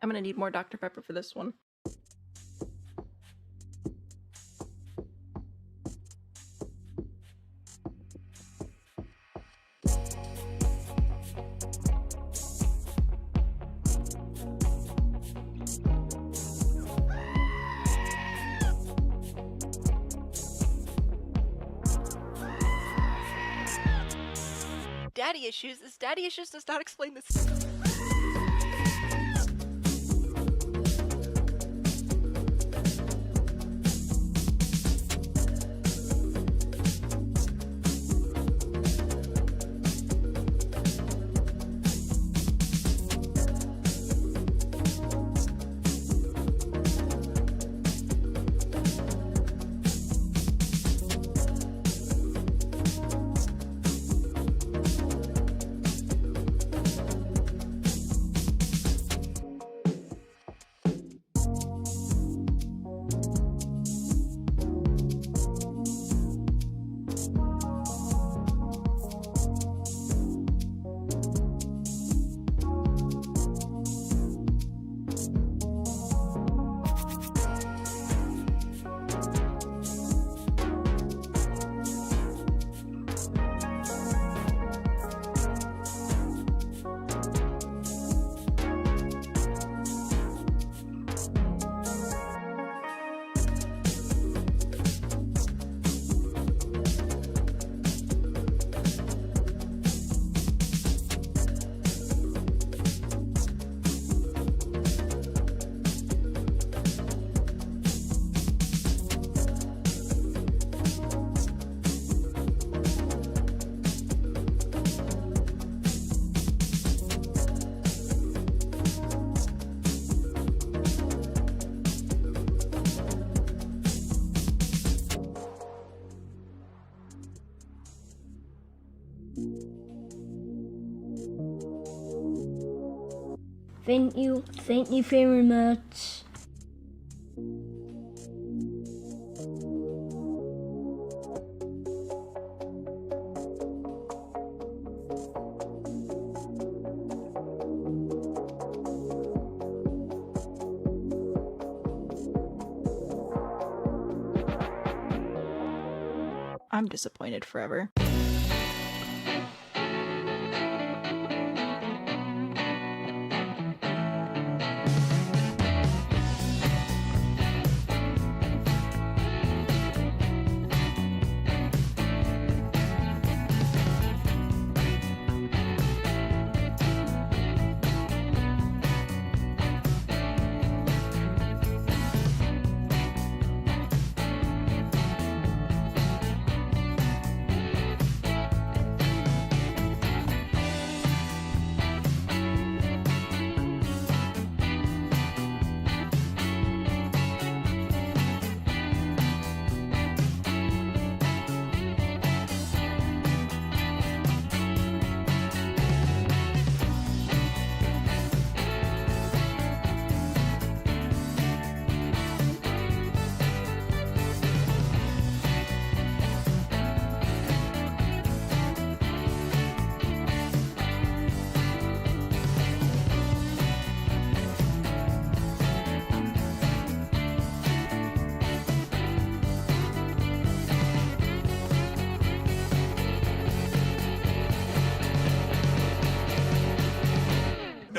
I'm gonna need more Dr. Pepper for this one. Daddy issues is daddy issues does not explain this. Thank you very much. I'm disappointed forever.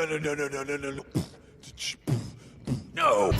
No. No.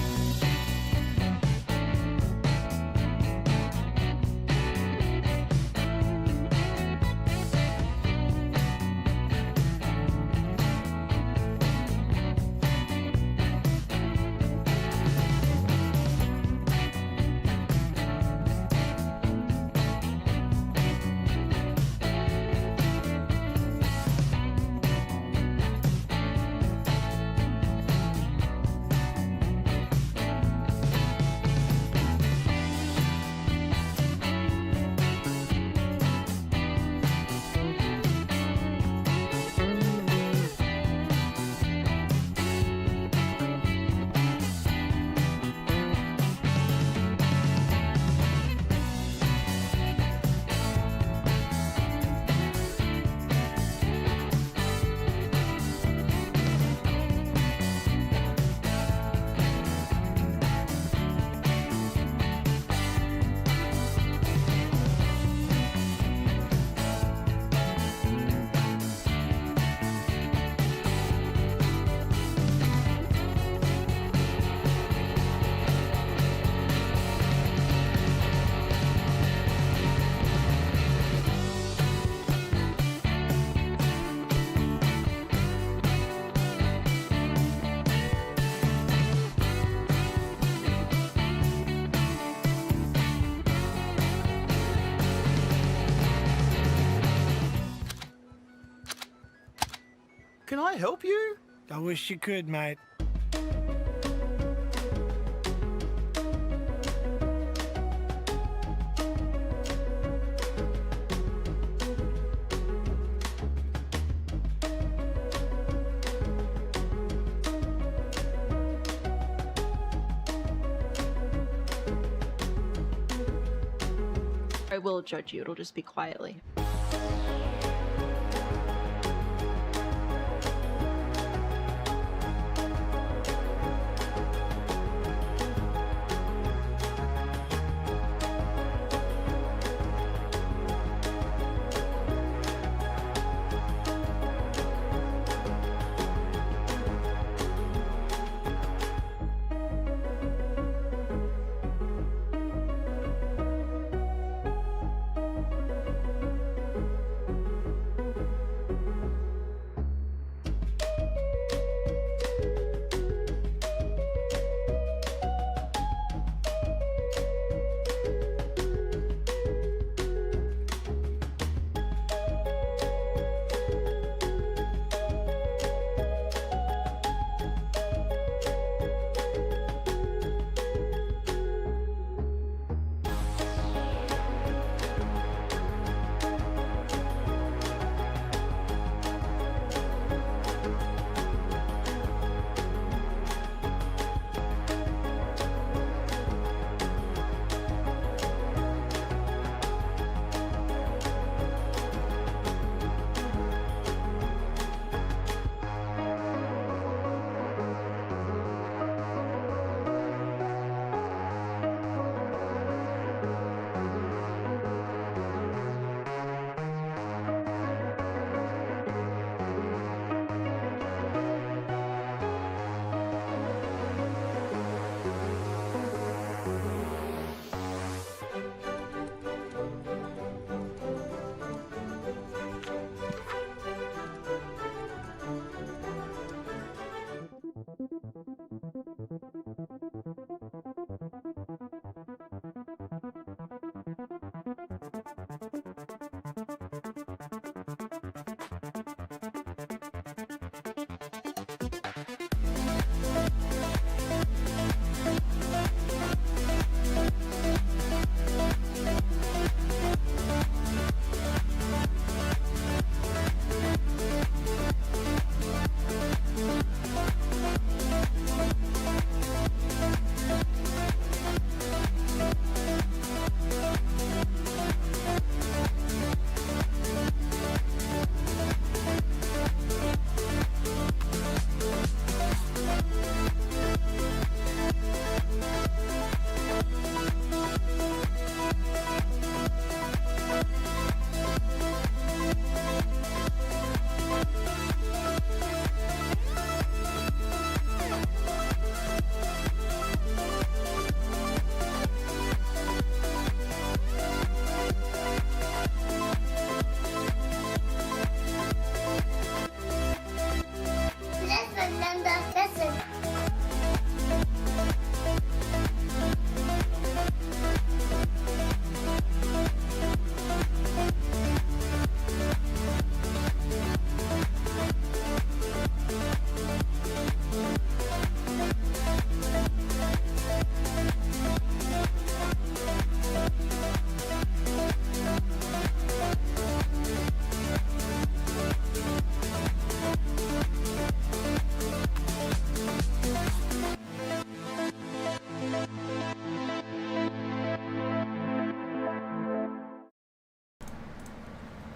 can I help you? I wish you could, mate. I will judge you, it'll just be quietly.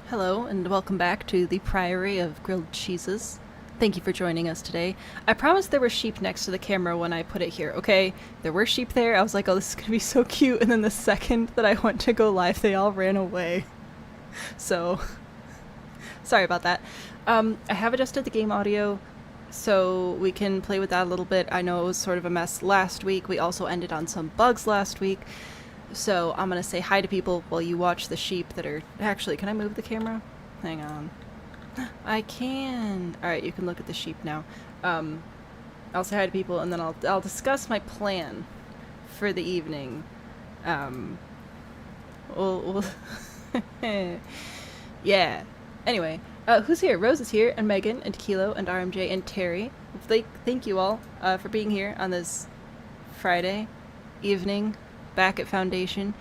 Hello, and welcome back to the Priory of Grilled Cheeses. Thank you for joining us today. I promised there were sheep next to the camera when I put it here, okay? There were sheep there. I was like, oh, this is gonna be so cute, and then the second that I went to go live, they all ran away. So, sorry about that. I have adjusted the game audio so we can play with that a little bit. I know it was sort of a mess last week. We also ended on some bugs last week. So I'm gonna say hi to people while you watch the sheep that are... Actually, can I move the camera? Hang on. I can! Alright, you can look at the sheep now. I'll say hi to people and then I'll discuss my plan for the evening. We'll yeah. Anyway, Who's here? Rose is here, and Megan, and Kilo, and RMJ, and Terry. Thank you all for being here on this Friday evening back at Foundation.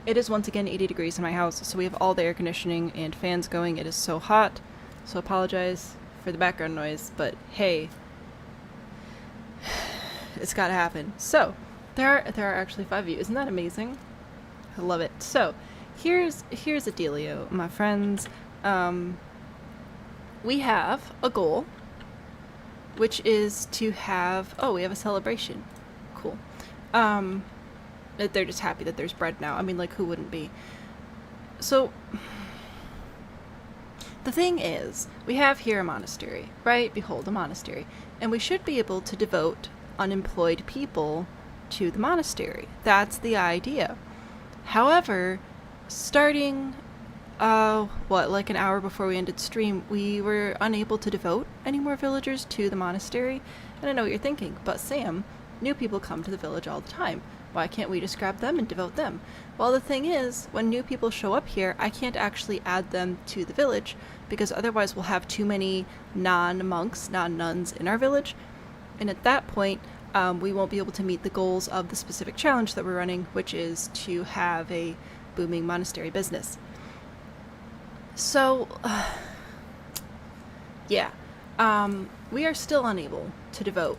It is once again 80 degrees in my house, so we have all the air conditioning and fans going. It is so hot, so apologize for the background noise, but hey, it's gotta happen. So, there are actually 5 of you. Isn't that amazing? I love it. So, here's a dealio, my friends. We have a goal, which is to have... Oh, we have a celebration. Cool. They're just happy that there's bread now. I mean, like, who wouldn't be? So, the thing is, we have here a monastery, right? Behold, a monastery. And we should be able to devote unemployed people to the monastery. That's the idea. However, starting, like an hour before we ended stream, we were unable to devote any more villagers to the monastery. And I know what you're thinking, but Sam, new people come to the village all the time. Why can't we just grab them and devote them? Well, the thing is, when new people show up here, I can't actually add them to the village, because otherwise we'll have too many non-monks, non-nuns in our village. And at that point, we won't be able to meet the goals of the specific challenge that we're running, which is to have a booming monastery business. So, yeah, we are still unable to devote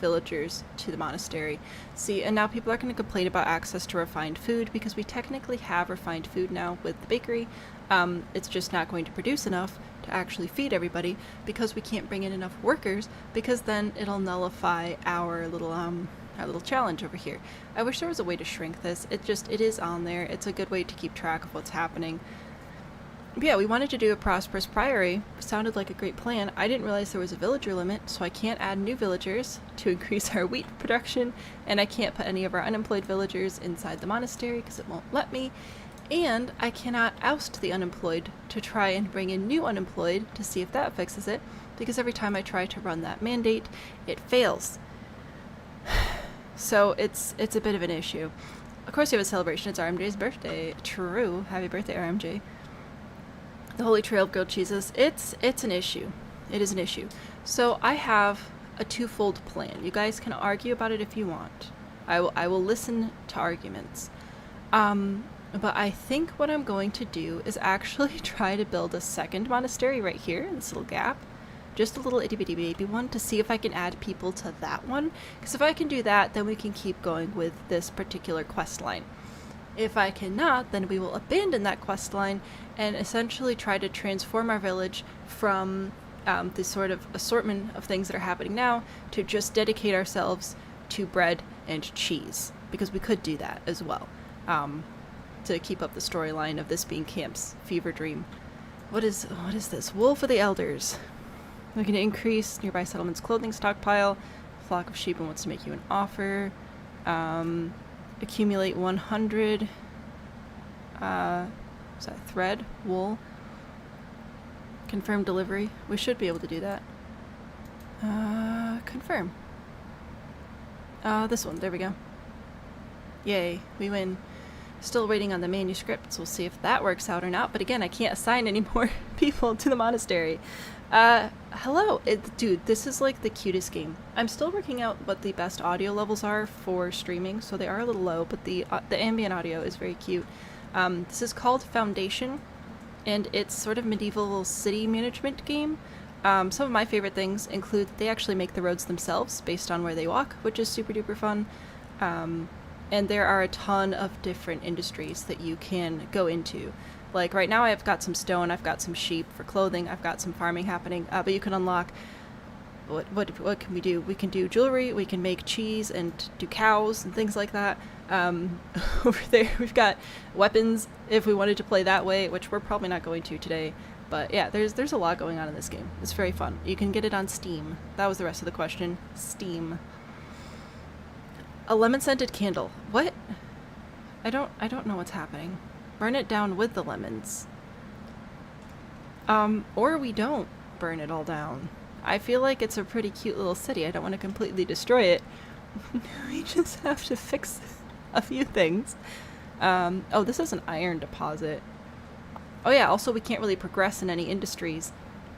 villagers to the monastery. See, and now people are going to complain about access to refined food, because we technically have refined food now with the bakery. It's just not going to produce enough to actually feed everybody, because we can't bring in enough workers, because then it'll nullify our little challenge over here. I wish there was a way to shrink this. It is on there. It's a good way to keep track of what's happening. But yeah, we wanted to do a prosperous priory. Sounded like a great plan. I didn't realize there was a villager limit, so I can't add new villagers to increase our wheat production, and I can't put any of our unemployed villagers inside the monastery because it won't let me. And I cannot oust the unemployed to try and bring in new unemployed to see if that fixes it, because every time I try to run that mandate, it fails. So it's a bit of an issue. Of course, we have a celebration. It's RMJ's birthday. True. Happy birthday, RMJ. The Holy Trail of Grilled Cheeses. It's an issue. It is an issue. So I have a twofold plan. You guys can argue about it if you want. I will listen to arguments. But I think what I'm going to do is actually try to build a second monastery right here in this little gap. Just a little itty bitty baby one, to see if I can add people to that one. Because if I can do that, then we can keep going with this particular quest line. If I cannot, then we will abandon that quest line and essentially try to transform our village from this sort of assortment of things that are happening now to just dedicate ourselves to bread and cheese. Because we could do that as well. To keep up the storyline of this being Camp's fever dream. What is this? Wool for the elders. We can increase nearby settlement's clothing stockpile. Flock of sheep wants to make you an offer. Accumulate 100 is that thread? Wool. Confirm delivery. We should be able to do that. Confirm. This one. There we go. Yay. We win. Still waiting on the manuscripts. We'll see if that works out or not. But again, I can't assign any more people to the monastery. Hello. Dude, this is like the cutest game. I'm still working out what the best audio levels are for streaming, so they are a little low, but the ambient audio is very cute. This is called Foundation, and it's sort of medieval city management game. Some of my favorite things include they actually make the roads themselves based on where they walk, which is super duper fun. And there are a ton of different industries that you can go into. Like right now I've got some stone, I've got some sheep for clothing, I've got some farming happening, but you can unlock, what can we do? We can do jewelry, we can make cheese and do cows and things like that. Over there we've got weapons if we wanted to play that way, which we're probably not going to today. But yeah, there's a lot going on in this game. It's very fun. You can get it on Steam. That was the rest of the question. Steam. A lemon-scented candle. What? I don't know what's happening. Burn it down with the lemons. Or we don't burn it all down. I feel like it's a pretty cute little city. I don't want to completely destroy it. We just have to fix a few things. Oh, this is an iron deposit. Oh yeah, also we can't really progress in any industries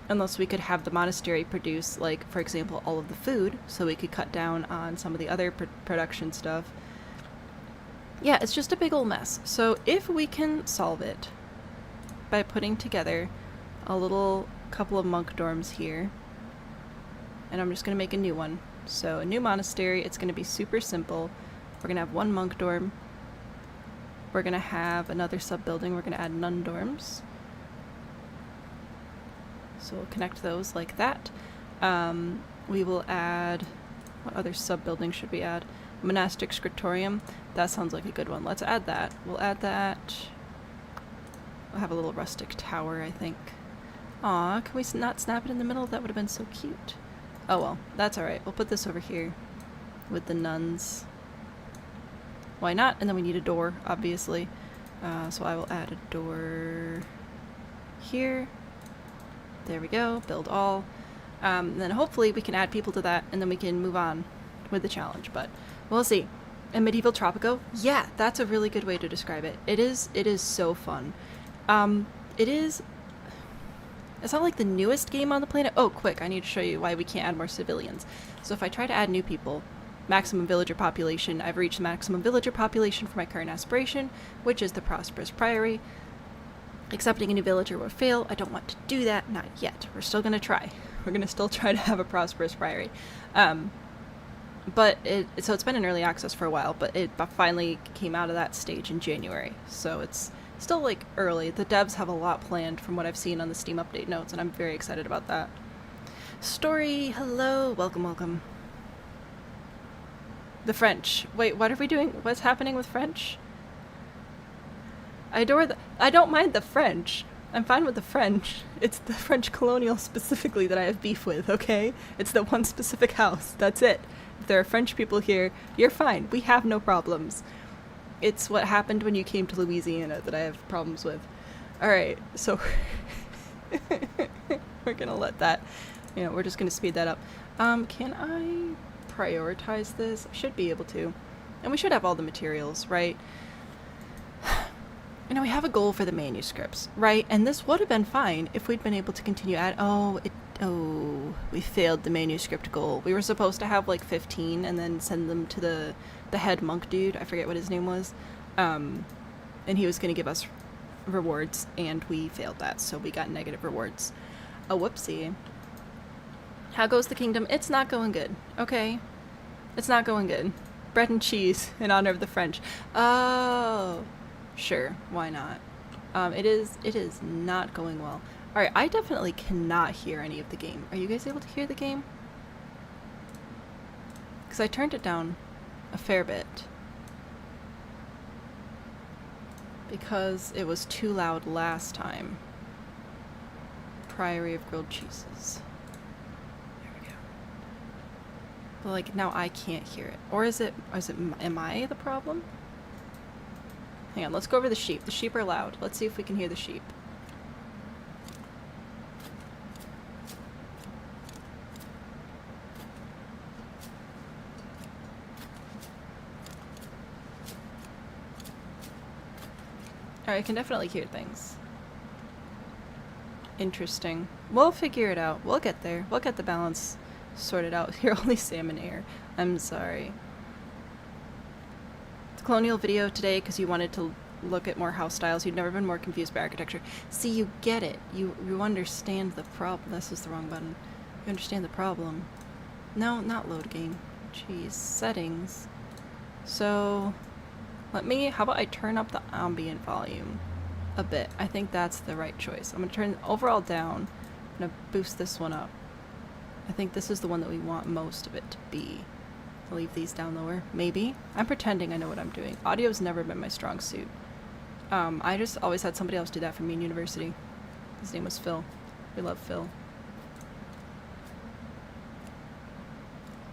unless we could have the monastery produce, like, for example, all of the food, so we could cut down on some of the other production stuff. Yeah, it's just a big old mess. So if we can solve it by putting together a little couple of monk dorms here, and I'm just going to make a new one. So a new monastery, it's going to be super simple. We're going to have one monk dorm. We're going to have another sub-building. We're going to add nun dorms. So we'll connect those like that. We will add... What other sub-building should we add? Monastic scriptorium. That sounds like a good one. Let's add that. We'll add that. We'll have a little rustic tower, I think. Aw, can we not snap it in the middle? That would have been so cute. Oh well, that's alright. We'll put this over here with the nuns. Why not? And then we need a door, obviously. So I will add a door here. There we go. Build all. Then hopefully we can add people to that, and then we can move on with the challenge. But we'll see. And Medieval Tropico? Yeah, that's a really good way to describe it. It is so fun. It's not like the newest game on the planet. Oh, quick, I need to show you why we can't add more civilians. So if I try to add new people, maximum villager population, I've reached maximum villager population for my current aspiration, which is the prosperous priory. Accepting a new villager will fail. I don't want to do that, not yet. We're still going to try. We're going to still try to have a prosperous priory. So it's been in early access for a while, but it finally came out of that stage in January. So it's still like early. The devs have a lot planned from what I've seen on the Steam update notes, and I'm very excited about that. Story, hello, welcome, welcome. The French. Wait, what are we doing? What's happening with French? I don't mind the French. I'm fine with the French. It's the French colonial specifically that I have beef with, okay? It's the one specific house. That's it. If there are French people here, you're fine. We have no problems. It's what happened when you came to Louisiana that I have problems with. Alright, so we're gonna let that, we're just gonna speed that up. Can I prioritize this? I should be able to. And we should have all the materials, right? We have a goal for the manuscripts, right? And this would have been fine if we'd been able to continue we failed the manuscript goal. We were supposed to have like 15 and then send them to the head monk dude. I forget what his name was. And he was going to give us rewards, and we failed that, so we got negative rewards. A whoopsie. How goes the kingdom? It's not going good, okay? It's not going good. Bread and cheese in honor of the French. Oh... Sure, why not? It is not going well. Alright, I definitely cannot hear any of the game. Are you guys able to hear the game? Because I turned it down a fair bit. Because it was too loud last time. Priory of grilled cheeses. There we go. But like, now I can't hear it. Or am I the problem? Hang on, let's go over the sheep. The sheep are loud. Let's see if we can hear the sheep. Alright, I can definitely hear things. Interesting. We'll figure it out. We'll get there. We'll get the balance sorted out. You're only salmon air. I'm sorry. Colonial video today because you wanted to look at more house styles. You'd never been more confused by architecture. See, you get it. You understand the problem. This is the wrong button. You understand the problem. No, not load game. Jeez, settings. So, how about I turn up the ambient volume a bit. I think that's the right choice. I'm going to turn the overall down. I'm going to boost this one up. I think this is the one that we want most of it to be. I'll leave these down lower. Maybe. I'm pretending I know what I'm doing. Audio's never been my strong suit. I just always had somebody else do that for me in university. His name was Phil. We love Phil.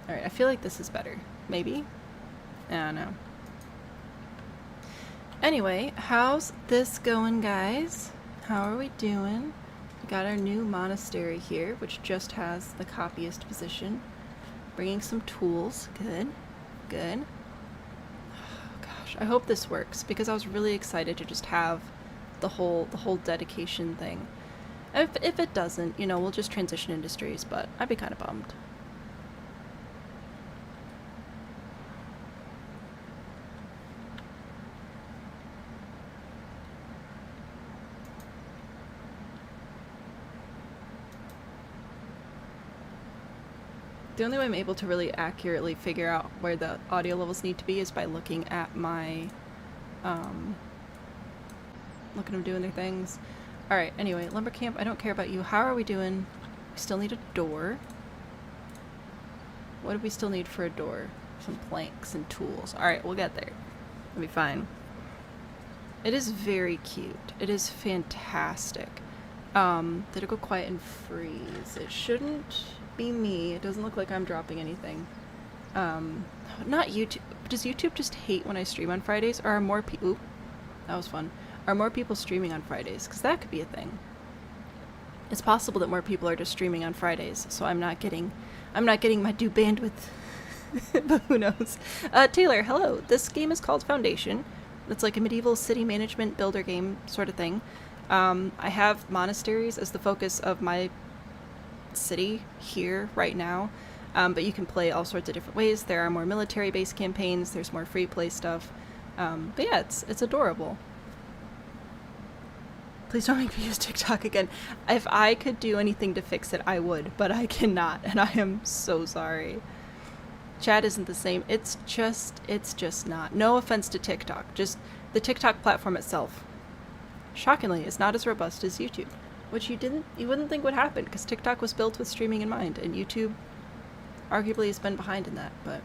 Alright, I feel like this is better. Maybe? I don't know. Anyway, how's this going, guys? How are we doing? We got our new monastery here, which just has the copyist position. Bringing some tools. Good. Good. Oh, gosh, I hope this works, because I was really excited to just have the whole dedication thing. If it doesn't, you know, we'll just transition industries, but I'd be kind of bummed. The only way I'm able to really accurately figure out where the audio levels need to be is by looking at my, looking at them doing their things. Alright, anyway, lumber camp, I don't care about you. How are we doing? We still need a door. What do we still need for a door? Some planks and tools. Alright, we'll get there. It'll be fine. It is very cute. It is fantastic. Did it go quiet and freeze? It shouldn't be me. It doesn't look like I'm dropping anything. Not YouTube. Does YouTube just hate when I stream on Fridays? Or are more people... Oop, that was fun. Are more people streaming on Fridays? Because that could be a thing. It's possible that more people are just streaming on Fridays, so I'm not getting my due bandwidth. But who knows? Taylor, hello. This game is called Foundation. It's like a medieval city management builder game sort of thing. I have monasteries as the focus of my city here right now, but you can play all sorts of different ways. There are more military-based campaigns. There's more free play stuff. But yeah, it's adorable. Please don't make me use TikTok again. If I could do anything to fix it, I would, but I cannot, and I am so sorry. Chat isn't the same. It's just not. No offense to TikTok, just the TikTok platform itself. Shockingly, is not as robust as YouTube, which you wouldn't think would happen, because TikTok was built with streaming in mind, and YouTube arguably has been behind in that, but...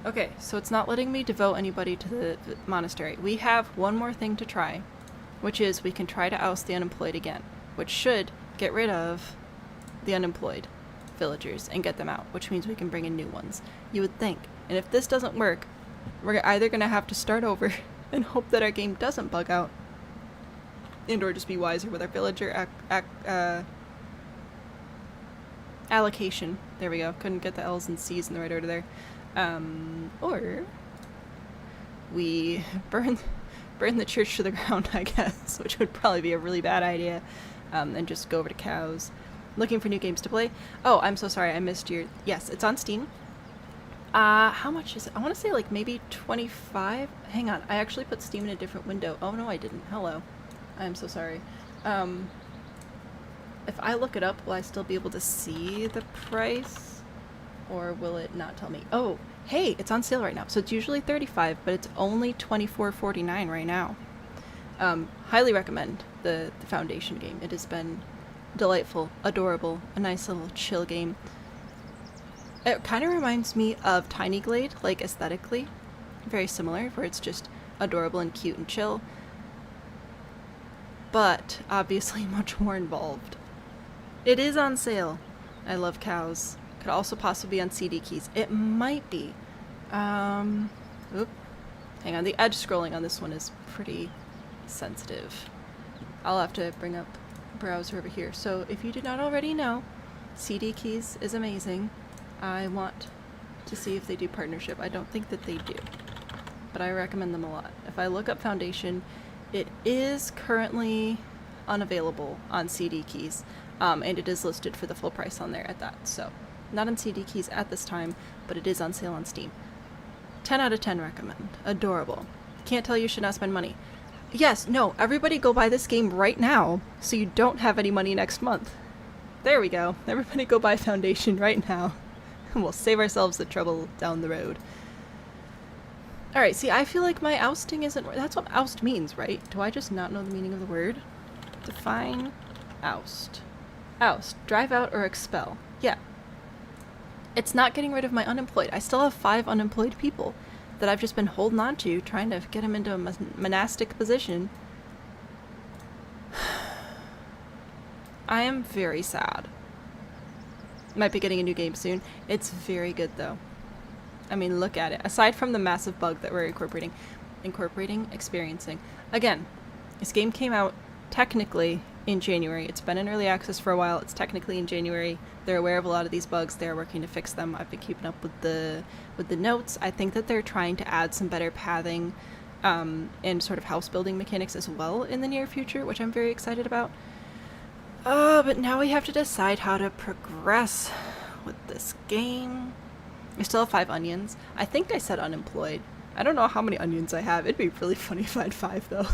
Okay, so it's not letting me devote anybody to the monastery. We have one more thing to try, which is we can try to oust the unemployed again, which should get rid of the unemployed villagers and get them out, which means we can bring in new ones. You would think. And if this doesn't work, we're either going to have to start over and hope that our game doesn't bug out, and or just be wiser with our villager allocation. There we go. Couldn't get the L's and C's in the right order there. Or we burn the church to the ground, I guess, which would probably be a really bad idea, and just go over to cows. Looking for new games to play. Oh, I'm so sorry, I missed your... Yes, it's on Steam. How much is it? I want to say like maybe 25? Hang on, I actually put Steam in a different window. Oh no, I didn't. Hello. I'm so sorry. If I look it up, will I still be able to see the price? Or will it not tell me? Oh, hey, it's on sale right now. So it's usually $35, but it's only $24.49 right now. Highly recommend the Foundation game. It has been delightful, adorable, a nice little chill game. It kind of reminds me of Tiny Glade, like aesthetically. Very similar, where it's just adorable and cute and chill. But obviously much more involved. It is on sale. I love cows. Could also possibly be on CD keys. It might be. Oop. Hang on, the edge scrolling on this one is pretty sensitive. I'll have to bring up browser over here. So if you did not already know, CD keys is amazing. I want to see if they do partnership. I don't think that they do, but I recommend them a lot. If I look up Foundation, it is currently unavailable on CD keys, and it is listed for the full price on there at that. So not on CD keys at this time, but it is on sale on Steam. 10 out of 10 recommend. Adorable. Can't tell you should not spend money. Yes, no, everybody go buy this game right now so you don't have any money next month. There we go. Everybody go buy Foundation right now. And we'll save ourselves the trouble down the road. Alright, see, I feel like my ousting isn't... That's what oust means, right? Do I just not know the meaning of the word? Define oust. Oust. Drive out or expel. Yeah. It's not getting rid of my unemployed. I still have 5 unemployed people that I've just been holding on to, trying to get them into a monastic position. I am very sad. Might be getting a new game soon. It's very good though. I mean, look at it. Aside from the massive bug that we're experiencing. Again, this game came out technically in January. It's been in early access for a while. It's technically in January. They're aware of a lot of these bugs. They're working to fix them. I've been keeping up with the notes. I think that they're trying to add some better pathing and sort of house building mechanics as well in the near future, which I'm very excited about. But now we have to decide how to progress with this game. I still have 5 onions. I think I said unemployed. I don't know how many onions I have. It'd be really funny if I had 5 though.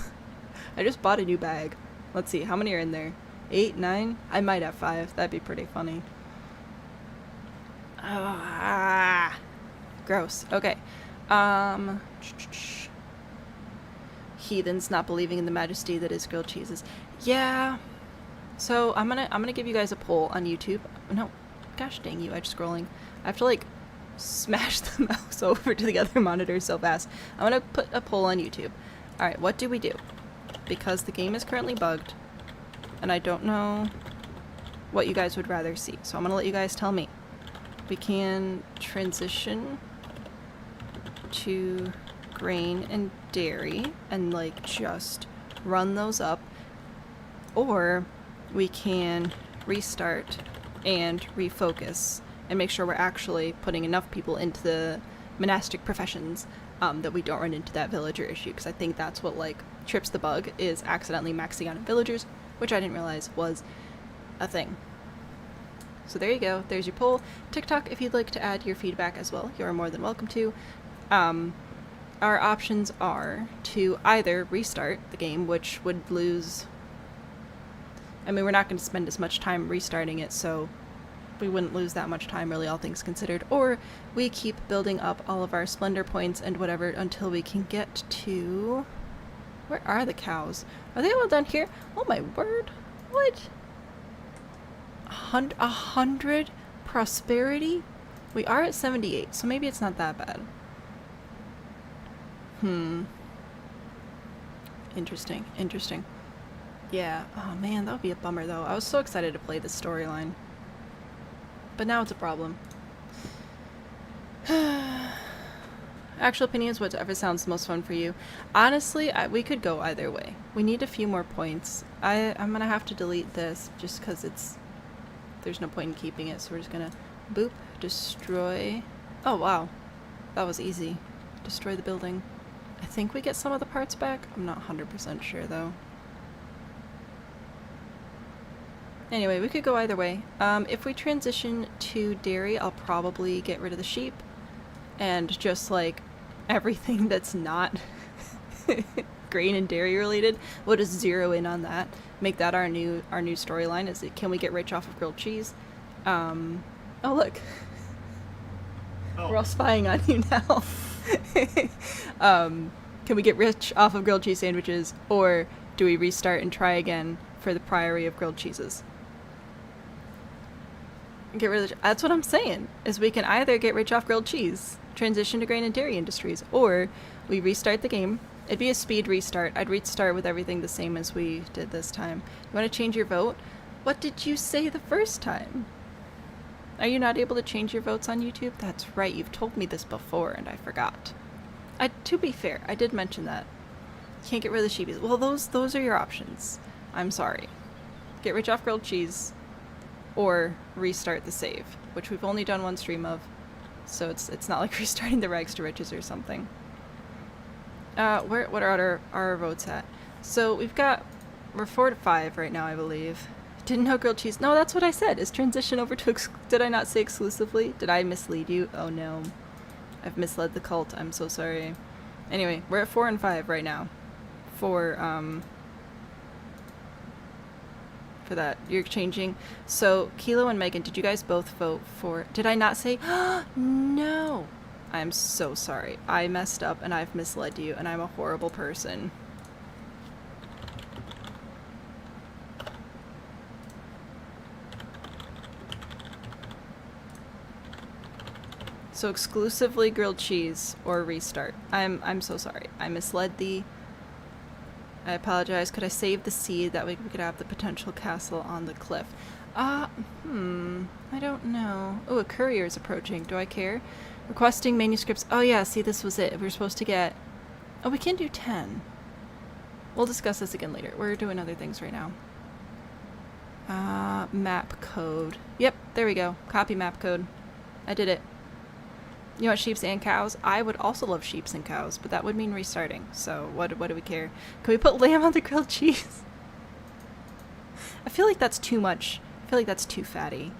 I just bought a new bag. Let's see, how many are in there? 8, 9? I might have 5. That'd be pretty funny. Gross. Okay. Heathens not believing in the majesty that is grilled cheeses. Yeah. So I'm gonna give you guys a poll on YouTube. No, gosh dang you! I'm scrolling. I have to like smash the mouse over to the other monitor so fast. I'm gonna put a poll on YouTube. All right, what do we do? Because the game is currently bugged, and I don't know what you guys would rather see. So I'm gonna let you guys tell me. We can transition to grain and dairy and like just run those up, or we can restart and refocus and make sure we're actually putting enough people into the monastic professions that we don't run into that villager issue, because I think that's what like trips the bug, is accidentally maxing out on villagers, which I didn't realize was a thing. So there you go, there's your poll. TikTok, if you'd like to add your feedback as well, you're more than welcome to. Our options are to either restart the game, which would lose... I mean, we're not going to spend as much time restarting it, so we wouldn't lose that much time, really, all things considered. Or we keep building up all of our splendor points and whatever until we can get to... Where are the cows? Are they all down here? Oh my word. What? 100 prosperity? We are at 78, so maybe it's not that bad. Interesting, interesting. Yeah, oh man, that would be a bummer though. I was so excited to play this storyline. But now it's a problem. Actual opinions, whatever sounds most fun for you. Honestly, we could go either way. We need a few more points. I'm gonna have to delete this just because there's no point in keeping it, so we're just gonna boop, destroy. Oh wow, that was easy. Destroy the building. I think we get some of the parts back. I'm not 100% sure though. Anyway, we could go either way. If we transition to dairy, I'll probably get rid of the sheep and just like everything that's not grain and dairy related. We'll just zero in on that. Make that our new storyline. Is it, can we get rich off of grilled cheese? Oh look. Oh. We're all spying on you now. Can we get rich off of grilled cheese sandwiches, or do we restart and try again for the priory of grilled cheeses? Get rid of the, that's what I'm saying, is we can either get rich off grilled cheese, transition to grain and dairy industries, or we restart the game. It'd be a speed restart. I'd restart with everything the same as we did this time. You want to change your vote? What did you say the first time? Are you not able to change your votes on YouTube? That's right, you've told me this before and I forgot. To be fair, I did mention that. Can't get rid of the sheepies. Well, those are your options. I'm sorry. Get rich off grilled cheese, or restart the save, which we've only done one stream of, so it's not like restarting the rags to riches or something. What are our votes at? So we're 4 to 5 right now, I believe. Didn't know grilled cheese. No, that's what I said, is transition over to did I not say exclusively? Did I mislead you? Oh no. I've misled the cult. I'm so sorry. Anyway, we're at 4 and 5 right now. For that. You're changing. So, Kilo and Megan, did you guys both vote for... Did I not say... No! I'm so sorry. I messed up and I've misled you and I'm a horrible person. So exclusively grilled cheese or restart. I'm so sorry. I misled thee. I apologize. Could I save the seed? That way we could have the potential castle on the cliff. I don't know. Oh, a courier is approaching. Do I care? Requesting manuscripts. Oh yeah, see, this was it. We were supposed to get... Oh, we can do 10. We'll discuss this again later. We're doing other things right now. Map code. Yep, there we go. Copy map code. I did it. You want sheeps and cows? I would also love sheeps and cows, but that would mean restarting. So what do we care? Can we put lamb on the grilled cheese? I feel like that's too much. I feel like that's too fatty.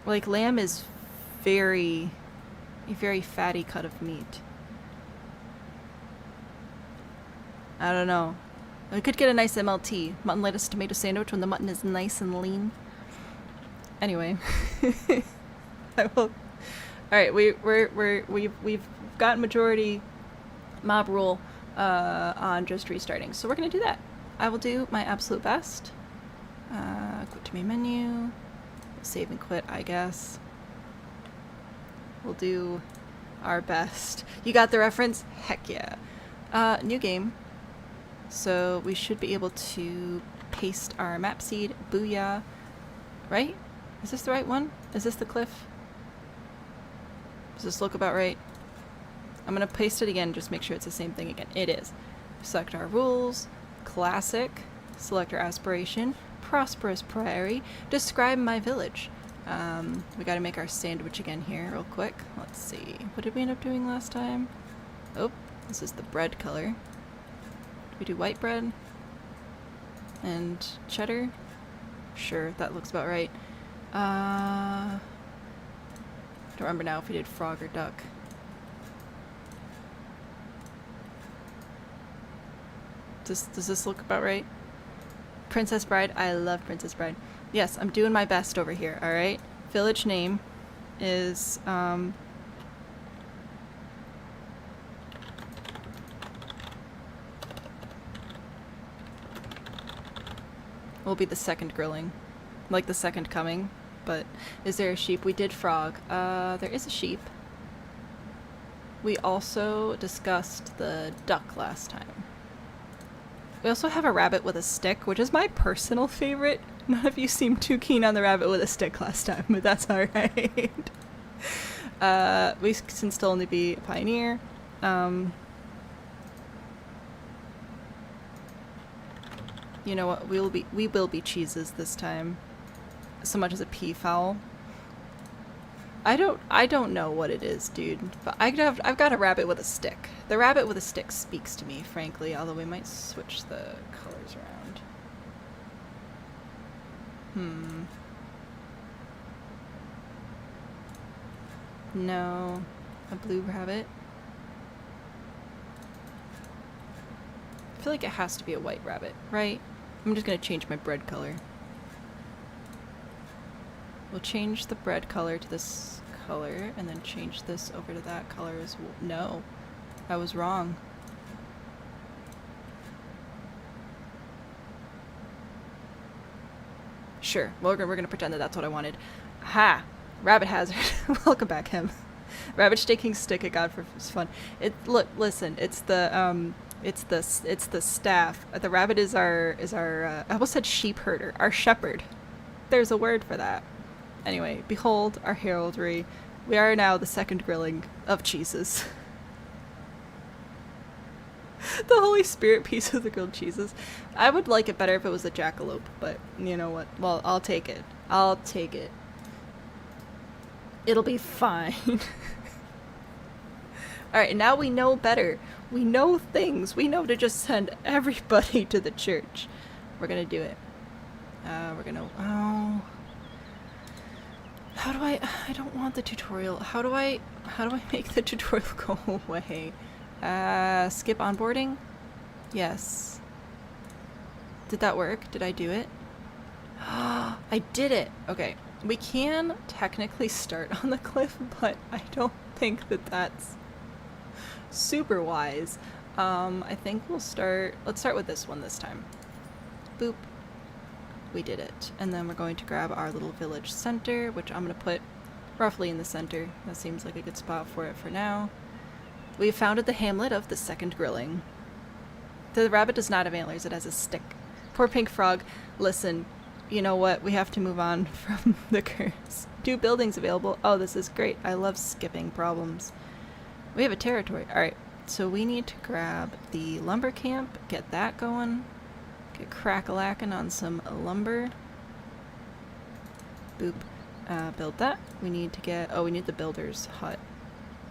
Like, lamb is a very fatty cut of meat. I don't know. I could get a nice MLT, mutton lettuce tomato sandwich, when the mutton is nice and lean. Anyway, I will. All right, we've got majority mob rule on just restarting, so we're gonna do that. I will do my absolute best. Quit to main menu. Save and quit, I guess. We'll do our best. You got the reference? Heck yeah. New game. So we should be able to paste our map seed. Booyah. Right? Is this the right one? Is this the cliff? Does this look about right? I'm gonna paste it again, just make sure it's the same thing again. It is. Select our rules. Classic. Select our aspiration. Prosperous prairie. Describe my village. We gotta make our sandwich again here real quick. Let's see. What did we end up doing last time? Oh, this is the bread color. We do white bread and cheddar. Sure, that looks about right. Don't remember now if we did frog or duck. Does this look about right? Princess Bride. I love Princess Bride. Yes, I'm doing my best over here, alright? Village name is, will be the second grilling. Like the second coming. But is there a sheep? We did frog. There is a sheep. We also discussed the duck last time. We also have a rabbit with a stick, which is my personal favorite. None of you seemed too keen on the rabbit with a stick last time, but that's alright. We can still only be a pioneer. You know what? We will be cheeses this time. So much as a peafowl. I don't know what it is, dude. But I've got a rabbit with a stick. The rabbit with a stick speaks to me, frankly, although we might switch the colors around. No. A blue rabbit. I feel like it has to be a white rabbit, right? I'm just gonna change my bread color. We'll change the bread color to this color, and then change this over to that color as well. No, I was wrong. Sure, well, we're gonna pretend that that's what I wanted. Ha! Rabbit hazard. Welcome back, him. Rabbit shaking stick at God for fun. Listen, it's the staff. The rabbit is our I almost said sheep herder, our shepherd. There's a word for that. Anyway, behold our heraldry. We are now the second grilling of cheeses. The Holy Spirit piece of the grilled cheeses. I would like it better if it was a jackalope, but you know what? Well, I'll take it. I'll take it. It'll be fine. Alright, now we know better. We know things. We know to just send everybody to the church. We're gonna do it. We're gonna... Oh... How do I don't want the tutorial. How do I make the tutorial go away? Skip onboarding? Yes. Did that work? Did I do it? I did it! Okay. We can technically start on the cliff, but I don't think that that's super wise. I think let's start with this one this time. Boop. We did it. And then we're going to grab our little village center, which I'm going to put roughly in the center. That seems like a good spot for it for now. We have founded the hamlet of the second grilling. The rabbit does not have antlers, it has a stick. Poor pink frog. Listen, you know what? We have to move on from the curse. 2 buildings available. Oh, this is great. I love skipping problems. We have a territory. Alright, so we need to grab the lumber camp, get that going. Get crack-a-lackin' on some lumber. Boop. Build that. We need to get... Oh, we need the builder's hut.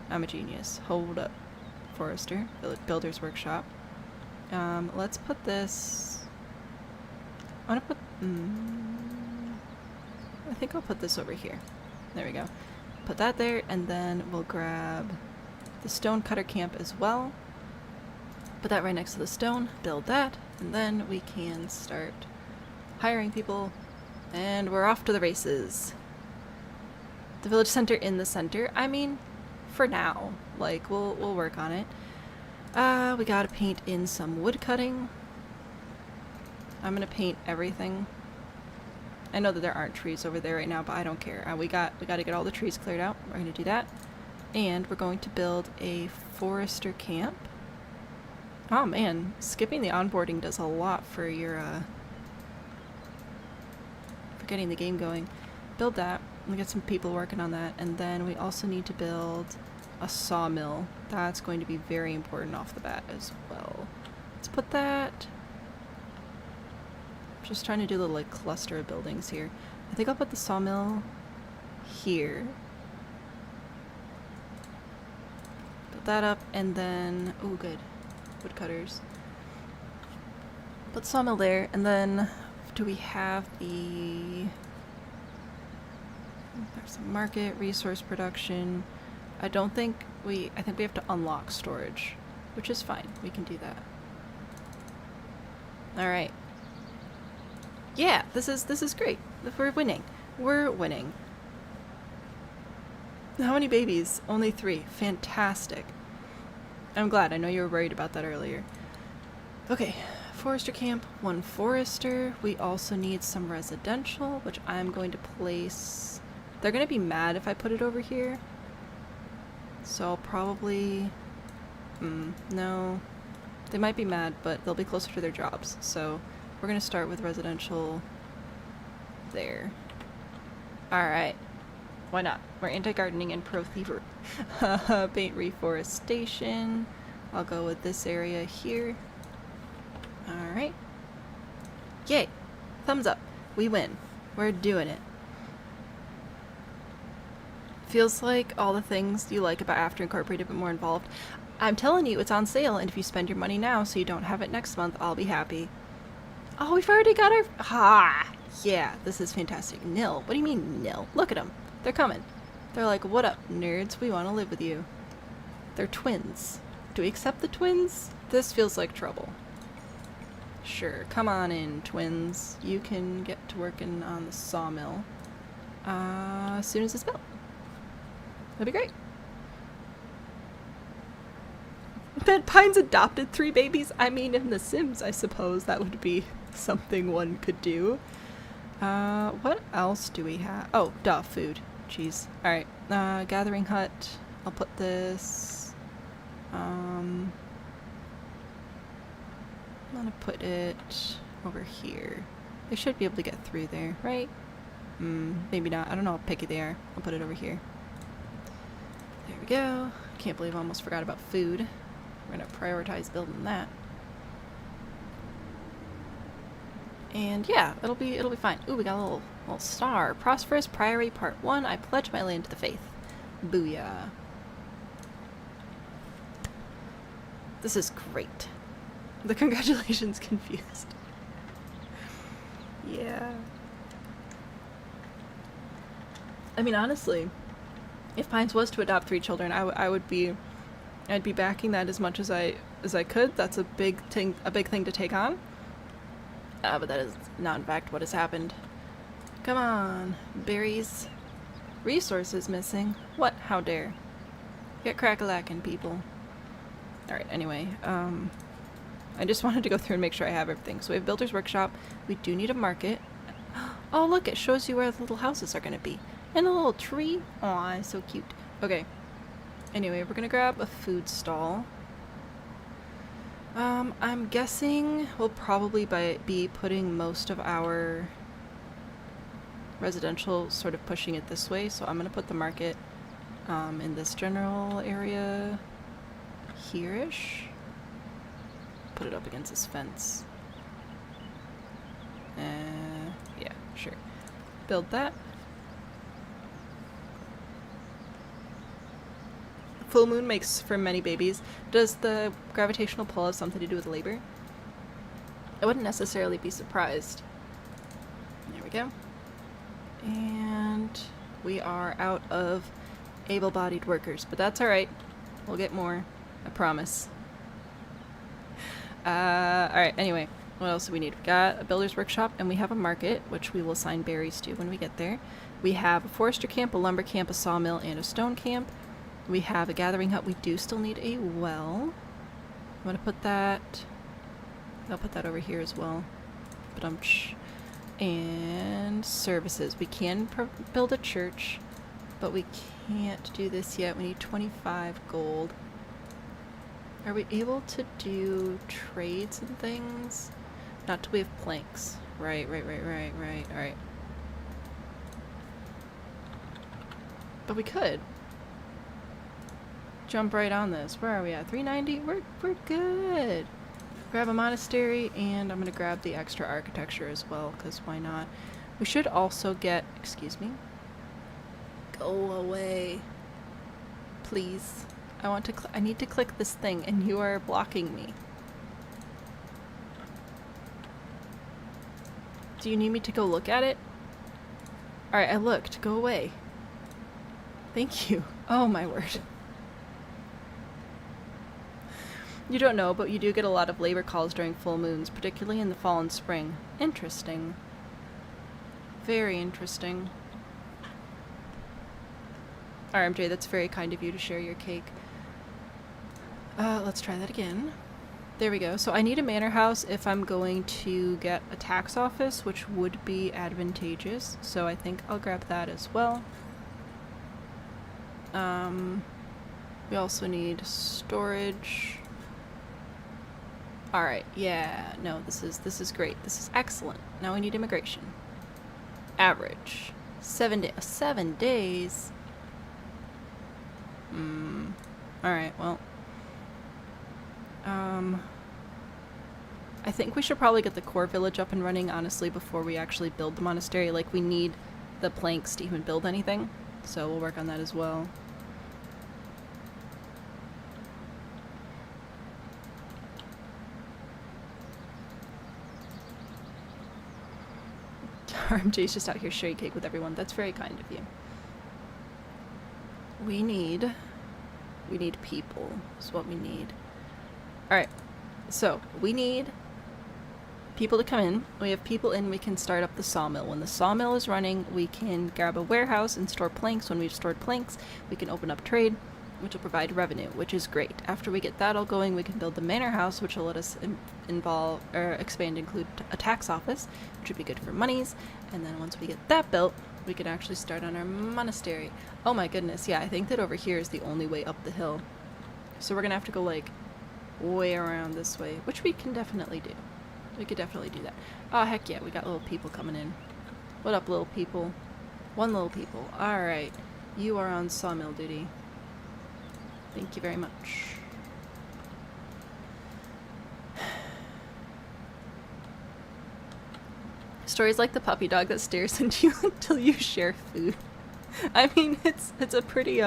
I'm a genius. Hold up. Forester. Builder's workshop. Let's put this... I want to put... I think I'll put this over here. There we go. Put that there, and then we'll grab the stone cutter camp as well. Put that right next to the stone. Build that, and then we can start hiring people. And we're off to the races. The village center in the center. I mean, for now. Like, we'll work on it. We gotta paint in some wood cutting. I'm gonna paint everything. I know that there aren't trees over there right now, but I don't care. We gotta get all the trees cleared out. We're gonna do that. And we're going to build a forester camp. Oh man, skipping the onboarding does a lot for your, for getting the game going. Build that. We get some people working on that. And then we also need to build a sawmill. That's going to be very important off the bat as well. Let's put that... Just trying to do a little like cluster of buildings here. I think I'll put the sawmill here. Put that up and then... Oh, good. Woodcutters. Put sawmill there, and then do we have the... There's a market, resource production. I think we have to unlock storage, which is fine. We can do that. Alright. Yeah, this is great. We're winning. We're winning. How many babies? Only 3. Fantastic. I'm glad. I know you were worried about that earlier. Okay, forester camp, 1 forester. We also need some residential, which I'm going to place... They're going to be mad if I put it over here. So I'll probably... no. They might be mad, but they'll be closer to their jobs. So we're going to start with residential there. Alright. Why not? We're anti-gardening and pro-thievery. Paint reforestation. I'll go with this area here. Alright. Yay! Thumbs up. We win. We're doing it. Feels like all the things you like about After Incorporated but more involved. I'm telling you, it's on sale, and if you spend your money now so you don't have it next month, I'll be happy. Oh, we've already got our... Ha! Yeah, this is fantastic. Nil. What do you mean, nil? Look at them. They're coming. They're like, what up, nerds? We want to live with you. They're twins. Do we accept the twins? This feels like trouble. Sure. Come on in, twins. You can get to working on the sawmill as soon as it's built. That'd be great. That Pine's adopted 3 babies? I mean, in The Sims, I suppose that would be something one could do. What else do we have? Oh, duh, food. Jeez. Alright, gathering hut. I'll put this... I'm gonna put it over here. They should be able to get through there, right? Maybe not. I don't know how picky they are. I'll put it over here. There we go. Can't believe I almost forgot about food. We're gonna prioritize building that. And yeah, it'll be fine. Ooh, we got a little star. Prosperous Priory Part 1. I pledge my land to the faith. Booyah. This is great. The congratulations confused. Yeah. I mean, honestly, if Pines was to adopt 3 children, I'd be backing that as much as I could. That's a big thing to take on. But that is not in fact what has happened. Come on, berries. Resources missing. What? How dare? Get crack-a-lackin', people. Alright, anyway, I just wanted to go through and make sure I have everything. So we have Builder's Workshop. We do need a market. Oh, look, it shows you where the little houses are going to be. And a little tree. Aw, so cute. Okay. Anyway, we're going to grab a food stall. I'm guessing we'll probably be putting most of our residential sort of pushing it this way. So I'm going to put the market in this general area here-ish. Put it up against this fence. Yeah, sure. Build that. Full moon makes for many babies. Does the gravitational pull have something to do with labor? I wouldn't necessarily be surprised. There we go. And we are out of able-bodied workers, but that's alright. We'll get more. I promise. Alright, anyway. What else do we need? We got a builder's workshop, and we have a market, which we will assign berries to when we get there. We have a forester camp, a lumber camp, a sawmill, and a stone camp. We have a gathering hut. We do still need a well. I'm gonna put that... I'll put that over here as well. And services. We can build a church, but we can't do this yet. We need 25 gold. Are we able to do trades and things? Not till we have planks. Right. Alright. But we could. Jump right on this. Where are we at? 390? We're good. Grab a monastery, and I'm gonna grab the extra architecture as well, because why not? We should also get... Excuse me. Go away. Please. I need to click this thing, and you are blocking me. Do you need me to go look at it? Alright, I looked. Go away. Thank you. Oh my word. You don't know, but you do get a lot of labor calls during full moons, particularly in the fall and spring. Interesting. Very interesting. RMJ, that's very kind of you to share your cake. Let's try that again. There we go. So I need a manor house if I'm going to get a tax office, which would be advantageous. So I think I'll grab that as well. We also need storage. Alright, yeah, no, this is great. This is excellent. Now we need immigration. Average. 7 days? Alright, well. I think we should probably get the core village up and running, honestly, before we actually build the monastery. Like, we need the planks to even build anything. So we'll work on that as well. RMJ's just out here sharing cake with everyone. That's very kind of you. We need people is what we need. Alright, so we need people to come in. We have people in, we can start up the sawmill. When the sawmill is running, we can grab a warehouse and store planks. When we've stored planks, we can open up trade, which will provide revenue, which is great. After we get that all going, we can build the manor house, which will let us include a tax office, which would be good for monies. And then once we get that built, we can actually start on our monastery. Oh my goodness, yeah, I think that over here is the only way up the hill. So we're gonna have to go, like, way around this way, which we can definitely do. We could definitely do that. Oh, heck yeah, we got little people coming in. What up, little people? One little people. Alright, you are on sawmill duty. Thank you very much. Stories like the puppy dog that stares into you until you share food. I mean, it's a pretty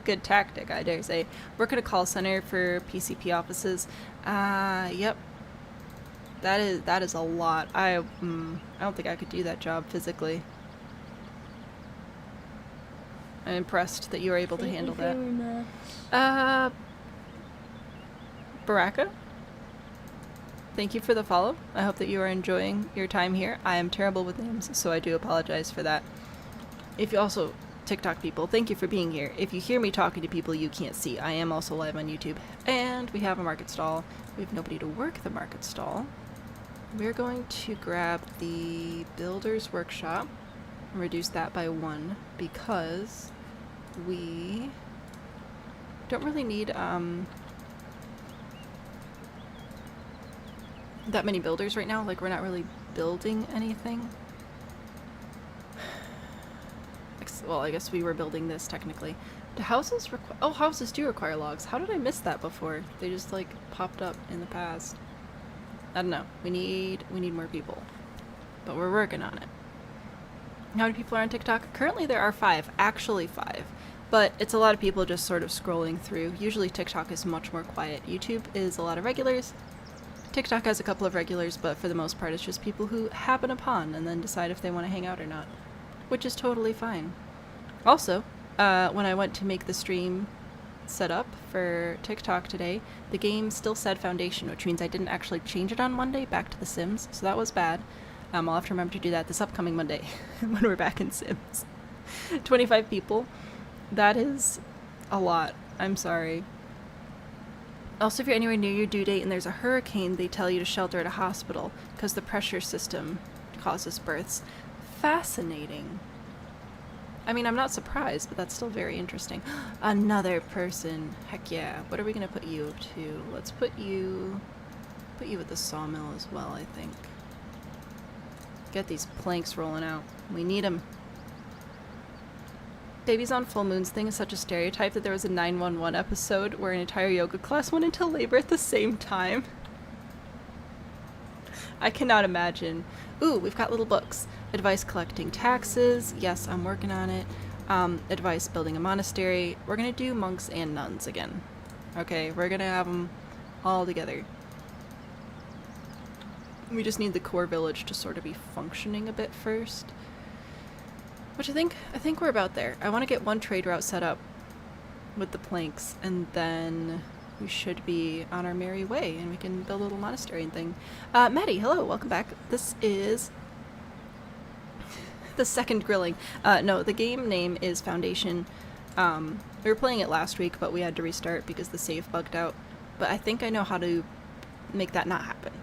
good tactic, I dare say. Work at a call center for PCP offices. Yep. That is a lot. I don't think I could do that job physically. I'm impressed that you were able to handle that. Baraka? Thank you for the follow. I hope that you are enjoying your time here. I am terrible with names, so I do apologize for that. If you also, TikTok people, thank you for being here. If you hear me talking to people you can't see, I am also live on YouTube. And we have a market stall. We have nobody to work the market stall. We're going to grab the builder's workshop and reduce that by 1 because we don't really need that many builders right now. Like, we're not really building anything. Well, I guess we were building this technically. Do houses houses do require logs. How did I miss that before? They just, like, popped up in the past. I don't know. We need more people. But we're working on it. How many people are on TikTok? Currently there are 5, actually 5. But it's a lot of people just sort of scrolling through. Usually TikTok is much more quiet. YouTube is a lot of regulars. TikTok has a couple of regulars, but for the most part it's just people who happen upon and then decide if they want to hang out or not. Which is totally fine. Also, when I went to make the stream set up for TikTok today, the game still said Foundation, which means I didn't actually change it on Monday back to The Sims, so that was bad. I'll have to remember to do that this upcoming Monday when we're back in Sims. 25 people. That is a lot. I'm sorry. Also, if you're anywhere near your due date and there's a hurricane, they tell you to shelter at a hospital because the pressure system causes births. Fascinating. I mean, I'm not surprised, but that's still very interesting. Another person. Heck yeah. What are we going to put you up to? Let's put you at the sawmill as well, I think. Get these planks rolling out. We need them. Babies on full moons thing is such a stereotype that there was a 911 episode where an entire yoga class went into labor at the same time. I cannot imagine. Ooh, we've got little books. Advice collecting taxes. Yes, I'm working on it. Advice building a monastery. We're gonna do monks and nuns again. Okay, we're gonna have them all together. We just need the core village to sort of be functioning a bit first. Which I think we're about there. I want to get one trade route set up with the planks, and then we should be on our merry way, and we can build a little monastery and thing. Maddie, hello, welcome back. This is the second grilling. No, the game name is Foundation. We were playing it last week, but we had to restart because the save bugged out. But I think I know how to make that not happen.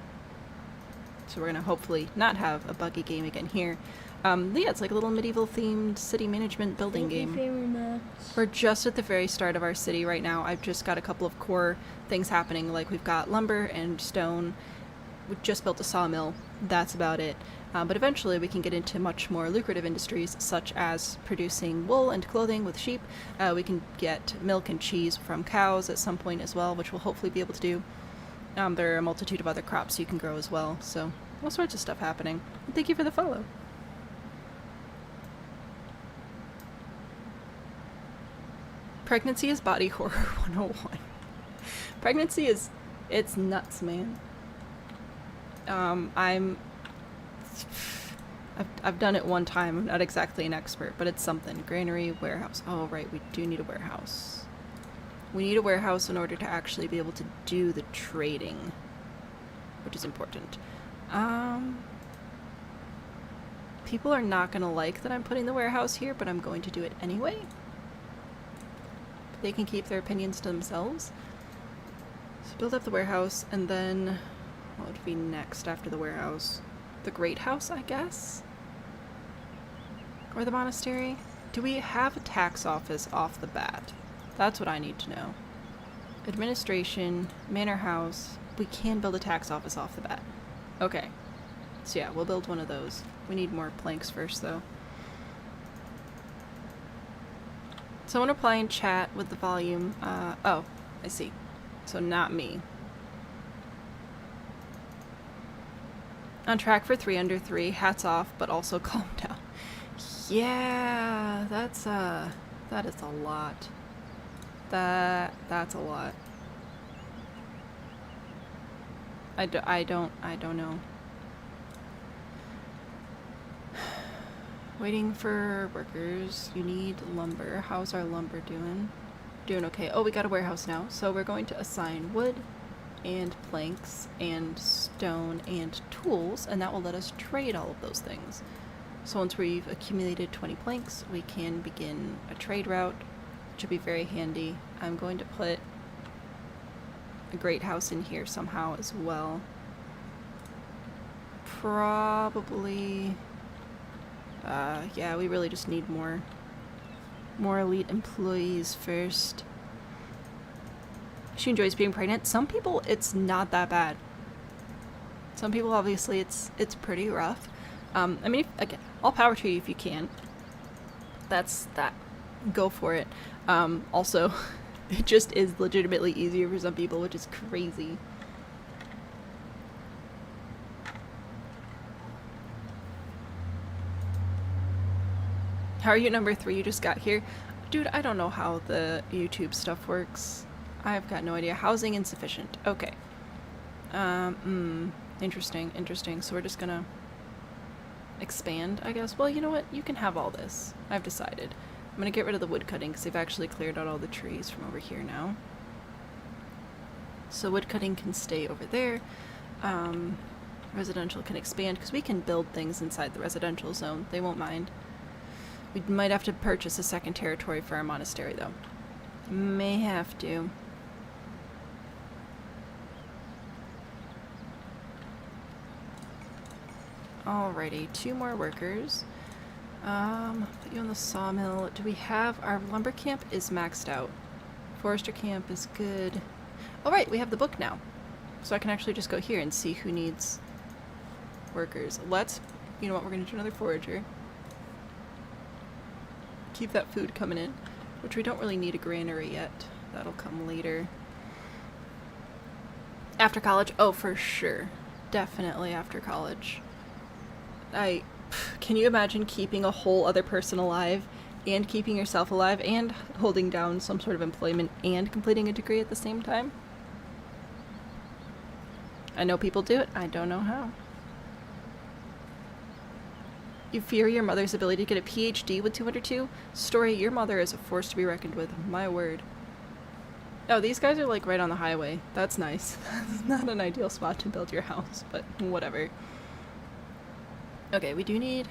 So we're gonna hopefully not have a buggy game again here. Yeah, it's like a little medieval themed city management building game. Thank you very much. We're just at the very start of our city right now. I've just got a couple of core things happening, like we've got lumber and stone. We just built a sawmill. That's about it. But eventually we can get into much more lucrative industries, such as producing wool and clothing with sheep. We can get milk and cheese from cows at some point as well, which we'll hopefully be able to do. There are a multitude of other crops you can grow as well, so all sorts of stuff happening. And thank you for the follow. Pregnancy is body horror 101. Pregnancy is, it's nuts, man. I've done it one time. I'm not exactly an expert, but it's something. Granary, warehouse. Oh, right, we do need a warehouse. We need a warehouse in order to actually be able to do the trading, which is important. People are not going to like that I'm putting the warehouse here, but I'm going to do it anyway. They can keep their opinions to themselves. So build up the warehouse, and then what would be next after the warehouse? The great house, I guess? Or the monastery? Do we have a tax office off the bat? That's what I need to know. Administration, manor house. We can build a tax office off the bat. Okay. So yeah, we'll build one of those. We need more planks first, though. Someone reply in chat with the volume. Oh, I see. So not me. On track for 3 under 3. Hats off, but also calm down. Yeah, that is a lot. That's a lot. I don't know. Waiting for workers. You need lumber. How's our lumber doing? Doing okay. Oh, we got a warehouse now. So we're going to assign wood and planks and stone and tools, and that will let us trade all of those things. So once we've accumulated 20 planks, we can begin a trade route, which will be very handy. I'm going to put a great house in here somehow as well. Probably... yeah, we really just need more elite employees first. She enjoys being pregnant. Some people, it's not that bad. Some people, obviously, it's pretty rough. I mean, again, all power to you if you can. That's that. Go for it. Also, it just is legitimately easier for some people, which is crazy. How are you number 3? You just got here. Dude, I don't know how the YouTube stuff works. I've got no idea. Housing insufficient. Okay. Interesting, interesting. So we're just gonna expand, I guess. Well, you know what? You can have all this. I've decided. I'm gonna get rid of the wood cutting because they've actually cleared out all the trees from over here now. So wood cutting can stay over there. Residential can expand because we can build things inside the residential zone. They won't mind. We might have to purchase a second territory for our monastery, though. May have to. Alrighty, 2 more workers. Put you on the sawmill. Do we have... Our lumber camp is maxed out. Forester camp is good. Alright, we have the book now. So I can actually just go here and see who needs workers. Let's... You know what, we're going to do another forager. Keep that food coming in. Which we don't really need a granary yet. That'll come later. After college? Oh, for sure. Definitely after college. Can you imagine keeping a whole other person alive and keeping yourself alive and holding down some sort of employment and completing a degree at the same time? I know people do it. I don't know how. You fear your mother's ability to get a PhD with 202? Story, your mother is a force to be reckoned with. My word. Oh, these guys are like right on the highway. That's nice. That's not an ideal spot to build your house, but whatever. Okay, we do need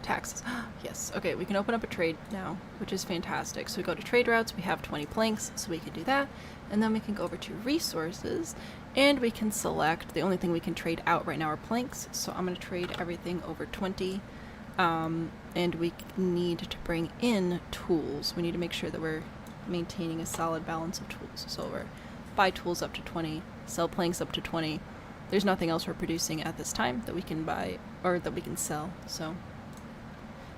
taxes. Yes, okay, we can open up a trade now, which is fantastic. So we go to trade routes, we have 20 planks, so we can do that. And then we can go over to resources, and we can select, the only thing we can trade out right now are planks, so I'm going to trade everything over 20. And we need to bring in tools. We need to make sure that we're maintaining a solid balance of tools. So we're buy tools up to 20, sell planks up to 20. There's nothing else we're producing at this time that we can buy or that we can sell, so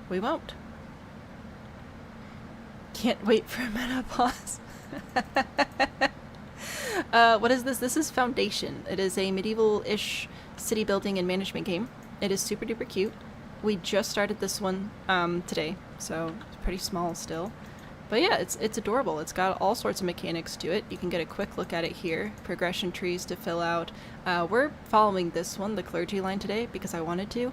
we won't. Can't wait for menopause. What is this? This is Foundation. It is a medieval-ish city building and management game. It is super duper cute. We just started this one today, so it's pretty small still. But yeah, it's adorable. It's got all sorts of mechanics to it. You can get a quick look at it here. Progression trees to fill out. We're following this one, the clergy line, today because I wanted to.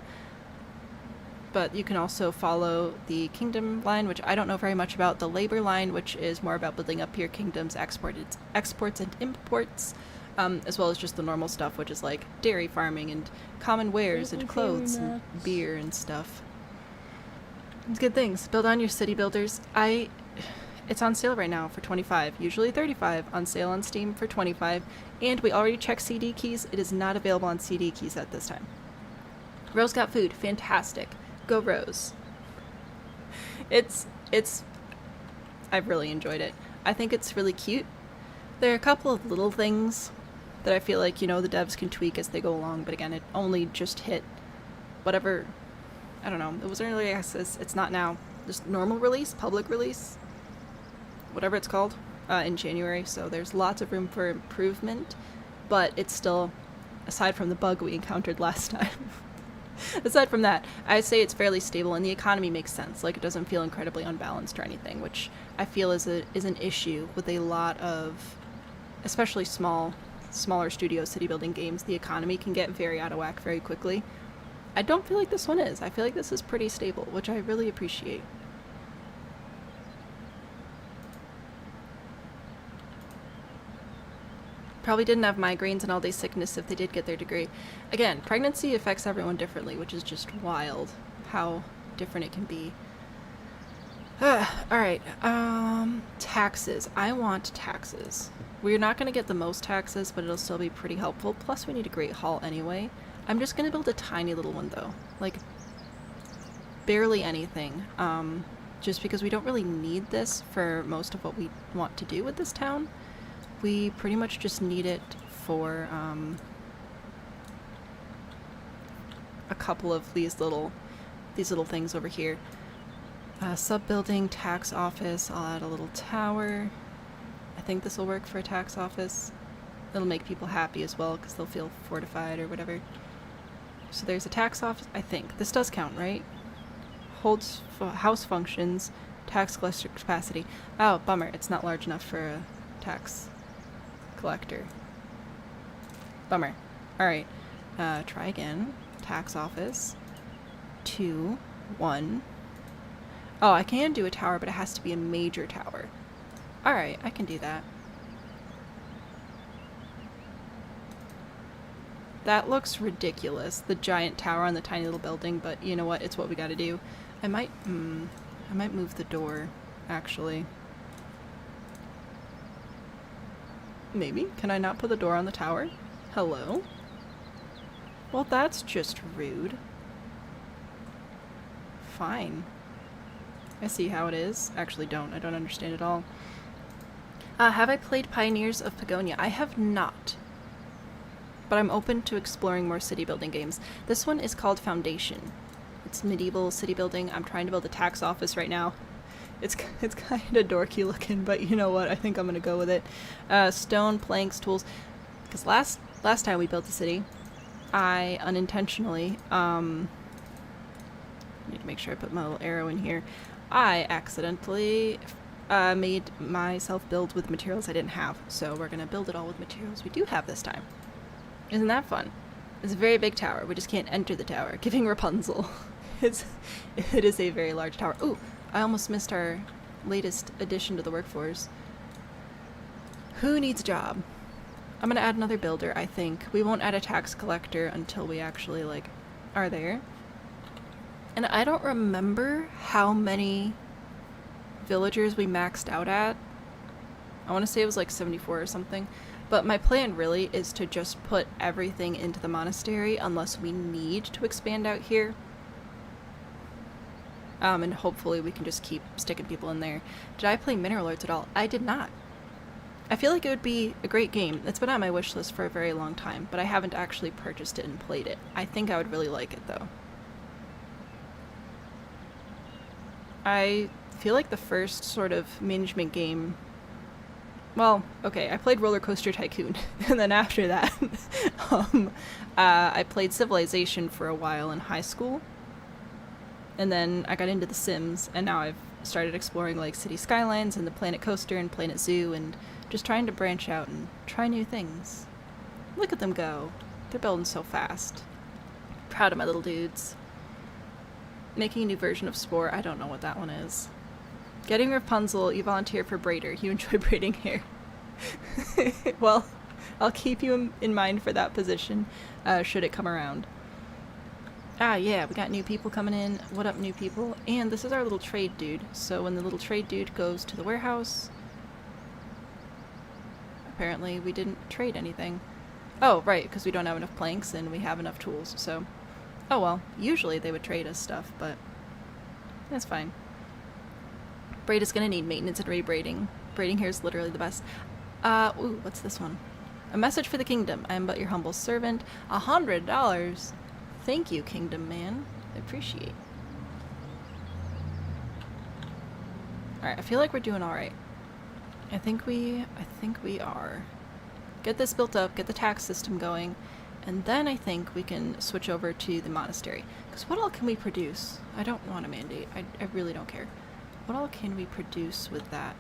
But you can also follow the kingdom line, which I don't know very much about. The labor line, which is more about building up your kingdom's exports and imports, as well as just the normal stuff, which is like dairy farming and common wares and clothes and beer and stuff. It's good things. Build on your city builders. It's on sale right now for 25, usually 35, on sale on Steam for 25, and we already checked CD keys. It is not available on CD keys at this time. Rose got food. Fantastic. Go Rose. I've really enjoyed it. I think it's really cute. There are a couple of little things that I feel like, you know, the devs can tweak as they go along, but again, it only just hit whatever, I don't know, it was early access, it's not now. Just normal release, public release, whatever it's called, in January, so there's lots of room for improvement, but it's still, aside from the bug we encountered last time, aside from that, I'd say it's fairly stable, and the economy makes sense. Like, it doesn't feel incredibly unbalanced or anything, which I feel is an issue with a lot of, especially smaller studio city building games. The economy can get very out of whack very quickly. I don't feel like this one is. I feel like this is pretty stable, which I really appreciate. Probably didn't have migraines and all-day sickness if they did get their degree. Again, pregnancy affects everyone differently, which is just wild how different it can be. Alright, taxes. I want taxes. We're not going to get the most taxes, but it'll still be pretty helpful. Plus, we need a great hall anyway. I'm just going to build a tiny little one, though. Like, barely anything. Just because we don't really need this for most of what we want to do with this town. We pretty much just need it for a couple of these little things over here. Sub-building, tax office, I'll add a little tower. I think this will work for a tax office. It'll make people happy as well because they'll feel fortified or whatever. So there's a tax office, I think. This does count, right? holds house functions, tax collector capacity. Oh, bummer. It's not large enough for a tax collector. Bummer. Alright. Try again. Tax office. 2, 1. Oh, I can do a tower, but it has to be a major tower. Alright, I can do that. That looks ridiculous. The giant tower on the tiny little building, but you know what? It's what we gotta do. I might move the door, actually. Maybe? Can I not put the door on the tower? Hello? Well, that's just rude. Fine. I see how it is. Actually don't. I don't understand at all. Have I played Pioneers of Pagonia? I have not. But I'm open to exploring more city building games. This one is called Foundation. It's medieval city building. I'm trying to build a tax office right now. It's kind of dorky looking, but you know what? I think I'm gonna go with it. Stone, planks, tools. Because last time we built the city, I unintentionally need to make sure I put my little arrow in here. I accidentally made myself build with materials I didn't have, so we're gonna build it all with materials we do have this time. Isn't that fun? It's a very big tower. We just can't enter the tower. Giving Rapunzel. It is a very large tower. Ooh, I almost missed our latest addition to the workforce. Who needs a job? I'm gonna add another builder, I think. We won't add a tax collector until we actually, like, are there. And I don't remember how many villagers we maxed out at. I want to say it was like 74 or something. But my plan really is to just put everything into the monastery unless we need to expand out here. And hopefully we can just keep sticking people in there. Did I play Mineral Lords at all? I did not. I feel like it would be a great game. It's been on my wish list for a very long time, but I haven't actually purchased it and played it. I think I would really like it though. I feel like the first sort of management game... Well, okay, I played Roller Coaster Tycoon, and then after that, I played Civilization for a while in high school, and then I got into The Sims, and now I've started exploring like City Skylines and the Planet Coaster and Planet Zoo, and just trying to branch out and try new things. Look at them go. They're building so fast. Proud of my little dudes. Making a new version of Spore, I don't know what that one is. Getting Rapunzel, you volunteer for braider. You enjoy braiding hair. Well, I'll keep you in mind for that position, should it come around. Ah, yeah, we got new people coming in. What up, new people? And this is our little trade dude. So when the little trade dude goes to the warehouse... Apparently we didn't trade anything. Oh, right, because we don't have enough planks and we have enough tools, so... Oh well, usually they would trade us stuff, but... That's fine. Braid is gonna need maintenance and rebraiding. Braiding hair is literally the best. Ooh, what's this one? A message for the kingdom. I am but your humble servant. $100. Thank you, kingdom man. I appreciate. Alright, I feel like we're doing alright. I think we are. Get this built up, get the tax system going, and then I think we can switch over to the monastery. Because what all can we produce? I don't want a mandate. I really don't care. What all can we produce with that?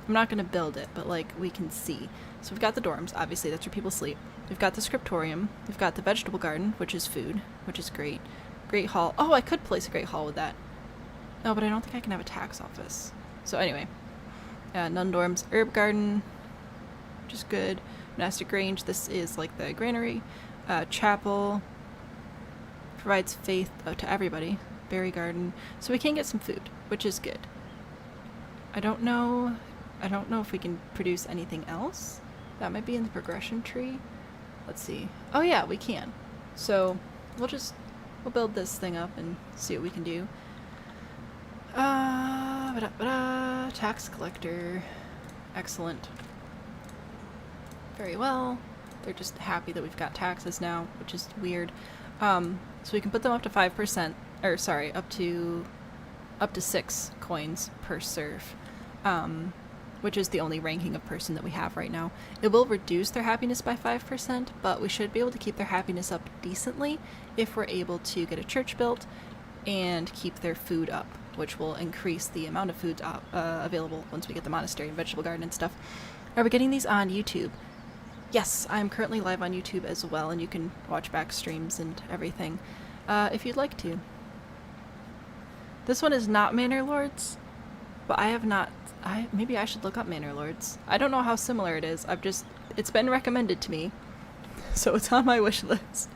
I'm not going to build it, but like we can see. So we've got the dorms, obviously that's where people sleep. We've got the scriptorium. We've got the vegetable garden, which is food, which is great. Great hall. Oh, I could place a great hall with that. No, but I don't think I can have a tax office. So anyway, nun dorms, herb garden, which is good. Monastic Grange, this is like the granary. Chapel, provides faith to everybody. Berry garden. So we can get some food, which is good. I don't know if we can produce anything else. That might be in the progression tree. Let's see. Oh yeah, we can. So we'll build this thing up and see what we can do. Tax collector. Excellent. Very well. They're just happy that we've got taxes now, which is weird. So we can put them up to 5%, or sorry, up to 6 coins per serf, which is the only ranking of person that we have right now. It will reduce their happiness by 5%, but we should be able to keep their happiness up decently if we're able to get a church built and keep their food up, which will increase the amount of food available once we get the monastery and vegetable garden and stuff. Are we getting these on YouTube? Yes, I'm currently live on YouTube as well, and you can watch back streams and everything if you'd like to. This one is not Manor Lords, but I have not... maybe I should look up Manor Lords. I don't know how similar it is. It's been recommended to me, so it's on my wish list.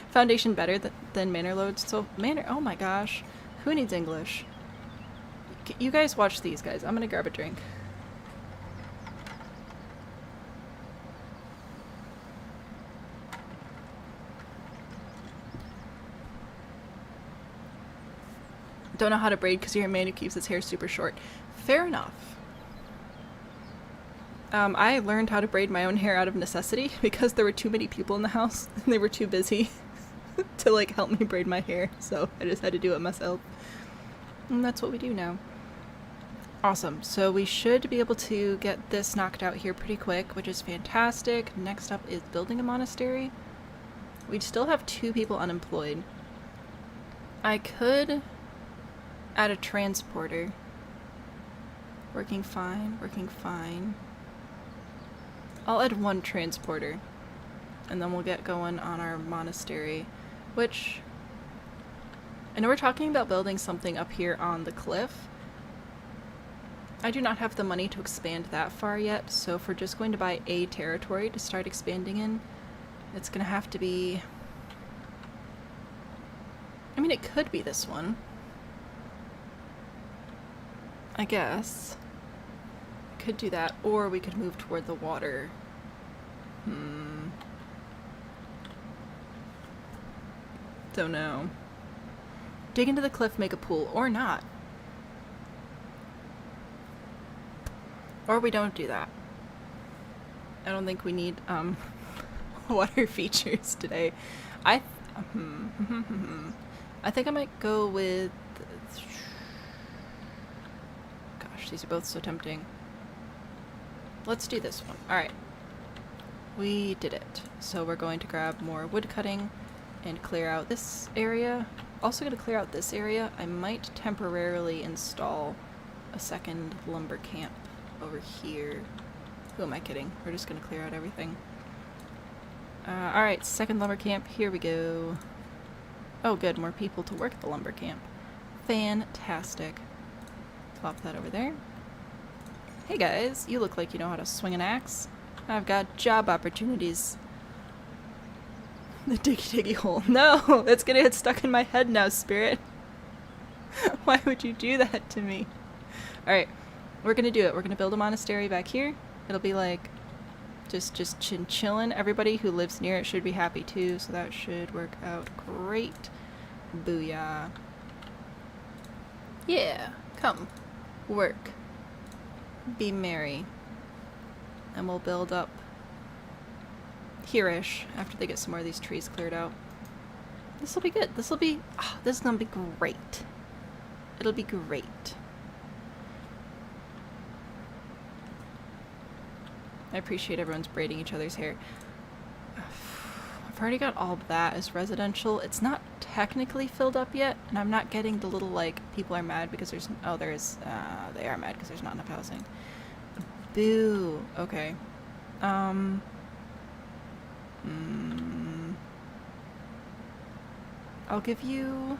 Foundation better than Manor Lords. So oh my gosh, who needs English? You guys watch these guys. I'm gonna grab a drink. Don't know how to braid because you're a man who keeps his hair super short. Fair enough. I learned how to braid my own hair out of necessity because there were too many people in the house and they were too busy to like help me braid my hair, so I just had to do it myself. And that's what we do now. Awesome. So we should be able to get this knocked out here pretty quick, which is fantastic. Next up is building a monastery. We still have 2 people unemployed. I could add a transporter. Working fine, working fine. I'll add 1 transporter, and then we'll get going on our monastery, which... I know we're talking about building something up here on the cliff. I do not have the money to expand that far yet, so if we're just going to buy a territory to start expanding in, it's gonna have to be... I mean, it could be this one. I guess. Could do that, or we could move toward the water. Don't know. Dig into the cliff, make a pool, or not. Or we don't do that. I don't think we need water features today. I think I might go with... Gosh, these are both so tempting. Let's do this one. Alright. We did it. So we're going to grab more wood cutting and clear out this area. Also going to clear out this area. I might temporarily install a second lumber camp over here. Who am I kidding? We're just going to clear out everything. Alright, second lumber camp. Here we go. Oh good, more people to work at the lumber camp. Fantastic. Plop that over there. Hey guys, you look like you know how to swing an axe. I've got job opportunities. The diggy diggy hole. No! It's gonna get stuck in my head now, Spirit. Why would you do that to me? Alright, we're gonna do it. We're gonna build a monastery back here. It'll be like just chillin'. Everybody who lives near it should be happy too, so that should work out great. Booyah. Yeah, come. Work. Be merry. And we'll build up here-ish after they get some more of these trees cleared out. This'll be good. This'll be... Oh, this is gonna be great. It'll be great. I appreciate everyone's braiding each other's hair. I've already got all of that as residential. It's not technically filled up yet, and I'm not getting the little, like, people are mad because there's... Oh, there is... they are mad because there's not enough housing. Boo. Okay. I'll give you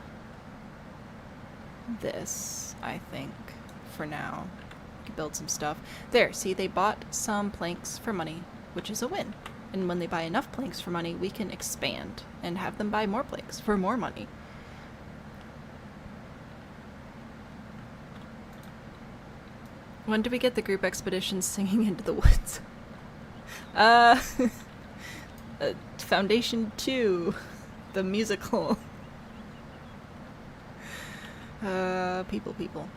this, I think, for now. You can build some stuff. There, see, they bought some planks for money, which is a win. And when they buy enough planks for money, we can expand and have them buy more planks for more money. When do we get the group expedition singing into the woods? Foundation 2, the musical. People.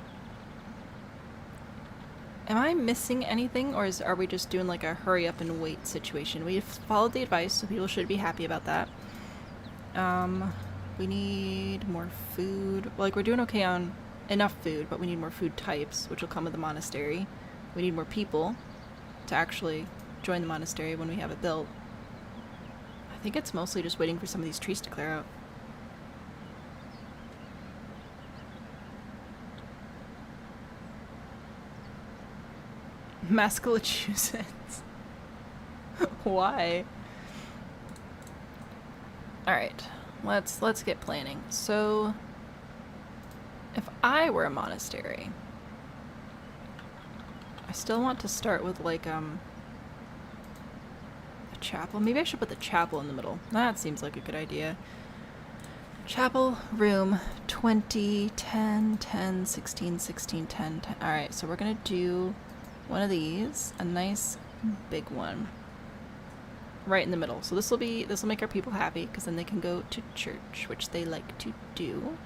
Am I missing anything, or are we just doing like a hurry up and wait situation? We've followed the advice, so people should be happy about that. We need more food. Like, we're doing okay on enough food, but we need more food types, which will come with the monastery. We need more people to actually join the monastery when we have it built. I think it's mostly just waiting for some of these trees to clear out. Massachusetts. Why? Alright, let's get planning. So, if I were a monastery, I still want to start with like, a chapel. Maybe I should put the chapel in the middle. That seems like a good idea. Chapel, room, 20, 10, 10, 16, 16, 10, 10. Alright, so we're gonna do one of these, a nice big one, right in the middle. So this will make our people happy, because then they can go to church, which they like to do.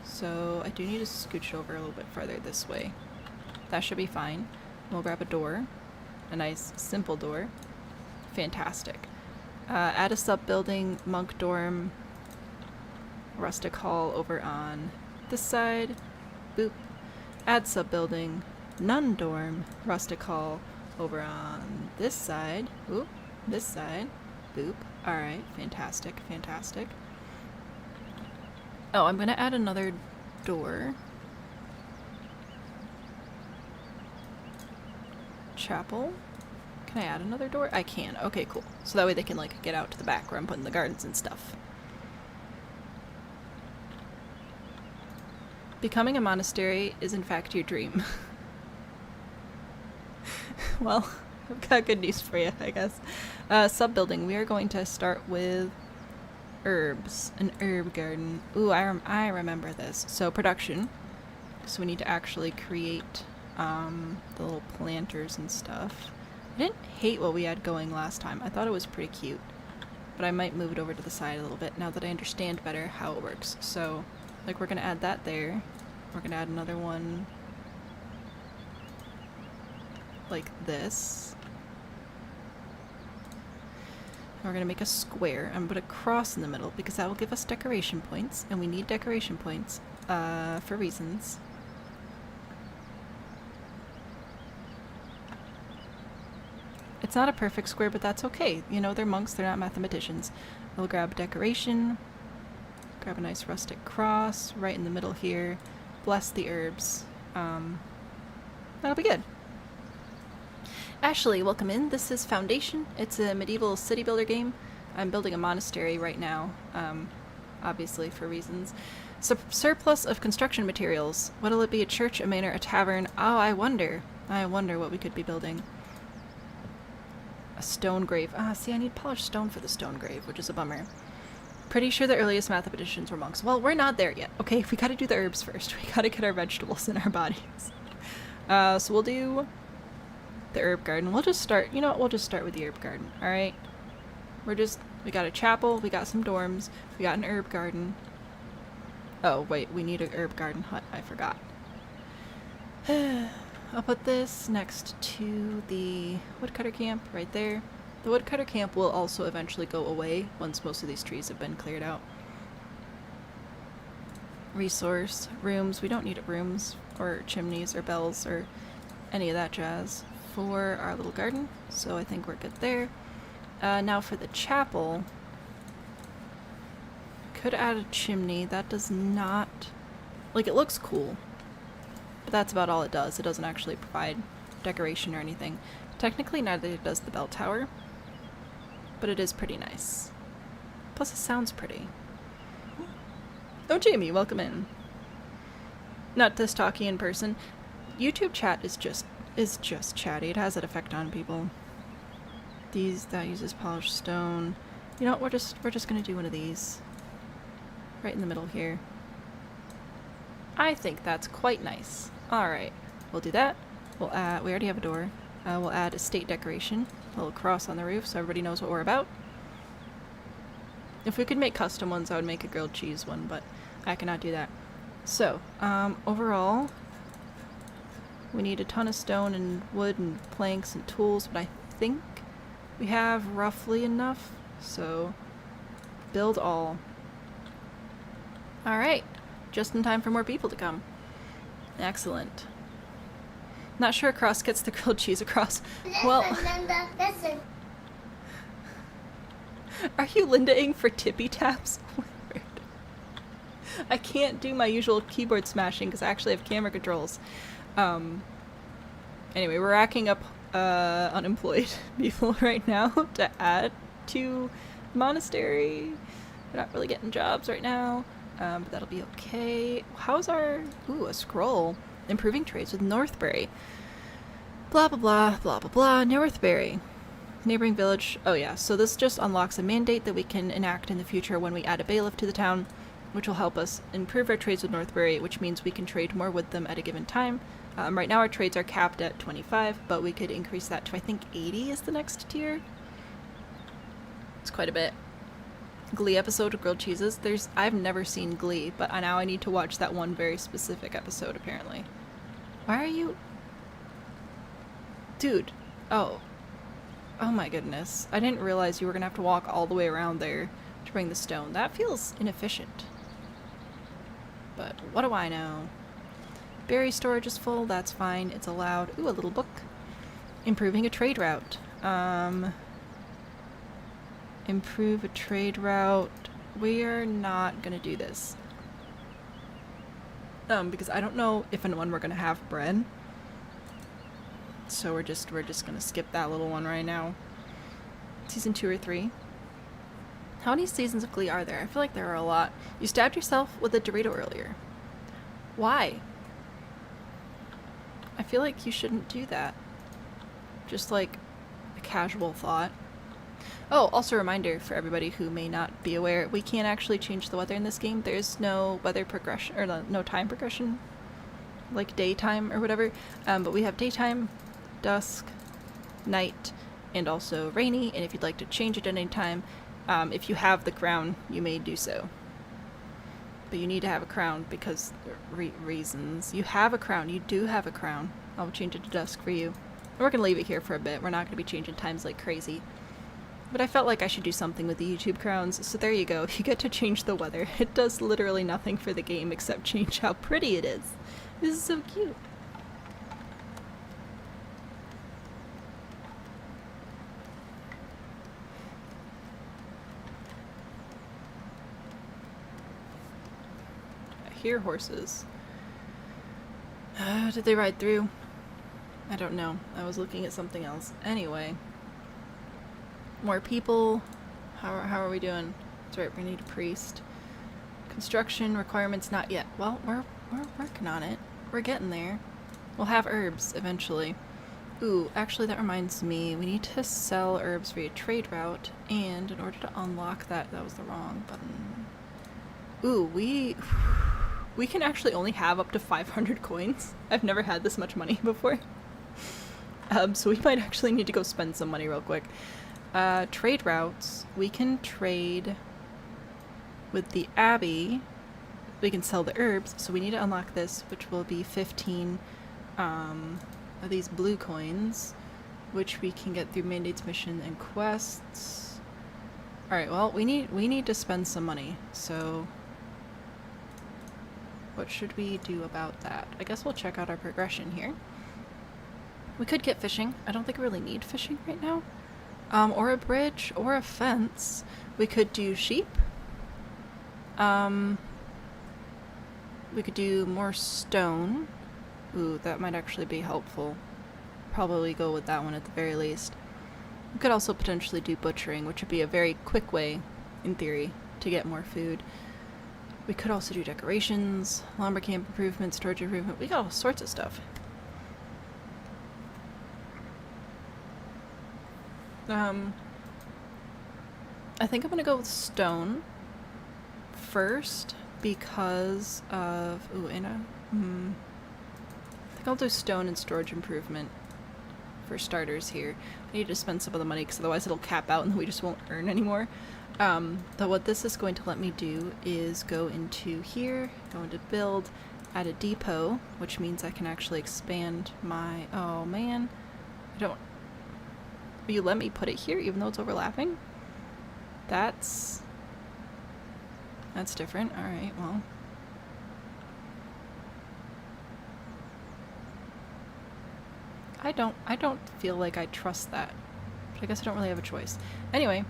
So I do need to scooch over a little bit farther this way. That should be fine. We'll grab a door, a nice simple door. Fantastic. Add a sub-building, monk dorm, rustic hall over on this side. Boop. Add sub-building, nun dorm, rustic hall over on this side. Oop. This side. Boop. Alright. Fantastic. Fantastic. Oh, I'm gonna add another door. Chapel. Can I add another door? I can. Okay, cool. So that way they can, like, get out to the back where I'm putting the gardens and stuff. Becoming a monastery is, in fact, your dream. Well, I've got good news for you, I guess. Sub-building. We are going to start with herbs. An herb garden. Ooh, I remember this. So, production. So we need to actually create the little planters and stuff. I didn't hate what we had going last time. I thought it was pretty cute. But I might move it over to the side a little bit now that I understand better how it works. So, like, we're gonna add that there. We're gonna add another one like this. We're gonna make a square. I'm gonna put a cross in the middle because that will give us decoration points, and we need decoration points for reasons. It's not a perfect square, but that's okay. You know, they're monks, they're not mathematicians. We'll grab decoration, grab a nice rustic cross right in the middle here, bless the herbs. That'll be good. Ashley, welcome in. This is Foundation. It's a medieval city builder game. I'm building a monastery right now, obviously for reasons. Surplus of construction materials. What'll it be? A church, a manor, a tavern? Oh, I wonder. I wonder what we could be building. A stone grave. Ah, see, I need polished stone for the stone grave, which is a bummer. Pretty sure the earliest mathematicians were monks. Well, we're not there yet. Okay, we gotta do the herbs first. We gotta get our vegetables in our bodies. So we'll do the herb garden. We'll just start, you know what, we'll just start with the herb garden, alright? We got a chapel, we got some dorms, we got an herb garden. Oh, wait, we need a herb garden hut. I forgot. I'll put this next to the woodcutter camp right there. The woodcutter camp will also eventually go away once most of these trees have been cleared out. Resource, rooms. We don't need rooms or chimneys or bells or any of that jazz for our little garden, so I think we're good there. Now for the chapel, could add a chimney. That does not, like, it looks cool, but that's about all it does. It doesn't actually provide decoration or anything. Technically neither does the bell tower, but it is pretty nice. Plus it sounds pretty. Oh, Jamie, welcome in. Not this talky in person. YouTube chat is just chatty. It has that effect on people. That uses polished stone. You know what, we're just gonna do one of these. Right in the middle here. I think that's quite nice. Alright, we'll do that. We'll add, we already have a door. We'll add estate decoration. A little cross on the roof so everybody knows what we're about. If we could make custom ones, I would make a grilled cheese one, but I cannot do that. So, overall, we need a ton of stone and wood and planks and tools, but I think we have roughly enough, so build all. Alright, just in time for more people to come. Excellent. Not sure a cross gets the grilled cheese across. Well, Listen. are you Linda-ing for tippy taps? Weird. I can't do my usual keyboard smashing because I actually have camera controls. Anyway, we're racking up unemployed people right now to add to monastery. We're not really getting jobs right now, but that'll be okay. How's our... Ooh, a scroll. Improving trades with Northbury. Blah, blah, blah, blah, blah, blah. Northbury. Neighboring village. Oh yeah, so this just unlocks a mandate that we can enact in the future when we add a bailiff to the town, which will help us improve our trades with Northbury, which means we can trade more with them at a given time. Right now our trades are capped at 25, but we could increase that to, I think, 80 is the next tier. It's quite a bit. Glee episode of grilled cheeses. I've never seen Glee, but now I need to watch that one very specific episode, apparently. Why are you... Dude. Oh. Oh my goodness. I didn't realize you were gonna have to walk all the way around there to bring the stone. That feels inefficient. But what do I know? Berry storage is full, that's fine. It's allowed. Ooh, a little book. Improving a trade route. Improve a trade route. We're not gonna do this. Because I don't know if and when we're gonna have bread. So we're just gonna skip that little one right now. Season 2 or 3. How many seasons of Glee are there? I feel like there are a lot. You stabbed yourself with a Dorito earlier. Why? I feel like you shouldn't do that. Just like a casual thought. Oh, also a reminder for everybody who may not be aware, we can't actually change the weather in this game. There's no weather progression, or no time progression, like daytime or whatever. But we have daytime, dusk, night, and also rainy. And if you'd like to change it at any time, if you have the crown, you may do so. But you need to have a crown because reasons. You have a crown. You do have a crown. I'll change it to dusk for you. And we're going to leave it here for a bit. We're not going to be changing times like crazy. But I felt like I should do something with the YouTube crowns, so there you go. You get to change the weather. It does literally nothing for the game except change how pretty it is. This is so cute. I hear horses. Did they ride through? I don't know. I was looking at something else. Anyway. More people. How are we doing? That's right, we need a priest. Construction requirements not yet. Well, we're working on it. We're getting there. We'll have herbs eventually. Ooh, actually that reminds me, we need to sell herbs via trade route, and in order to unlock that was the wrong button. Ooh, we can actually only have up to 500 coins. I've never had this much money before. So we might actually need to go spend some money real quick. Trade routes. We can trade with the abbey. We can sell the herbs, so we need to unlock this, which will be 15 of these blue coins, which we can get through mandates, mission, and quests. Alright, well, we need to spend some money, so what should we do about that? I guess we'll check out our progression here. We could get fishing. I don't think we really need fishing right now. Or a bridge, or a fence. We could do sheep. We could do more stone. Ooh, that might actually be helpful. Probably go with that one at the very least. We could also potentially do butchering, which would be a very quick way, in theory, to get more food. We could also do decorations, lumber camp improvement, storage improvement. We got all sorts of stuff. I think I'm gonna go with stone first because of I think I'll do stone and storage improvement for starters here. I need to spend some of the money because otherwise it'll cap out and we just won't earn anymore. But what this is going to let me do is go into here, go into build, add a depot, which means I can actually expand my... Oh man, I don't... Will you let me put it here even though it's overlapping? That's different. Alright, well. I don't feel like I trust that. But I guess I don't really have a choice. Anyway,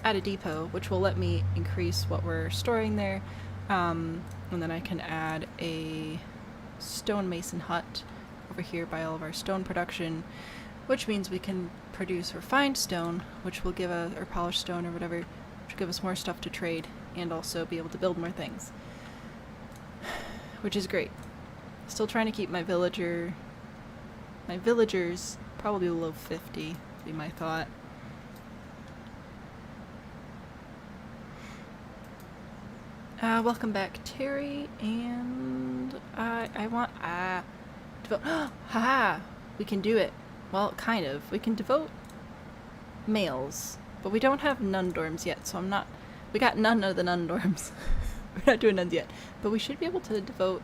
add a depot, which will let me increase what we're storing there. And then I can add a stonemason hut over here by all of our stone production, which means we can produce refined stone, which will give us, or polished stone or whatever, which will give us more stuff to trade and also be able to build more things. Which is great. Still trying to keep my villagers probably below 50, would be my thought. Welcome back, Terry, and I want, devote, haha, we can do it. Well, kind of. We can devote males, but we don't have nun dorms yet, so we got none of the nun dorms. We're not doing nuns yet, but we should be able to devote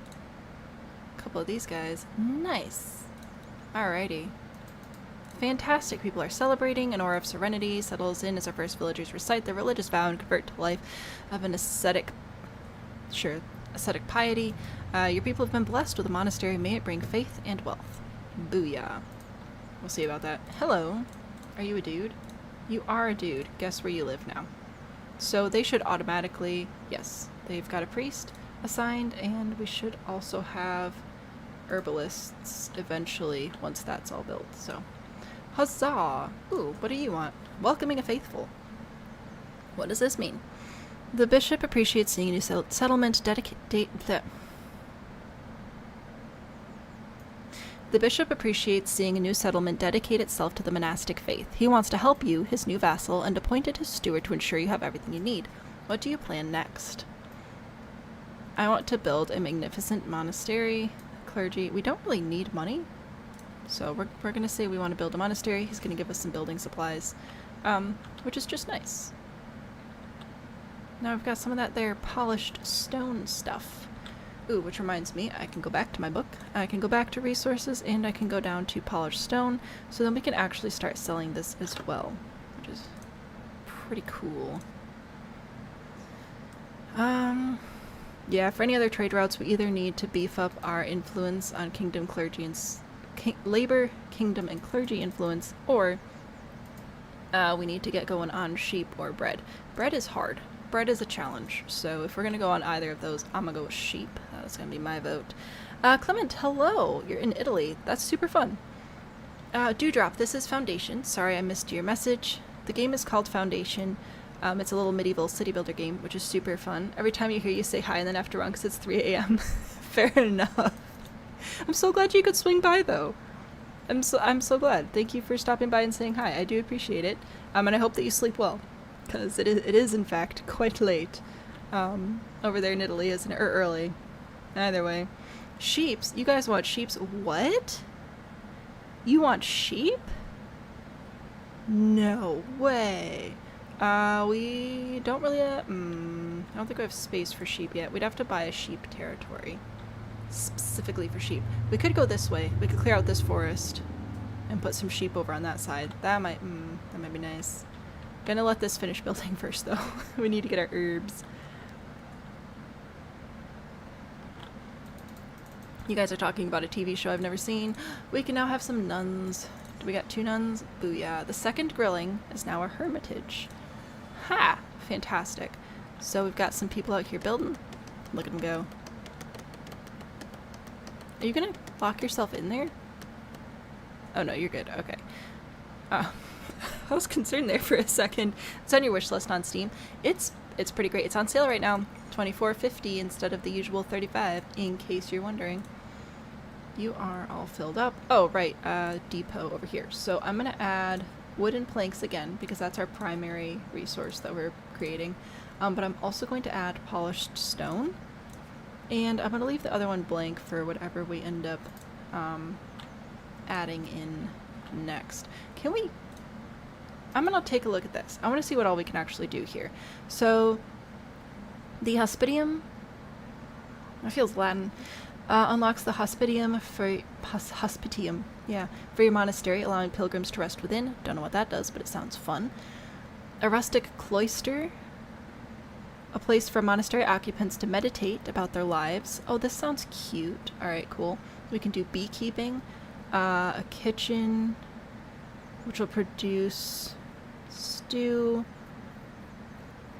a couple of these guys. Nice. Alrighty. Fantastic. People are celebrating. An aura of serenity settles in as our first villagers recite their religious vow and convert to life of an ascetic piety. Your people have been blessed with a monastery. May it bring faith and wealth. Booyah. We'll see about that. Hello. Are you a dude? You are a dude. Guess where you live now. So they should automatically, yes, they've got a priest assigned, and we should also have herbalists eventually once that's all built. So, huzzah! Ooh, what do you want? Welcoming a faithful. What does this mean? The bishop appreciates seeing a new settlement The bishop appreciates seeing a new settlement dedicate itself to the monastic faith. He wants to help you, his new vassal, and appointed his steward to ensure you have everything you need. What do you plan next? I want to build a magnificent monastery. Clergy. We don't really need money. So we're going to say we want to build a monastery. He's going to give us some building supplies, which is just nice. Now I've got some of that there polished stone stuff. Ooh, which reminds me, I can go back to my book, I can go back to resources, and I can go down to polished stone, so then we can actually start selling this as well, which is pretty cool. Yeah, for any other trade routes, we either need to beef up our influence on kingdom, clergy, and labor, kingdom, and clergy influence, or we need to get going on sheep or bread. Bread is hard. Bread is a challenge, so if we're gonna go on either of those, I'm gonna go with sheep. That's gonna be my vote. Clement, hello! You're in Italy. That's super fun. Dewdrop, this is Foundation. Sorry I missed your message. The game is called Foundation. It's a little medieval city builder game, which is super fun. Every time you hear you say hi and then have to run because it's 3 a.m. Fair enough. I'm so glad you could swing by, though. I'm so glad. Thank you for stopping by and saying hi. I do appreciate it. And I hope that you sleep well. Because it is in fact quite late over there in Italy, isn't it? Or early. Either way. Sheeps? You guys want sheeps? What? You want sheep? No way. We don't really, I don't think we have space for sheep yet. We'd have to buy a sheep territory. Specifically for sheep. We could go this way. We could clear out this forest and put some sheep over on that side. That might be nice. Gonna let this finish building first, though. We need to get our herbs. You guys are talking about a TV show I've never seen. We can now have some nuns. Do we got 2 nuns? Booyah. The second grilling is now a hermitage. Ha! Fantastic. So we've got some people out here building. Look at them go. Are you gonna lock yourself in there? Oh no, you're good. Okay. I was concerned there for a second. It's on your wish list on Steam. It's pretty great. It's on sale right now. $24.50 instead of the usual $35, in case you're wondering. You are all filled up. Oh, right. Depot over here. So I'm going to add wooden planks again, because that's our primary resource that we're creating. But I'm also going to add polished stone. And I'm going to leave the other one blank for whatever we end up adding in next. Can we... I'm going to take a look at this. I want to see what all we can actually do here. So, the Hospitium, that feels Latin, unlocks the Hospitium for your monastery, allowing pilgrims to rest within. Don't know what that does, but it sounds fun. A rustic cloister, a place for monastery occupants to meditate about their lives. Oh, this sounds cute. Alright, cool. We can do beekeeping, a kitchen, which will produce stew,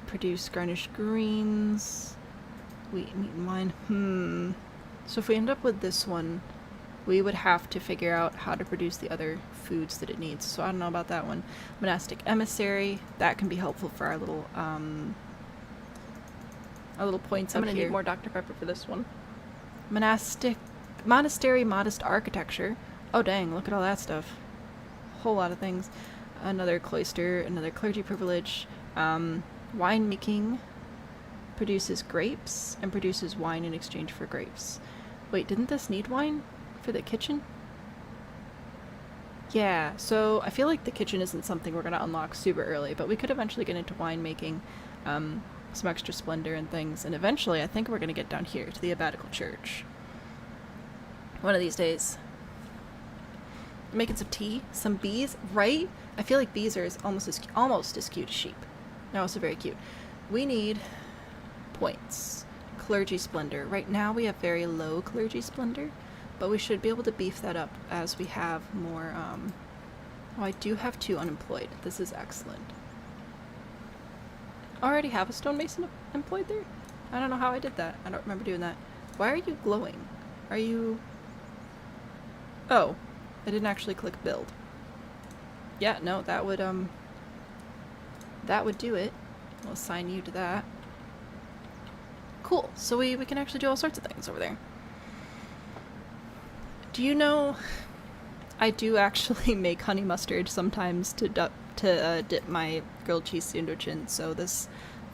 produce garnished greens, wheat, meat, and wine. So if we end up with this one, we would have to figure out how to produce the other foods that it needs. So I don't know about that one. Monastic emissary, that can be helpful for our little points I'm up gonna here. need more Dr. Pepper for this one. Monastery modest architecture. Oh dang, look at all that stuff. Whole lot of things. Another cloister, another clergy privilege. Winemaking produces grapes and produces wine in exchange for grapes. Wait, didn't this need wine for the kitchen? Yeah, so I feel like the kitchen isn't something we're going to unlock super early, but we could eventually get into winemaking, some extra splendor and things, and eventually I think we're going to get down here to the abbatical church. One of these days. Making some tea, some bees, right? I feel like bees are almost as cute as sheep. They're also very cute. We need points. Clergy splendor. Right now we have very low clergy splendor, but we should be able to beef that up as we have more, oh, I do have 2 unemployed. This is excellent. I already have a stonemason employed there? I don't know how I did that. I don't remember doing that. Why are you glowing? Are you... Oh, I didn't actually click build. Yeah, no, that would do it. We'll assign you to that. Cool, so we can actually do all sorts of things over there. Do you know, I do actually make honey mustard sometimes to dip my grilled cheese sandwich in, so this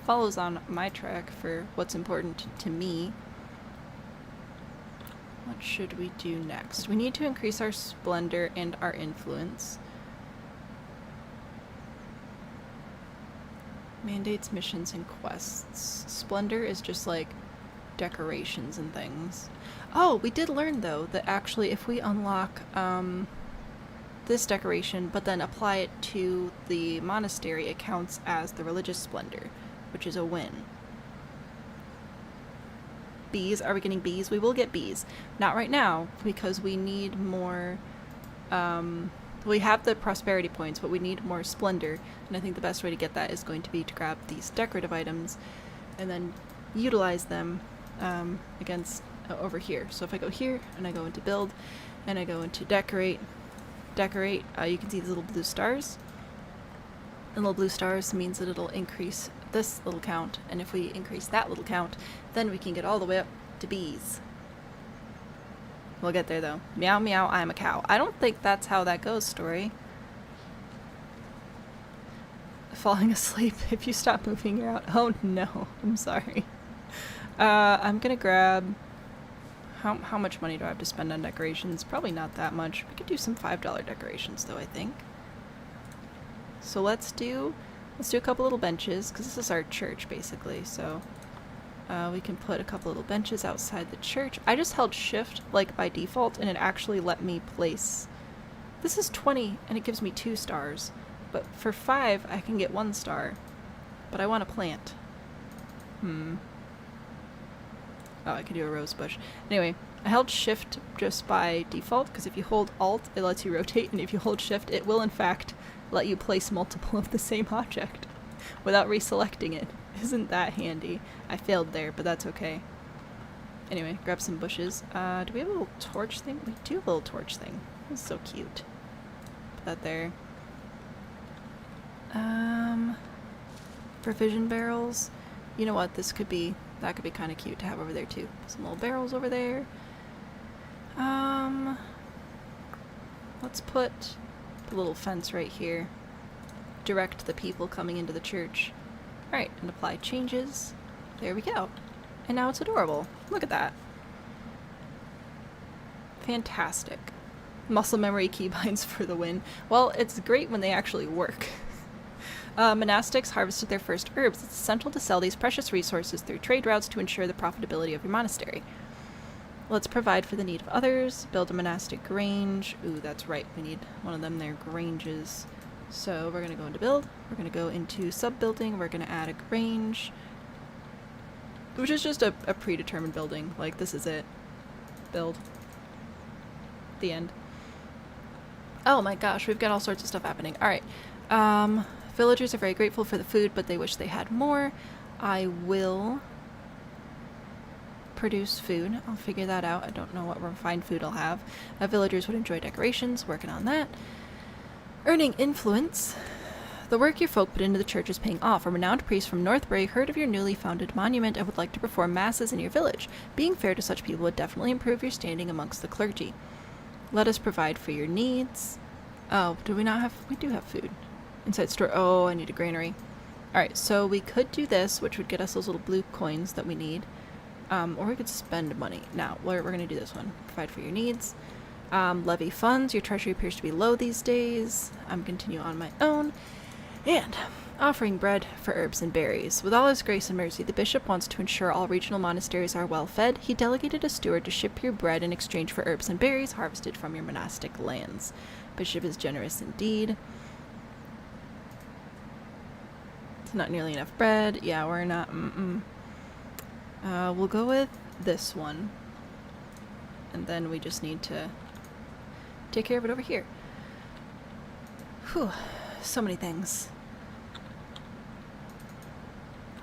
follows on my track for what's important to me. What should we do next? We need to increase our splendor and our influence. Mandates, missions, and quests. Splendor is just like decorations and things. Oh, we did learn though that actually if we unlock this decoration but then apply it to the monastery, it counts as the religious splendor, which is a win. Bees, are we getting bees? We will get bees. Not right now because we need more, we have the prosperity points, but we need more splendor, and I think the best way to get that is going to be to grab these decorative items and then utilize them against over here. So if I go here and I go into build and I go into decorate, you can see these little blue stars. And little blue stars means that it'll increase this little count, and if we increase that little count, then we can get all the way up to bees. We'll get there though. Meow meow, I'm a cow. I don't think that's how that goes, story. Falling asleep if you stop moving, you're out. Oh no, I'm sorry. I'm gonna grab... How much money do I have to spend on decorations? Probably not that much. We could do some $5 decorations though, I think. So let's do a couple little benches, because this is our church basically, so we can put a couple little benches outside the church. I just held shift like by default and it actually let me place... This is 20 and it gives me 2 stars, but for 5 I can get 1 star, but I want to plant. Oh, I could do a rose bush. Anyway, I held shift just by default, because if you hold alt it lets you rotate, and if you hold shift it will in fact let you place multiple of the same object without reselecting it. Isn't that handy? I failed there, but that's okay. Anyway, grab some bushes. Do we have a little torch thing? We do have a little torch thing. It's so cute. Put that there. Provision barrels. You know what? That could be kind of cute to have over there too. Some little barrels over there. Let's put a little fence right here. Direct the people coming into the church. Alright, and apply changes. There we go. And now it's adorable. Look at that. Fantastic. Muscle memory keybinds for the win. Well, it's great when they actually work. Monastics harvested their first herbs. It's essential to sell these precious resources through trade routes to ensure the profitability of your monastery. Let's provide for the need of others. Build a monastic grange. Ooh, that's right. We need one of them there, granges. So we're going to go into build. We're going to go into sub-building. We're going to add a grange, which is just a predetermined building. Like, this is it. Build. The end. Oh my gosh, we've got all sorts of stuff happening. Alright. Villagers are very grateful for the food, but they wish they had more. I will produce food. I'll figure that out. I don't know what refined food I'll have. Villagers would enjoy decorations. Working on that. Earning influence. The work your folk put into the church is paying off. A renowned priest from Northbury heard of your newly founded monument and would like to perform masses in your village. Being fair to such people would definitely improve your standing amongst the clergy. Let us provide for your needs. Oh, do we not have... We do have food. Inside store. Oh, I need a granary. Alright, so we could do this, which would get us those little blue coins that we need. Or we could spend money. Now, we're going to do this one. Provide for your needs. Levy funds. Your treasury appears to be low these days. I'm continue on my own. And offering bread for herbs and berries. With all his grace and mercy, the bishop wants to ensure all regional monasteries are well fed. He delegated a steward to ship your bread in exchange for herbs and berries harvested from your monastic lands. Bishop is generous indeed. It's not nearly enough bread. Yeah, we're not. We'll go with this one. And then we just need to take care of it over here. Whew. So many things.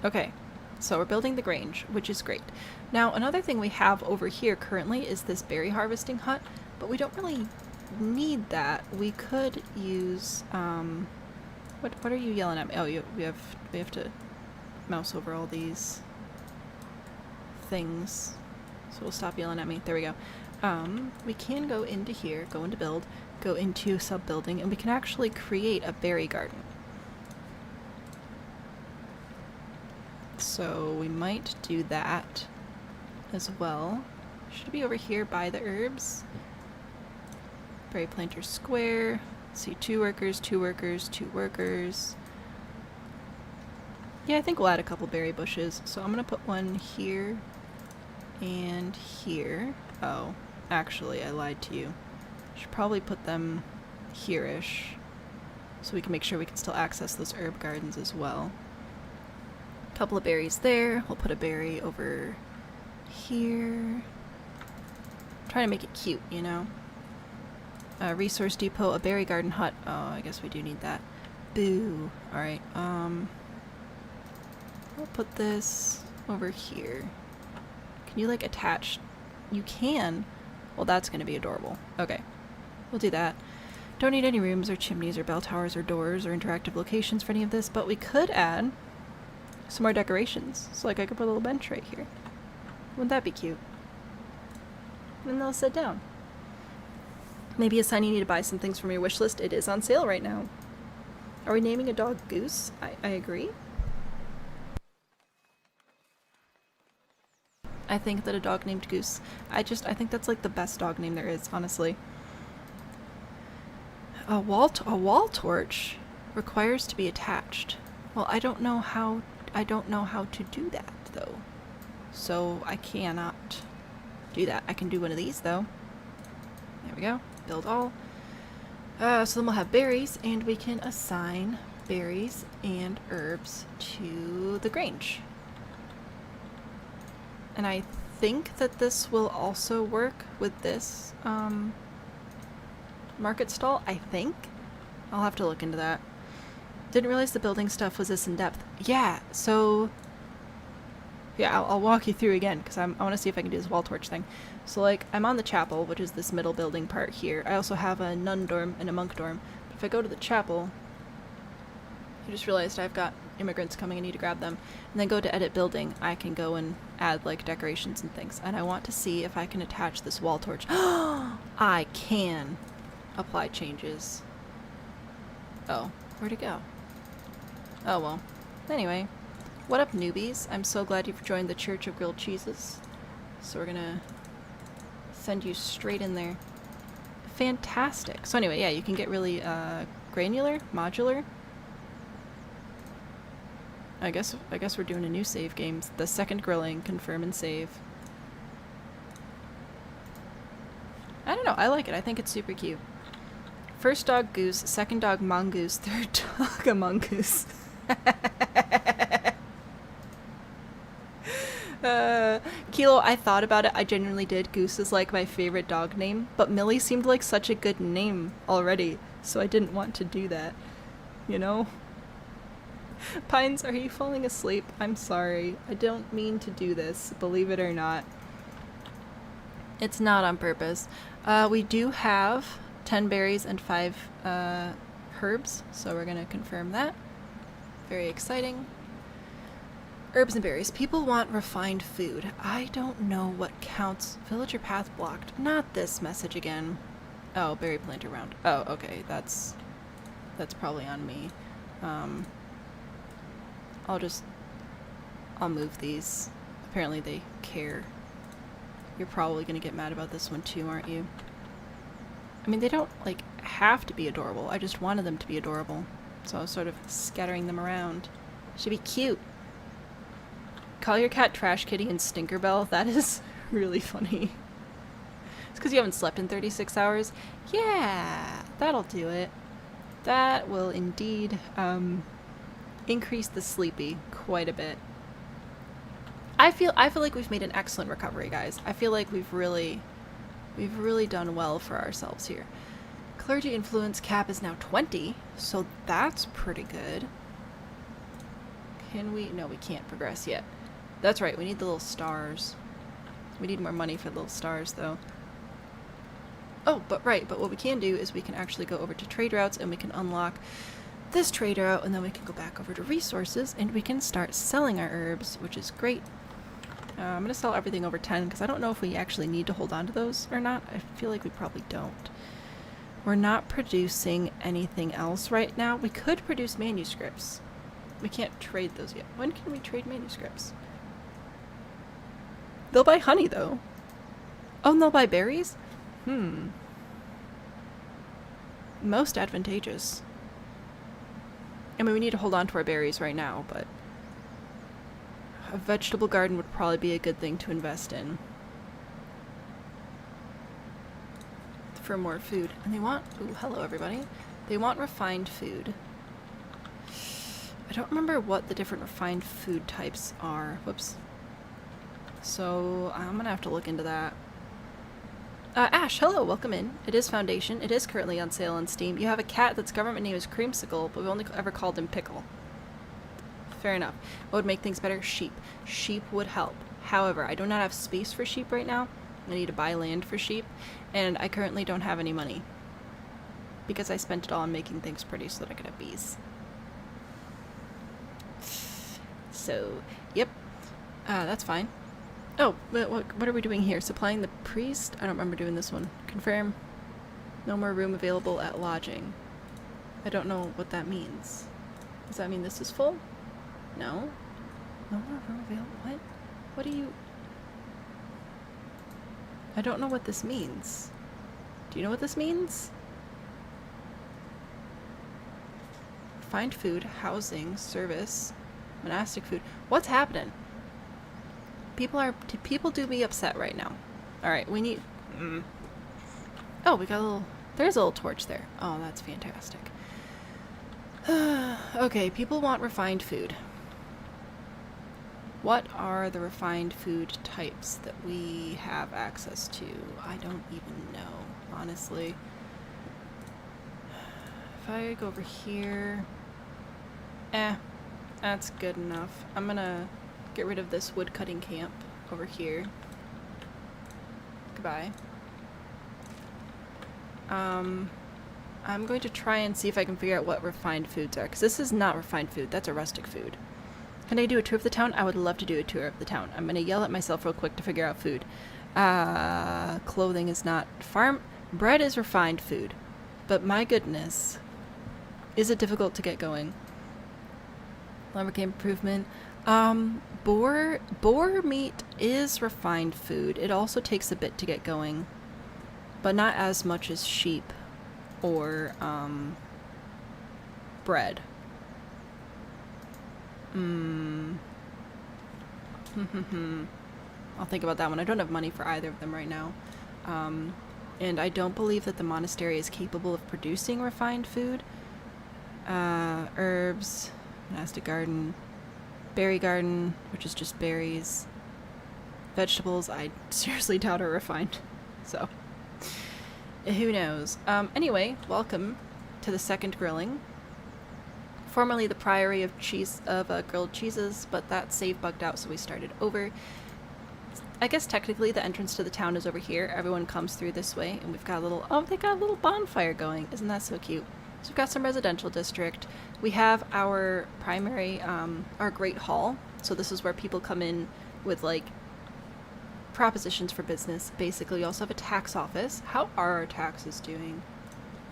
Okay, so we're building the grange, which is great. Now, another thing we have over here currently is this berry harvesting hut, but we don't really need that. We could use, what are you yelling at me? Oh, we have to mouse over all these things. So we'll stop yelling at me. There we go. We can go into here, go into build, go into sub-building, and we can actually create a berry garden. So we might do that as well. Should be over here by the herbs. Berry planter square. See, 2 workers, 2 workers, 2 workers. Yeah, I think we'll add a couple berry bushes. So I'm gonna put one here and here. Oh, actually, I lied to you. Should probably put them here-ish, so we can make sure we can still access those herb gardens as well. Couple of berries there. We'll put a berry over here. Trying to make it cute, you know. A resource depot, a berry garden hut. Oh, I guess we do need that. Boo. Alright, we'll put this over here. Can you, like, attach? You can. Well, that's going to be adorable. Okay. We'll do that. Don't need any rooms or chimneys or bell towers or doors or interactive locations for any of this, but we could add some more decorations. So, like, I could put a little bench right here. Wouldn't that be cute? And then they'll sit down. Maybe a sign you need to buy some things from your wish list. It is on sale right now. Are we naming a dog Goose? I agree. I think that a dog named Goose. I think that's like the best dog name there is, honestly. A wall torch requires to be attached. Well, I don't know how to do that though. So I cannot do that. I can do one of these though. There we go. Build all. So then we'll have berries, and we can assign berries and herbs to the grange. And I think that this will also work with this market stall, I think. I'll have to look into that. Didn't realize the building stuff was this in depth. Yeah, so... yeah, I'll walk you through again, because I want to see if I can do this wall torch thing. So, like, I'm on the chapel, which is this middle building part here. I also have a nun dorm and a monk dorm. But if I go to the chapel, I just realized I've got immigrants coming. I need to grab them. And then go to edit building. I can go and add, like, decorations and things. And I want to see if I can attach this wall torch. I can apply changes. Oh, where'd it go? Oh, well. Anyway. What up, newbies? I'm so glad you've joined the Church of Grilled Cheeses. So we're gonna send you straight in there. Fantastic. So anyway, yeah, you can get really granular, modular. I guess we're doing a new save game. The second grilling, confirm and save. I don't know, I like it. I think it's super cute. First dog Goose, second dog Mongoose, third dog a Mongoose. Kilo, I thought about it. I genuinely did. Goose is like my favorite dog name, but Millie seemed like such a good name already, so I didn't want to do that. You know? Pines, are you falling asleep? I'm sorry. I don't mean to do this, believe it or not. It's not on purpose. We do have 10 berries and 5 herbs, so we're gonna confirm that. Very exciting. Herbs and berries. People want refined food. I don't know what counts. Villager path blocked. Not this message again. Oh, berry planter round. Oh, okay. That's probably on me. I'll move these. Apparently they care. You're probably gonna get mad about this one too, aren't you? I mean, they don't, like, have to be adorable. I just wanted them to be adorable. So I was sort of scattering them around. Should be cute. Call your cat Trash Kitty and Stinkerbell. That is really funny. It's because you haven't slept in 36 hours? Yeah, that'll do it. That will indeed increase the sleepy quite a bit. I feel like we've made an excellent recovery, guys. I feel like we've really done well for ourselves here. Clergy influence cap is now 20, so that's pretty good. Can we? No, we can't progress yet. That's right, we need the little stars. We need more money for the little stars, though. Oh, but what we can do is we can actually go over to trade routes and we can unlock this trade route, and then we can go back over to resources and we can start selling our herbs, which is great. I'm going to sell everything over 10 because I don't know if we actually need to hold on to those or not. I feel like we probably don't. We're not producing anything else right now. We could produce manuscripts. We can't trade those yet. When can we trade manuscripts? They'll buy honey, though. Oh, and they'll buy berries? Most advantageous. I mean, we need to hold on to our berries right now, but a vegetable garden would probably be a good thing to invest in. For more food. And they want... Ooh, hello, everybody. They want refined food. I don't remember what the different refined food types are. Whoops. So, I'm gonna have to look into that. Ash, hello, welcome in. It is Foundation. It is currently on sale on Steam. You have a cat that's government name is Creamsicle, but we've only ever called him Pickle. Fair enough. What would make things better? Sheep. Sheep would help. However, I do not have space for sheep right now. I need to buy land for sheep, and I currently don't have any money. Because I spent it all on making things pretty so that I could have bees. So, yep. That's fine. Oh, what are we doing here? Supplying the priest? I don't remember doing this one. Confirm. No more room available at lodging. I don't know what that means. Does that mean this is full? No. No more room available? What? What do you... I don't know what this means. Do you know what this means? Find food, housing, service, monastic food. What's happening? People do be upset right now. Alright, we need... Oh, we got a little... There's a little torch there. Oh, that's fantastic. Okay, people want refined food. What are the refined food types that we have access to? I don't even know, honestly. If I go over here... that's good enough. I'm gonna get rid of this woodcutting camp over here. Goodbye. I'm going to try and see if I can figure out what refined foods are, because this is not refined food, that's a rustic food. Can I do a tour of the town? I would love to do a tour of the town. I'm gonna yell at myself real quick to figure out food. Clothing is not. Bread is refined food. But my goodness. Is it difficult to get going? Lumber camp improvement. Boar meat is refined food. It also takes a bit to get going. But not as much as sheep or, bread. I'll think about that one. I don't have money for either of them right now. And I don't believe that the monastery is capable of producing refined food. Herbs, monastic garden, berry garden, which is just berries. Vegetables, I seriously doubt are refined. So, who knows? Anyway, welcome to the second grilling. Formerly the Priory of grilled cheeses, but that save bugged out, so we started over. I guess technically the entrance to the town is over here. Everyone comes through this way, and we've got a little, oh, they got a little bonfire going. Isn't that so cute? So we've got some residential district. We have our primary, our Great Hall. So this is where people come in with, like, propositions for business. Basically, we also have a tax office. How are our taxes doing?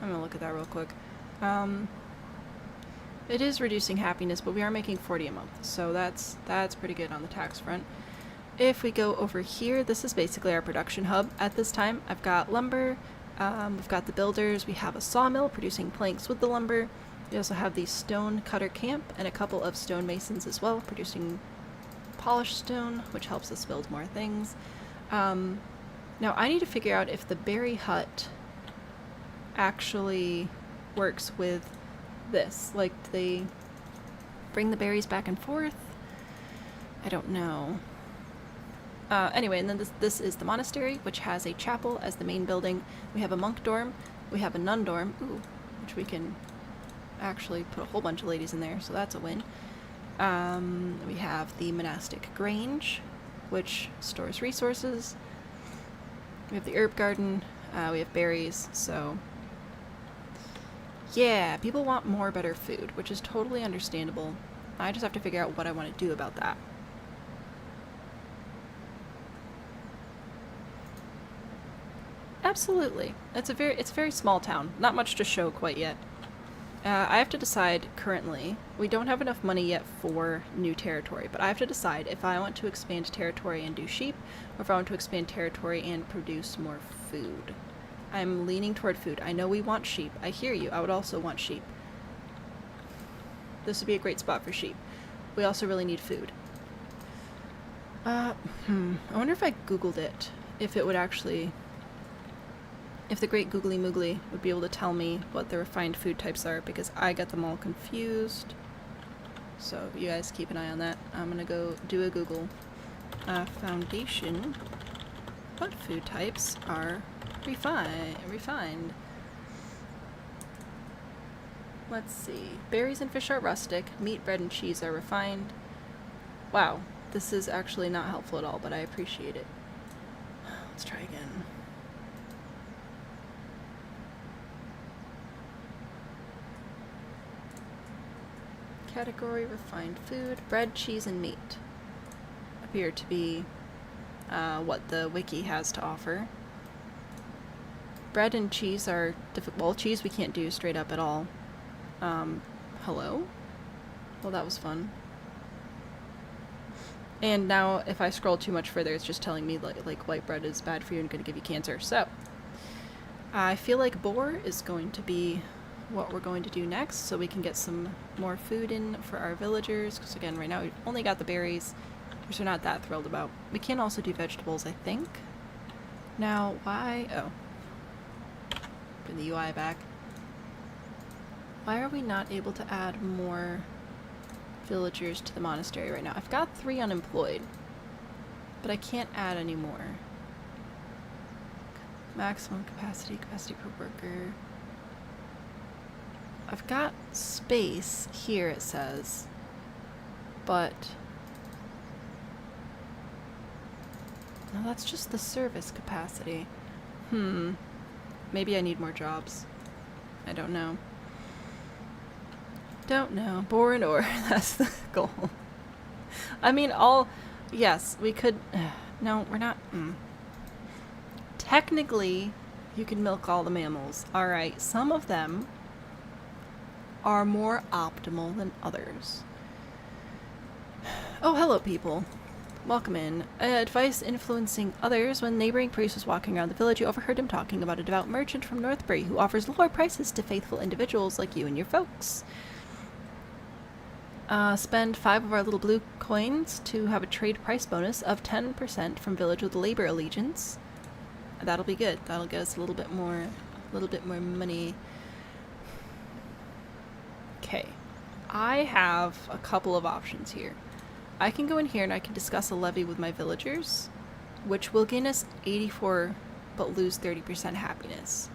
I'm gonna look at that real quick. It is reducing happiness, but we are making 40 a month, so that's pretty good on the tax front. If we go over here, this is basically our production hub at this time. I've got lumber, we've got the builders, we have a sawmill producing planks with the lumber. We also have the stone cutter camp and a couple of stonemasons as well, producing polished stone, which helps us build more things. Now I need to figure out if the berry hut actually works with this. Like, they bring the berries back and forth? I don't know. Anyway, and then this is the monastery, which has a chapel as the main building. We have a monk dorm. We have a nun dorm, ooh, which we can actually put a whole bunch of ladies in there, so that's a win. We have the monastic grange, which stores resources. We have the herb garden. We have berries, so yeah, people want more better food, which is totally understandable. I just have to figure out what I want to do about that. Absolutely. It's a very small town. Not much to show quite yet. I have to decide currently. We don't have enough money yet for new territory, but I have to decide if I want to expand territory and do sheep, or if I want to expand territory and produce more food. I'm leaning toward food. I know we want sheep. I hear you. I would also want sheep. This would be a great spot for sheep. We also really need food. I wonder if I Googled it, if it would actually... if the great googly moogly would be able to tell me what the refined food types are, because I got them all confused. So you guys keep an eye on that. I'm gonna go do a Google. Foundation. What food types are refined? Let's see. Berries and fish are rustic. Meat, bread, and cheese are refined. Wow, this is actually not helpful at all, but I appreciate it. Let's try again. Category refined food. Bread, cheese, and meat appear to be what the wiki has to offer. Bread and cheese are difficult. Well, cheese we can't do straight up at all. Hello? Well, that was fun. And now, if I scroll too much further, it's just telling me like white bread is bad for you and going to give you cancer. So, I feel like boar is going to be what we're going to do next, so we can get some more food in for our villagers. Because again, right now we've only got the berries, which we're not that thrilled about. We can also do vegetables, I think. Now, why? Oh. Bring the UI back. Why are we not able to add more villagers to the monastery right now? I've got 3 unemployed, but I can't add any more. Maximum capacity per worker. I've got space here, it says, but no, that's just the service capacity. Maybe I need more jobs. I don't know. Don't know. Boar and ore. That's the goal. I mean, yes, we could... no, we're not... Technically, you can milk all the mammals. Alright, some of them are more optimal than others. Oh, hello, people. Welcome in. Advice influencing others. When neighboring priest was walking around the village, you overheard him talking about a devout merchant from Northbury who offers lower prices to faithful individuals like you and your folks. Spend 5 of our little blue coins to have a trade price bonus of 10% from village with labor allegiance. That'll be good. That'll get us a little bit more money. Okay. I have a couple of options here. I can go in here and I can discuss a levy with my villagers, which will gain us 84 but lose 30% happiness.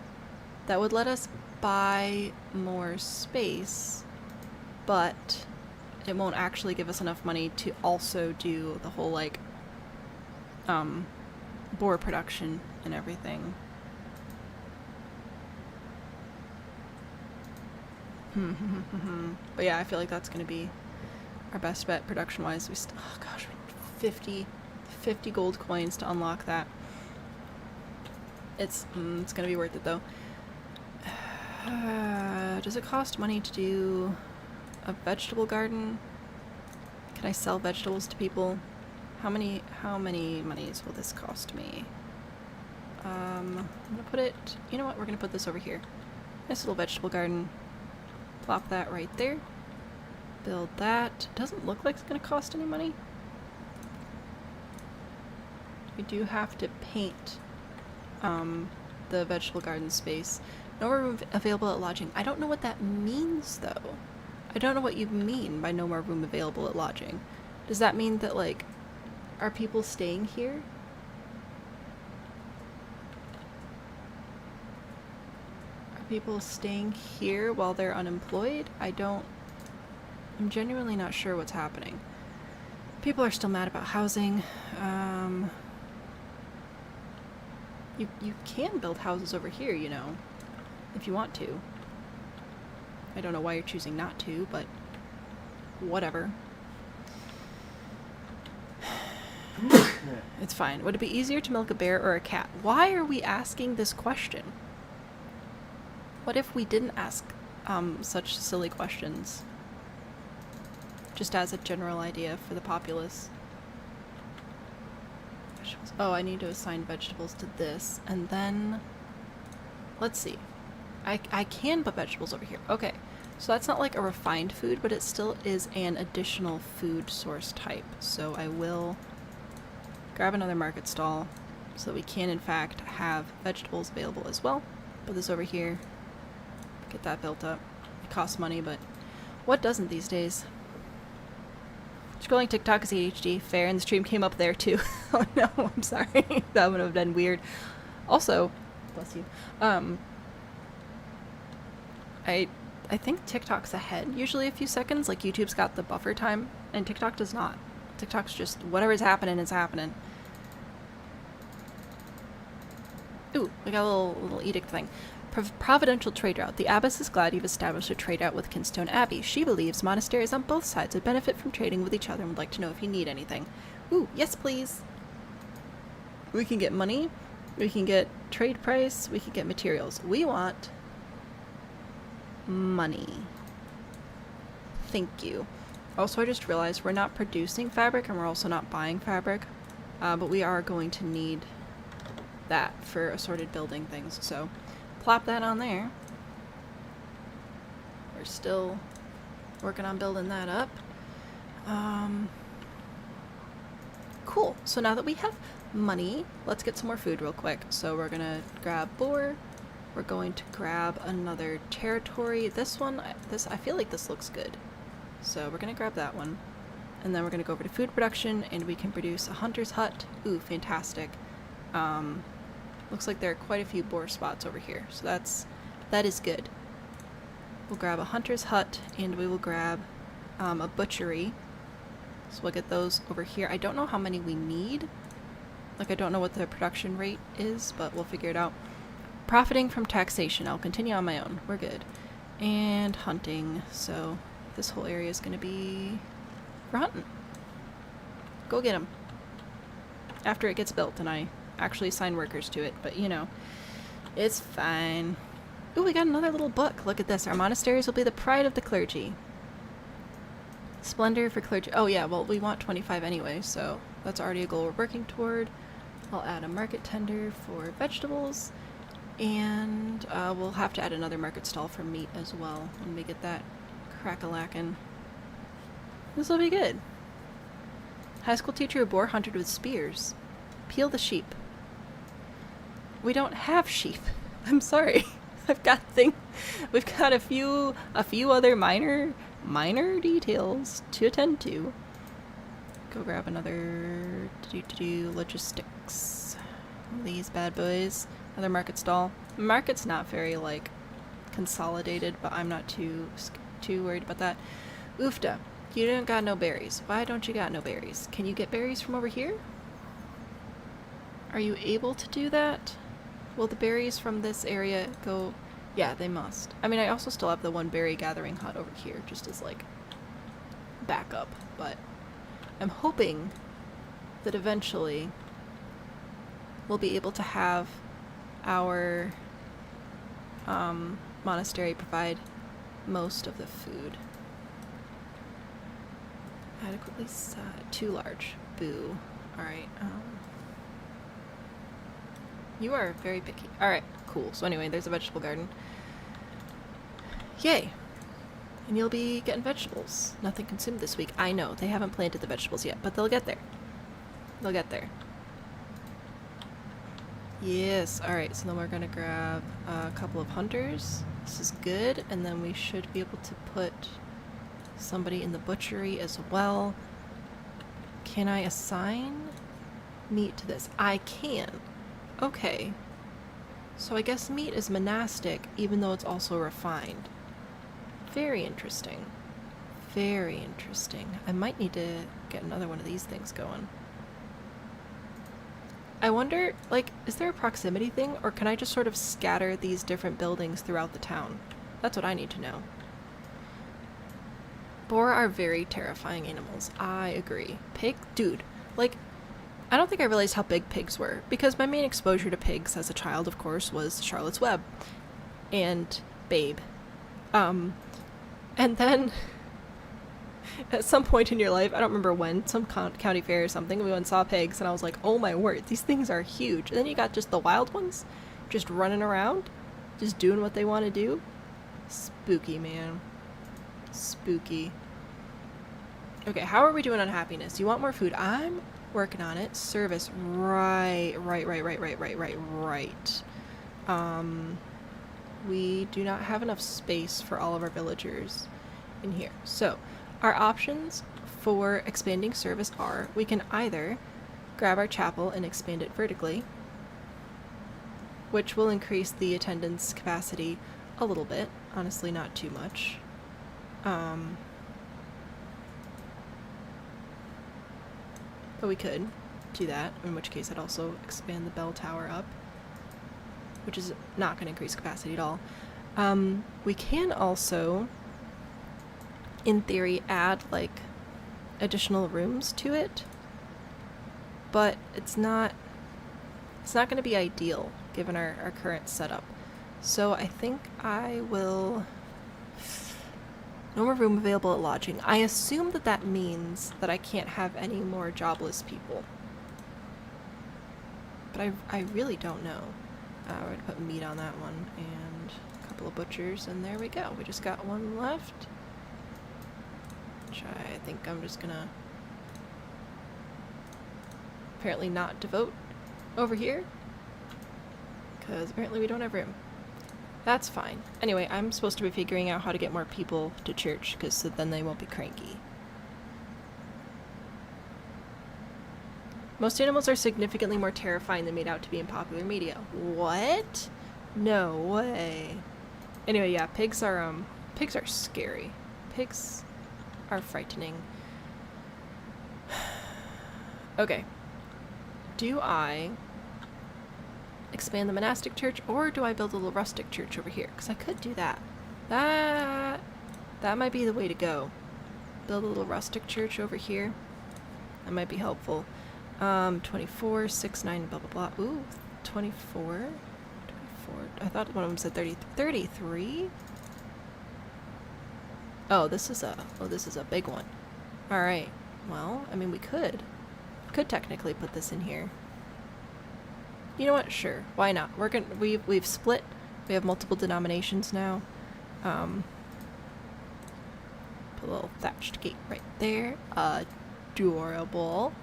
That would let us buy more space, but it won't actually give us enough money to also do the whole, like, boar production and everything. But yeah, I feel like that's gonna be our best bet production-wise. Oh gosh, we need 50 gold coins to unlock that. It's gonna be worth it though. Does it cost money to do a vegetable garden? Can I sell vegetables to people? How many monies will this cost me? I'm gonna put it, you know what, we're gonna put this over here. Nice little vegetable garden. Plop that right there. Build that. Doesn't look like it's gonna cost any money. We do have to paint the vegetable garden space. No more room available at lodging. I don't know what that means though. I don't know what you mean by no more room available at lodging. Does that mean that, like, are people staying here? Are people staying here while they're unemployed? I'm genuinely not sure what's happening. People are still mad about housing. You can build houses over here, you know, if you want to. I don't know why you're choosing not to, but whatever. It's fine. Would it be easier to milk a bear or a cat? Why are we asking this question? What if we didn't ask such silly questions? Just as a general idea for the populace. Oh, I need to assign vegetables to this, and then let's see. I can put vegetables over here. Okay, so that's not like a refined food, but it still is an additional food source type. So I will grab another market stall so that we can in fact have vegetables available as well. Put this over here. Get that built up. It costs money, but what doesn't these days? Scrolling TikTok is ADHD. Fair, and the stream came up there too. Oh no, I'm sorry. That would have been weird. Also, bless you. I think TikTok's ahead usually a few seconds. Like, YouTube's got the buffer time, and TikTok does not. TikTok's just whatever's happening is happening. Ooh, we got a little edict thing. Providential trade route. The abbess is glad you've established a trade route with Kinstone Abbey. She believes monasteries on both sides would benefit from trading with each other and would like to know if you need anything. Ooh, yes please. We can get money, we can get trade price, we can get materials. We want money. Thank you. Also, I just realized we're not producing fabric and we're also not buying fabric, but we are going to need that for assorted building things, so plop that on there. We're still working on building that up. Cool. So now that we have money, let's get some more food real quick. So we're gonna grab boar. We're going to grab another territory. This one, I feel like this looks good. So we're gonna grab that one. And then we're gonna go over to food production and we can produce a hunter's hut. Ooh, fantastic. Looks like there are quite a few boar spots over here, so that is good. We'll grab a hunter's hut, and we will grab a butchery. So we'll get those over here. I don't know how many we need. Like, I don't know what the production rate is, but we'll figure it out. Profiting from taxation. I'll continue on my own. We're good. And hunting. So this whole area is going to be for hunting. Go get them. After it gets built, and I actually assign workers to it, but you know, it's fine. Ooh, we got another little book. Look at this. Our monasteries will be the pride of the clergy. Splendor for clergy. Oh yeah, well, we want 25 anyway, so that's already a goal we're working toward. I'll add a market tender for vegetables, and we'll have to add another market stall for meat as well when we get that crack-a-lackin'. This will be good. High school teacher, a boar hunted with spears. Peel the sheep. We don't have sheep. I'm sorry. We've got a few other minor details to attend to. Go grab another logistics. These bad boys. Another market stall. Market's not very like consolidated, but I'm not too worried about that. Oofda, you don't got no berries. Why don't you got no berries? Can you get berries from over here? Are you able to do that? Will the berries from this area go... Yeah, they must. I mean, I also still have the one berry gathering hut over here, just as, like, backup. But I'm hoping that eventually we'll be able to have our monastery provide most of the food. Adequately too large. Boo. Alright, you are very picky. Alright, cool. So anyway, there's a vegetable garden. Yay! And you'll be getting vegetables. Nothing consumed this week. I know, they haven't planted the vegetables yet, but they'll get there. They'll get there. Yes, alright, so then we're gonna grab a couple of hunters. This is good, and then we should be able to put somebody in the butchery as well. Can I assign meat to this? I can. Okay. So I guess meat is monastic, even though it's also refined. Very interesting. Very interesting. I might need to get another one of these things going. I wonder, like, is there a proximity thing, or can I just sort of scatter these different buildings throughout the town? That's what I need to know. Boar are very terrifying animals. I agree. Pig? Dude, like, I don't think I realized how big pigs were, because my main exposure to pigs as a child, of course, was Charlotte's Web and Babe. And then at some point in your life, I don't remember when, some county fair or something, we went and saw pigs, and I was like, oh my word, these things are huge. And then you got just the wild ones, just running around, just doing what they want to do. Spooky, man. Spooky. Okay, how are we doing on happiness? You want more food? I'm working on it. Service. Right. We do not have enough space for all of our villagers in here. So, our options for expanding service are, we can either grab our chapel and expand it vertically, which will increase the attendance capacity a little bit. Honestly, not too much. But we could do that, in which case I'd also expand the bell tower up, which is not going to increase capacity at all. We can also, in theory, add, like, additional rooms to it, but it's not going to be ideal, given our current setup. So I think I will... No more room available at lodging. I assume that that means that I can't have any more jobless people. But I really don't know. We're going to put meat on that one, and a couple of butchers, and there we go. We just got one left, which I think I'm just going to apparently not devote over here, because apparently we don't have room. That's fine. Anyway, I'm supposed to be figuring out how to get more people to church, because then they won't be cranky. Most animals are significantly more terrifying than made out to be in popular media. What? No way. Anyway, yeah, pigs are scary. Pigs are frightening. Okay. Do I expand the monastic church, or do I build a little rustic church over here? Because I could do that. That might be the way to go. Build a little rustic church over here. That might be helpful. 24, 6, 9, blah, blah, blah. Ooh, 24. 24. I thought one of them said 30, 33? Oh, this is a big one. Alright. Well, I mean, we could technically put this in here. You know what? Sure. Why not? We've split. We have multiple denominations now. Put a little thatched gate right there. Adorable.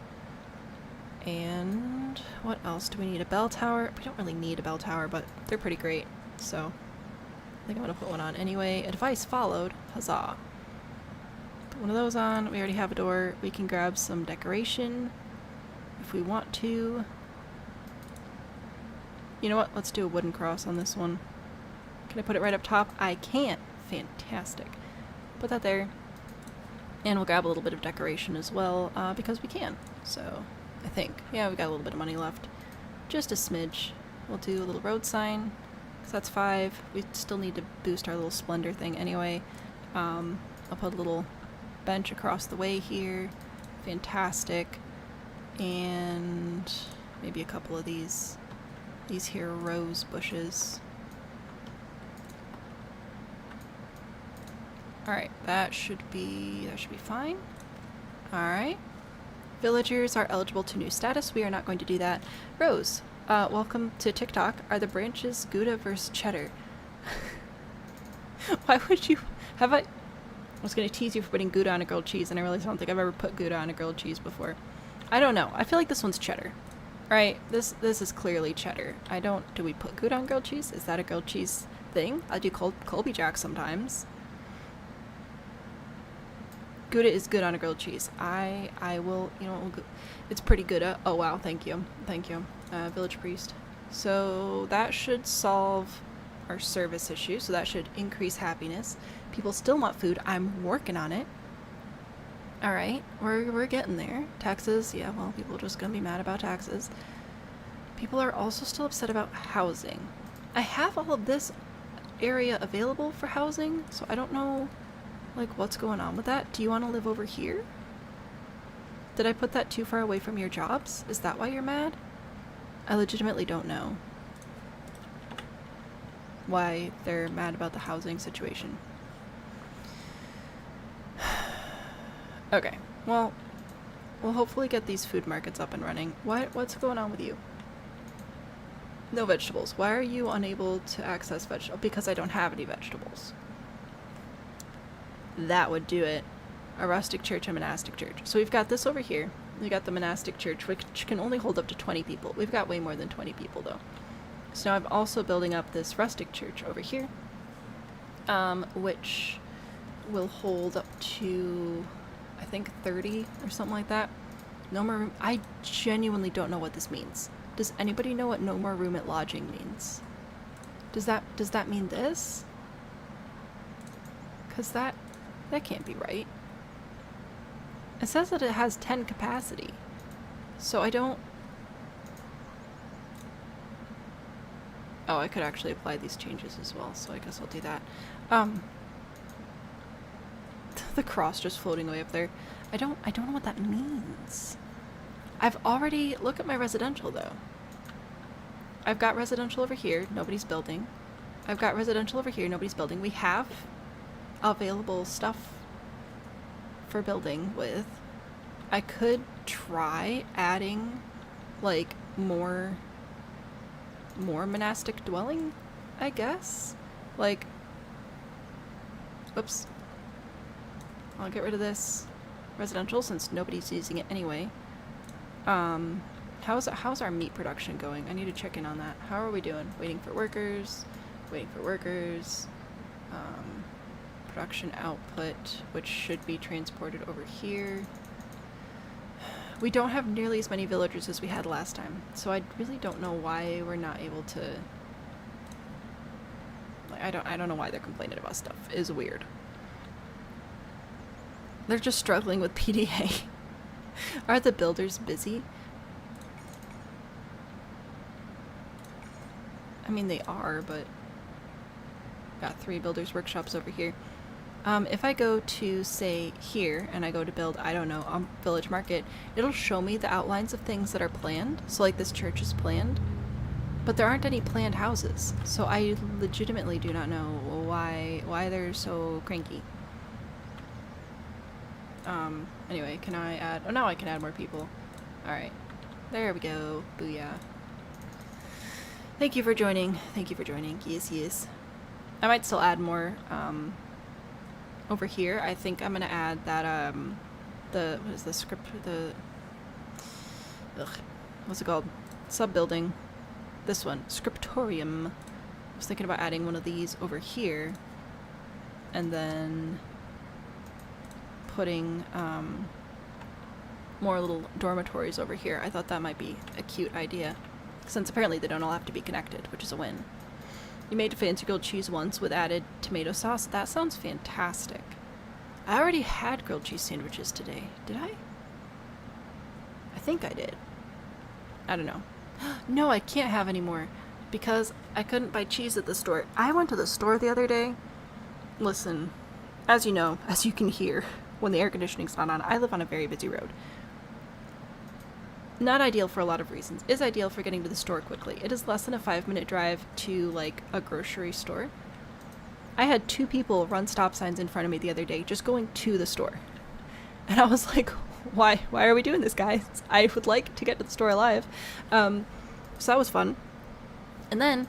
And what else do we need? A bell tower? We don't really need a bell tower, but they're pretty great. So I think I'm gonna put one on anyway. Advice followed. Huzzah. Put one of those on. We already have a door. We can grab some decoration if we want to. You know what? Let's do a wooden cross on this one. Can I put it right up top? I can. Fantastic. Put that there. And we'll grab a little bit of decoration as well, because we can. So, I think. Yeah, we got a little bit of money left. just a smidge. We'll do a little road sign, because that's 5. We still need to boost our little splendor thing anyway. I'll put a little bench across the way here. Fantastic. And maybe a couple of these here rose bushes. Alright, that should be fine. Alright. Villagers are eligible to new status. We are not going to do that. Rose, welcome to TikTok. Are the branches Gouda versus cheddar? Why would you have I was going to tease you for putting Gouda on a grilled cheese, and I really don't think I've ever put Gouda on a grilled cheese before. I don't know. I feel like this one's cheddar. Right? This is clearly cheddar. Do we put Gouda on grilled cheese? Is that a grilled cheese thing? I do Colby Jack sometimes. Gouda is good on a grilled cheese. I will, it's pretty good. Oh wow, thank you. Village priest. So that should solve our service issue. So that should increase happiness. People still want food. I'm working on it. Alright, we're getting there. Taxes, yeah, well, people are just gonna be mad about taxes. People are also still upset about housing. I have all of this area available for housing, so I don't know what's going on with that. Do you want to live over here? Did I put that too far away from your jobs? Is that why you're mad? I legitimately don't know why they're mad about the housing situation. Okay, well, we'll hopefully get these food markets up and running. What's going on with you? No vegetables. Why are you unable to access vegetables? Because I don't have any vegetables. That would do it. A rustic church and monastic church. So we've got this over here. We got the monastic church, which can only hold up to 20 people. We've got way more than 20 people, though. So now I'm also building up this rustic church over here, which will hold up to, I think, 30 or something like that. No more room. I genuinely don't know what this means. Does anybody know what no more room at lodging means? Does that mean this? Because that can't be right. It says that it has 10 capacity. So I don't... Oh, I could actually apply these changes as well, so I guess I'll do that. The cross just floating away up there. I don't know what that means. I've already... Look at my residential, though. I've got residential over here. Nobody's building. I've got residential over here. Nobody's building. We have available stuff for building with. I could try adding more monastic dwelling, I guess. Oops. I'll get rid of this residential since nobody's using it anyway. How's our meat production going? I need to check in on that. How are we doing? Waiting for workers. Production output, which should be transported over here. We don't have nearly as many villagers as we had last time, so I really don't know why we're not able to... I don't know why they're complaining about stuff. It is weird. They're just struggling with PDA. Are the builders busy? I mean, they are, but... Got 3 builders' workshops over here. If I go to, say, here, and I go to build, I don't know, village market, it'll show me the outlines of things that are planned. So, this church is planned. But there aren't any planned houses. So I legitimately do not know why they're so cranky. Anyway, can I add... Oh, now I can add more people. Alright. There we go. Booyah. Thank you for joining. Yes. I might still add more, over here. I think I'm gonna add that, what is the script? What's it called? Sub-building. This one. Scriptorium. I was thinking about adding one of these over here. And then putting, more little dormitories over here. I thought that might be a cute idea. Since apparently they don't all have to be connected, which is a win. You made fancy grilled cheese once with added tomato sauce. That sounds fantastic. I already had grilled cheese sandwiches today. Did I? I think I did. I don't know. No, I can't have any more because I couldn't buy cheese at the store. I went to the store the other day. Listen, as you know, as you can hear when the air conditioning's not on, I live on a very busy road. Not ideal for a lot of reasons. Is ideal for getting to the store quickly. It is less than a 5-minute drive to, like, a grocery store. I had 2 people run stop signs in front of me the other day just going to the store. And I was like, why are we doing this, guys? I would like to get to the store alive. So that was fun. And then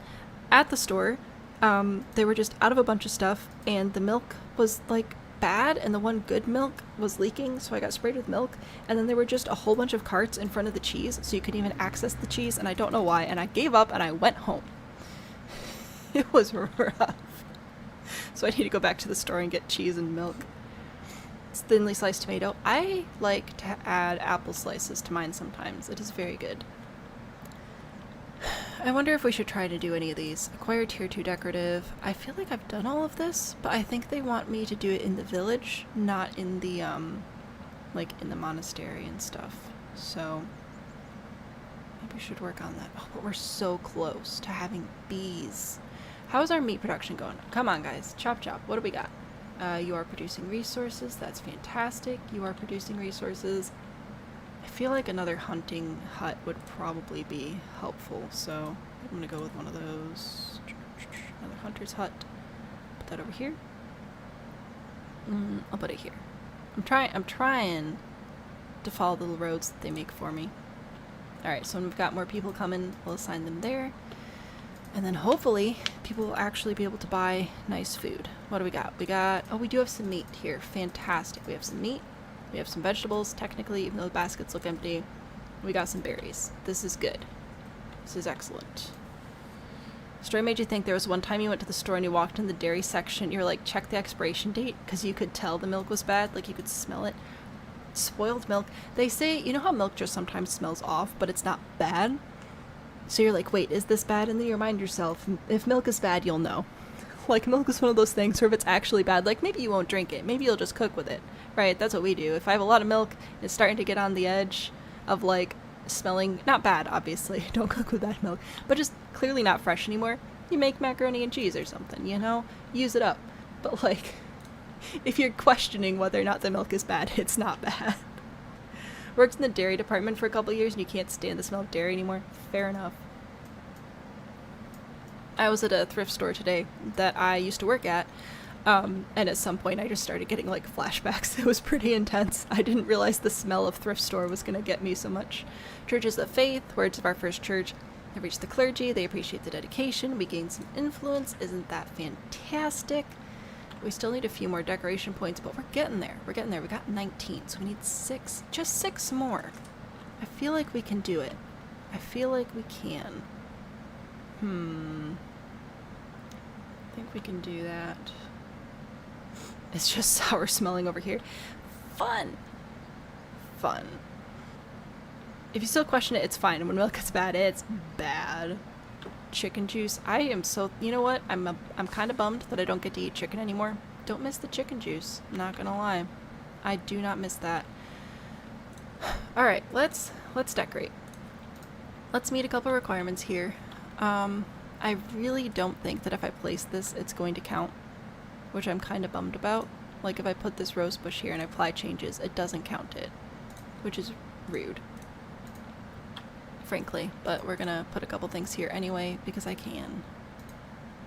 at the store, they were just out of a bunch of stuff, and the milk was, like, bad, and the one good milk was leaking, so I got sprayed with milk. And then there were just a whole bunch of carts in front of the cheese, so you couldn't even access the cheese, and I don't know why, and I gave up and I went home. It was rough. So I need to go back to the store and get cheese and milk. It's thinly sliced tomato. I like to add apple slices to mine sometimes. It is very good. I wonder if we should try to do any of these. Acquire tier 2 decorative. I feel like I've done all of this, but I think they want me to do it in the village, not in the, like, in the monastery and stuff. So, maybe we should work on that. Oh, but we're so close to having bees. How's our meat production going? Come on, guys. Chop chop. What do we got? You are producing resources. That's fantastic. You are producing resources. I feel like another hunting hut would probably be helpful, so I'm gonna go with one of those. Another hunter's hut. Put that over here. I'll put it here. I'm trying to follow the roads that they make for me. Alright, so when we've got more people coming, we'll assign them there. And then hopefully people will actually be able to buy nice food. What do we got? Oh, we do have some meat here. Fantastic. We have some meat. We have some vegetables, technically, even though the baskets look empty. We got some berries. This is good. This is excellent. Story made you think there was one time you went to the store and you walked in the dairy section. You were like, check the expiration date, because you could tell the milk was bad. Like, you could smell it. Spoiled milk. They say, you know how milk just sometimes smells off, but it's not bad? So you're like, wait, is this bad? And then you remind yourself, if milk is bad, you'll know. Like, milk is one of those things where if it's actually bad, like, maybe you won't drink it. Maybe you'll just cook with it. Right, that's what we do. If I have a lot of milk and it's starting to get on the edge of, like, smelling, not bad, obviously, don't cook with bad milk, but just clearly not fresh anymore, you make macaroni and cheese or something, you know? Use it up. But, like, if you're questioning whether or not the milk is bad, it's not bad. Worked in the dairy department for a couple years and you can't stand the smell of dairy anymore. Fair enough. I was at a thrift store today that I used to work at, and at some point I just started getting, like, flashbacks. It was pretty intense. I didn't realize the smell of thrift store was going to get me so much. Churches of faith, words of our first church. I reached the clergy. They appreciate the dedication. We gained some influence. Isn't that fantastic? We still need a few more decoration points, but we're getting there. We're getting there. We got 19, so we need 6. Just 6 more. I feel like we can do it. I feel like we can. I think we can do that. It's just sour smelling over here. Fun. If you still question it, it's fine. When milk is bad, it's bad. Chicken juice. I am so, you know what? I'm kind of bummed that I don't get to eat chicken anymore. Don't miss the chicken juice. I'm not gonna lie. I do not miss that. All right, let's decorate. Let's meet a couple requirements here. I really don't think that if I place this, it's going to count, which I'm kind of bummed about. Like, if I put this rose bush here and I apply changes, it doesn't count it, which is rude, frankly. But we're gonna put a couple things here anyway because I can.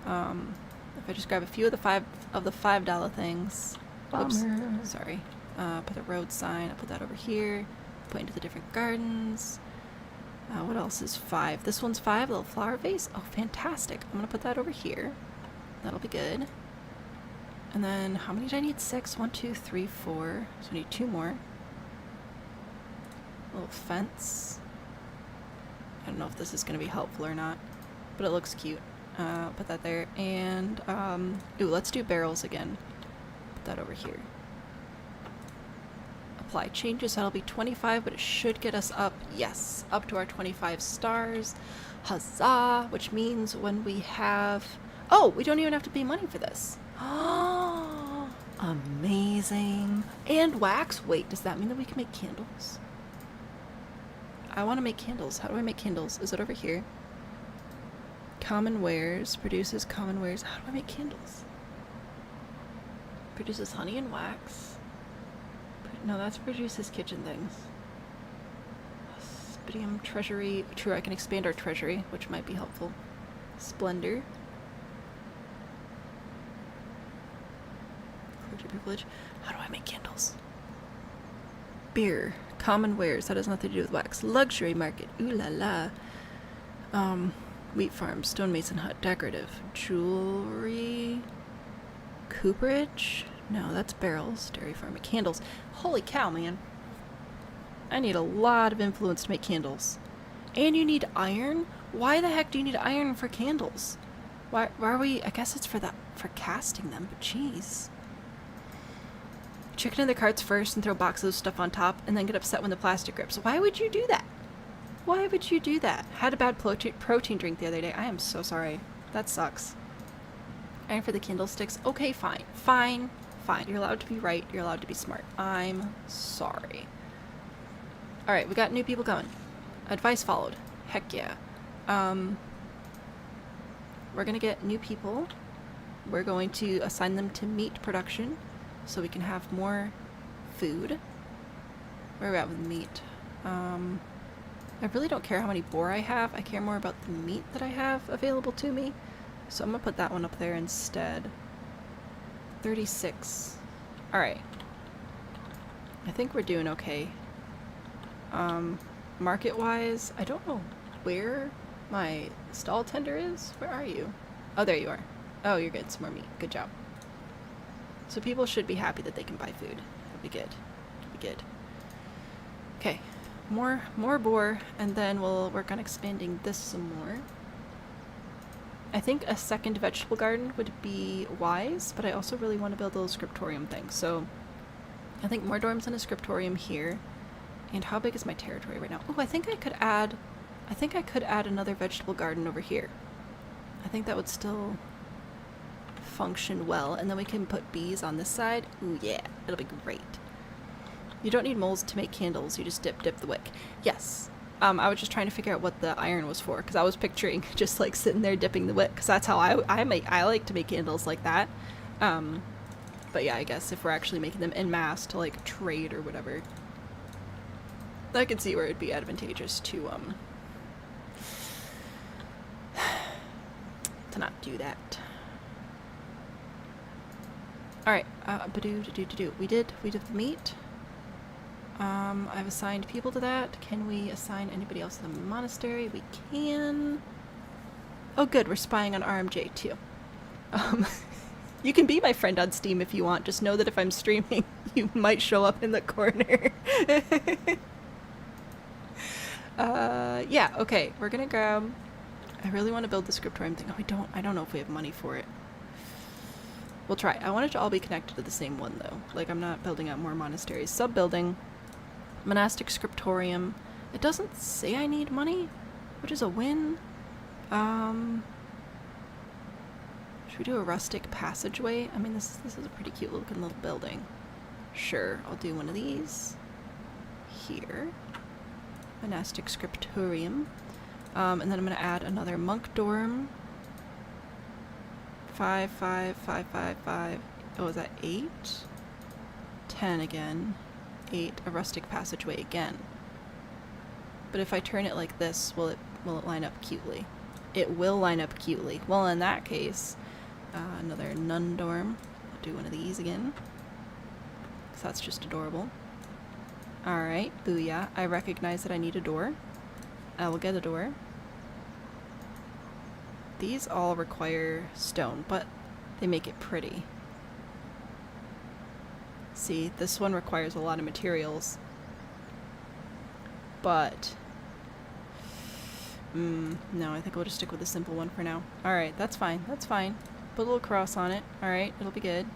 If I just grab a few of the $5 things. Oops, sorry. Put a road sign. I'll put that over here. Point to the different gardens. What else is 5? This one's 5, little flower vase. Oh, fantastic. I'm gonna put that over here. That'll be good. And then, how many do I need? 6? 1, 2, 3, 4. So I need 2 more. Little fence. I don't know if this is gonna be helpful or not, but it looks cute. Put that there. And, ooh, let's do barrels again. Put that over here. Apply changes. That'll be 25, but it should get us up, yes, up to our 25 stars. Huzzah! Which means when we have, oh, we don't even have to pay money for this. Oh, amazing. And wax. Wait, does that mean that we can make candles? I want to make candles. How do I make candles? Is it over here? Common wares. Produces common wares. How do I make candles? Produces honey and wax. No, that's produces kitchen things. Spitium treasury. True, I can expand our treasury, which might be helpful. Splendor. Clergy privilege. How do I make candles? Beer. Common wares. That has nothing to do with wax. Luxury market. Ooh la la. Wheat farm. Stonemason hut. Decorative. Jewelry. Cooperage. No, that's barrels. Dairy farm. Candles. Holy cow, man. I need a lot of influence to make candles. And you need iron? Why the heck do you need iron for candles? Why are we... I guess it's for casting them, but jeez. Chicken in the carts first and throw boxes of stuff on top, and then get upset when the plastic rips. Why would you do that? Why would you do that? Had a bad protein drink the other day. I am so sorry. That sucks. Iron for the candlesticks. Okay, fine. Fine. Fine. You're allowed to be right. You're allowed to be smart. I'm sorry. Alright, we got new people going. Advice followed. Heck yeah. We're gonna get new people. We're going to assign them to meat production so we can have more food. Where are we at with meat? I really don't care how many boar I have. I care more about the meat that I have available to me. So I'm gonna put that one up there instead. 36. Alright. I think we're doing okay. Market-wise, I don't know where my stall tender is. Where are you? Oh, there you are. Oh, you're good. Some more meat. Good job. So people should be happy that they can buy food. That'll be good. That'll be good. Okay. More boar, and then we'll work on expanding this some more. I think a second vegetable garden would be wise, but I also really want to build a little scriptorium thing. So I think more dorms and a scriptorium here. And how big is my territory right now? Oh, I think I could add another vegetable garden over here. I think that would still function well. And then we can put bees on this side. Ooh, yeah, it'll be great. You don't need moles to make candles. You just dip the wick. Yes. I was just trying to figure out what the iron was for, because I was picturing just like sitting there dipping the wick, because that's how I like to make candles like that. But yeah, I guess if we're actually making them en masse to like trade or whatever, I could see where it'd be advantageous to not do that. All right, we did the meat. I've assigned people to that. Can we assign anybody else to the monastery? We can. Oh, good. We're spying on RMJ too. You can be my friend on Steam if you want. Just know that if I'm streaming, you might show up in the corner. Yeah, okay. We're gonna grab... I really want to build the scriptorium thing. Oh, I don't know if we have money for it. We'll try. I want it to all be connected to the same one, though. Like, I'm not building out more monasteries. Sub-building. Monastic scriptorium. It doesn't say I need money, which is a win. Should we do a rustic passageway? I mean, this is a pretty cute looking little building. Sure, I'll do one of these. Here. Monastic scriptorium. And then I'm going to add another monk dorm. 5, 5, 5, 5, 5. Oh, is that 8? 10 again. 8. A rustic passageway again. But if I turn it like this, will it line up cutely? It will line up cutely. Well, in that case, another nun dorm. I'll do one of these again. Because that's just adorable. Alright, booyah. I recognize that I need a door. I will get a door. These all require stone, but they make it pretty. See, this one requires a lot of materials. But... no, I think we'll just stick with the simple one for now. Alright, that's fine. That's fine. Put a little cross on it. Alright, it'll be good.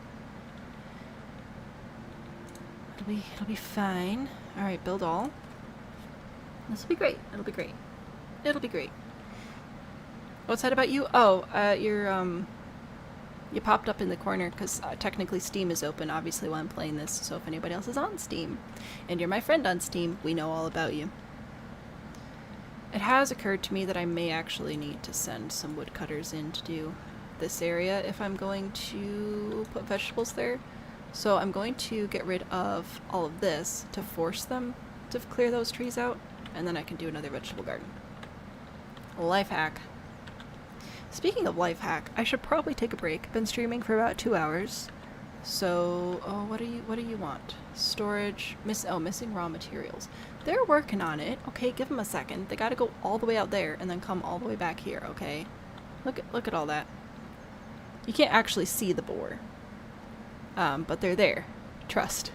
It'll be fine. Alright, build all. This will be great. It'll be great. It'll be great. What's that about you? Oh, you popped up in the corner because technically Steam is open, obviously, while I'm playing this. So if anybody else is on Steam, and you're my friend on Steam, we know all about you. It has occurred to me that I may actually need to send some woodcutters in to do this area if I'm going to put vegetables there. So I'm going to get rid of all of this to force them to clear those trees out, and then I can do another vegetable garden. Life hack. Speaking of life hack, I should probably take a break. Been streaming for about 2 hours. So, oh, what do you want? Storage, missing raw materials. They're working on it. Okay, give them a second. They gotta go all the way out there and then come all the way back here, okay? Look at all that. You can't actually see the boar. But they're there. Trust.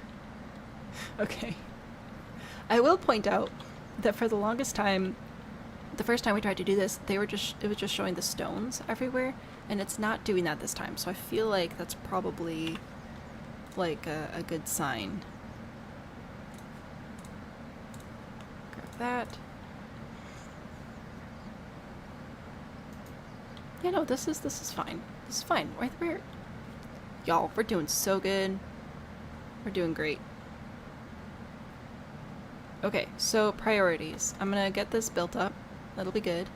Okay. I will point out that for the longest time, the first time we tried to do this, it was just showing the stones everywhere, and it's not doing that this time. So I feel like that's probably like a good sign. Grab that. Yeah, no, this is fine. This is fine. Y'all, we're doing so good. We're doing great. Okay, so priorities. I'm gonna get this built up. That'll be good.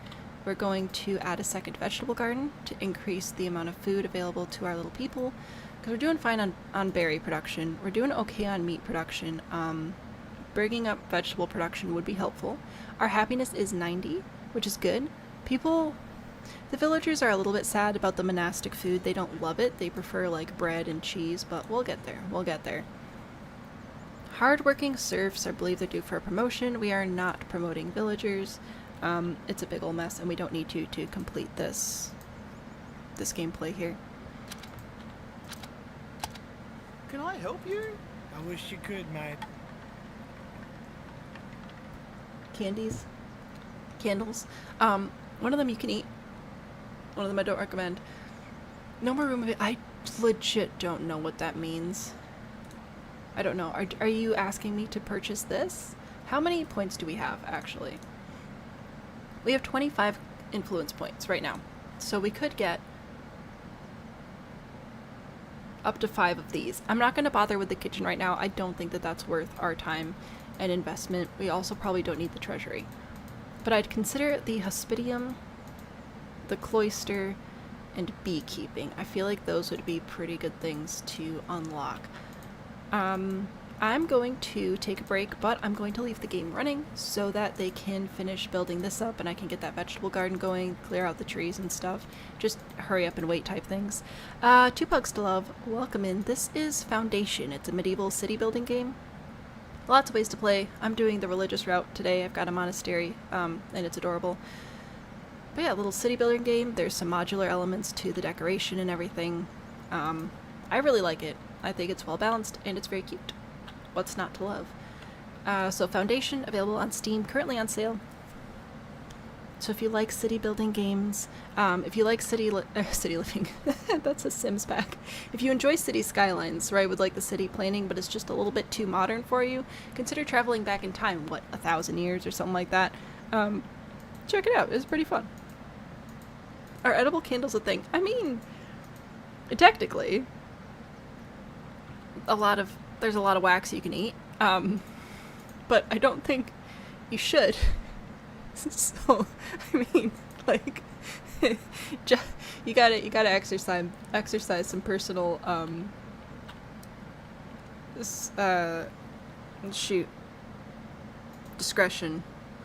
We're going to add a second vegetable garden to increase the amount of food available to our little people. Because we're doing fine on berry production. We're doing okay on meat production. Bringing up vegetable production would be helpful. Our happiness is 90, which is good. The villagers are a little bit sad about the monastic food. They don't love it. They prefer like bread and cheese, but we'll get there. We'll get there. Hardworking serfs are believed they're due for a promotion. We are not promoting villagers. It's a big ol' mess, and we don't need to complete this gameplay here. Can I help you? I wish you could, mate. Candles. One of them you can eat. One of them I don't recommend. No more room. I legit don't know what that means. I don't know. Are you asking me to purchase this? How many points do we have, actually? We have 25 influence points right now. So we could get up to 5 of these. I'm not going to bother with the kitchen right now. I don't think that that's worth our time and investment. We also probably don't need the treasury. But I'd consider the hospitium, the cloister, and beekeeping. I feel like those would be pretty good things to unlock. I'm going to take a break, but I'm going to leave the game running so that they can finish building this up and I can get that vegetable garden going, clear out the trees and stuff. Just hurry up and wait type things. 2 Pugs to Love, welcome in. This is Foundation. It's a medieval city building game. Lots of ways to play. I'm doing the religious route today. I've got a monastery, and it's adorable. But yeah, little city building game. There's some modular elements to the decoration and everything. I really like it. I think it's well balanced and it's very cute. What's not to love? So Foundation, available on Steam, currently on sale. So if you like city building games, if you like city living, that's a Sims pack. If you enjoy city skylines, right, with like the city planning, but it's just a little bit too modern for you, consider traveling back in time, 1,000 years or something like that. Check it out, it's pretty fun. Are edible candles a thing? I mean, technically, there's a lot of wax you can eat, but I don't think you should. So, I mean, like, you gotta exercise some personal, discretion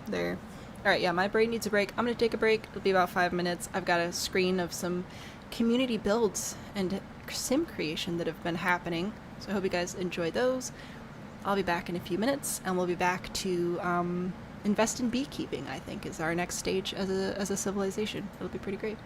there. Alright, yeah, my brain needs a break. I'm gonna take a break. It'll be about 5 minutes. I've got a screen of some community builds and sim creation that have been happening, so I hope you guys enjoy those. I'll be back in a few minutes, and we'll be back to, invest in beekeeping, I think, is our next stage as a civilization. It'll be pretty great.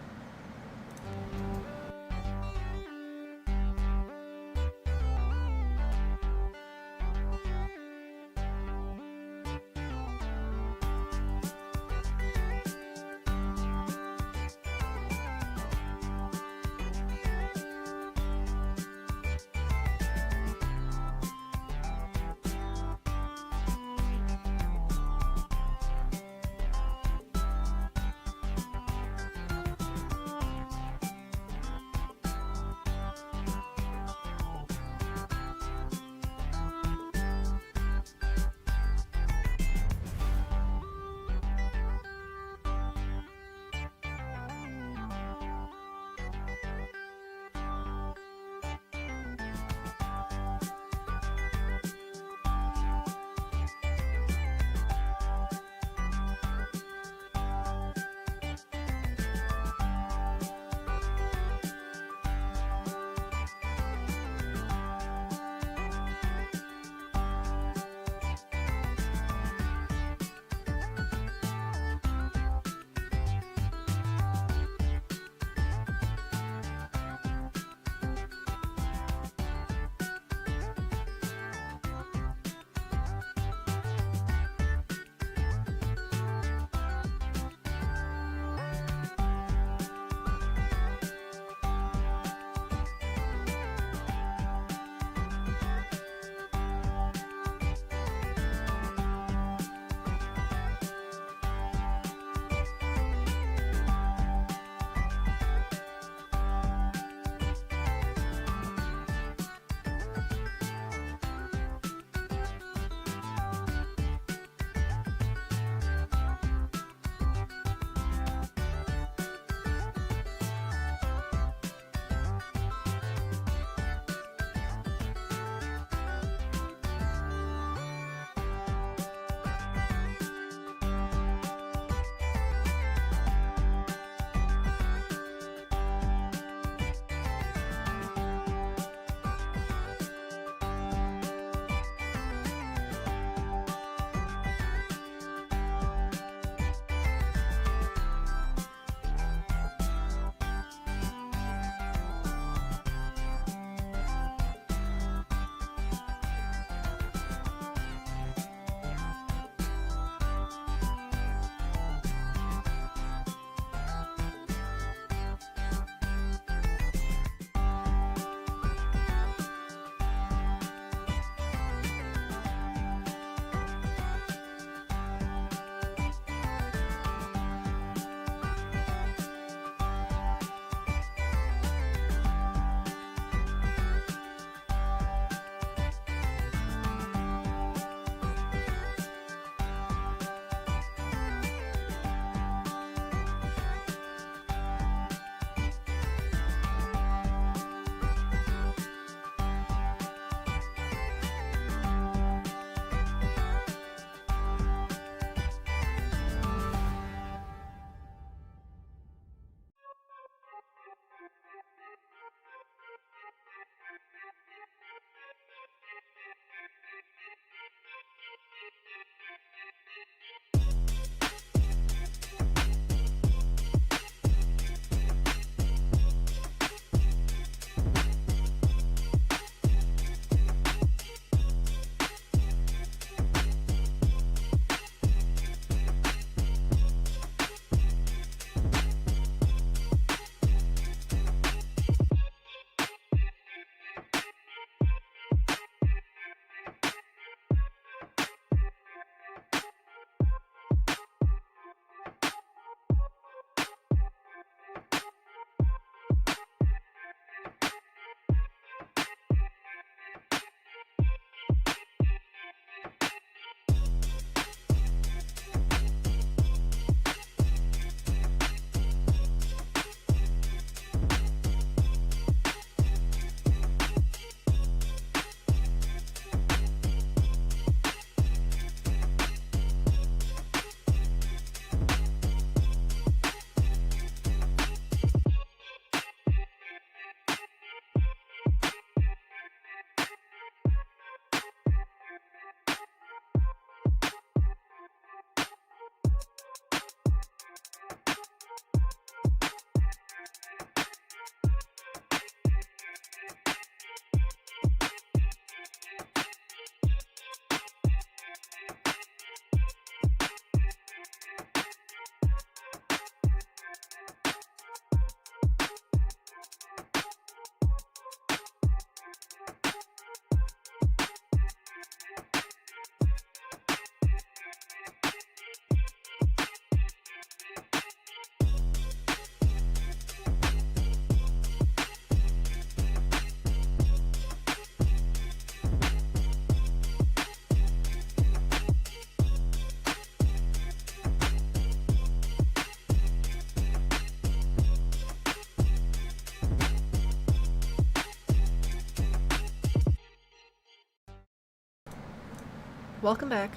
welcome back.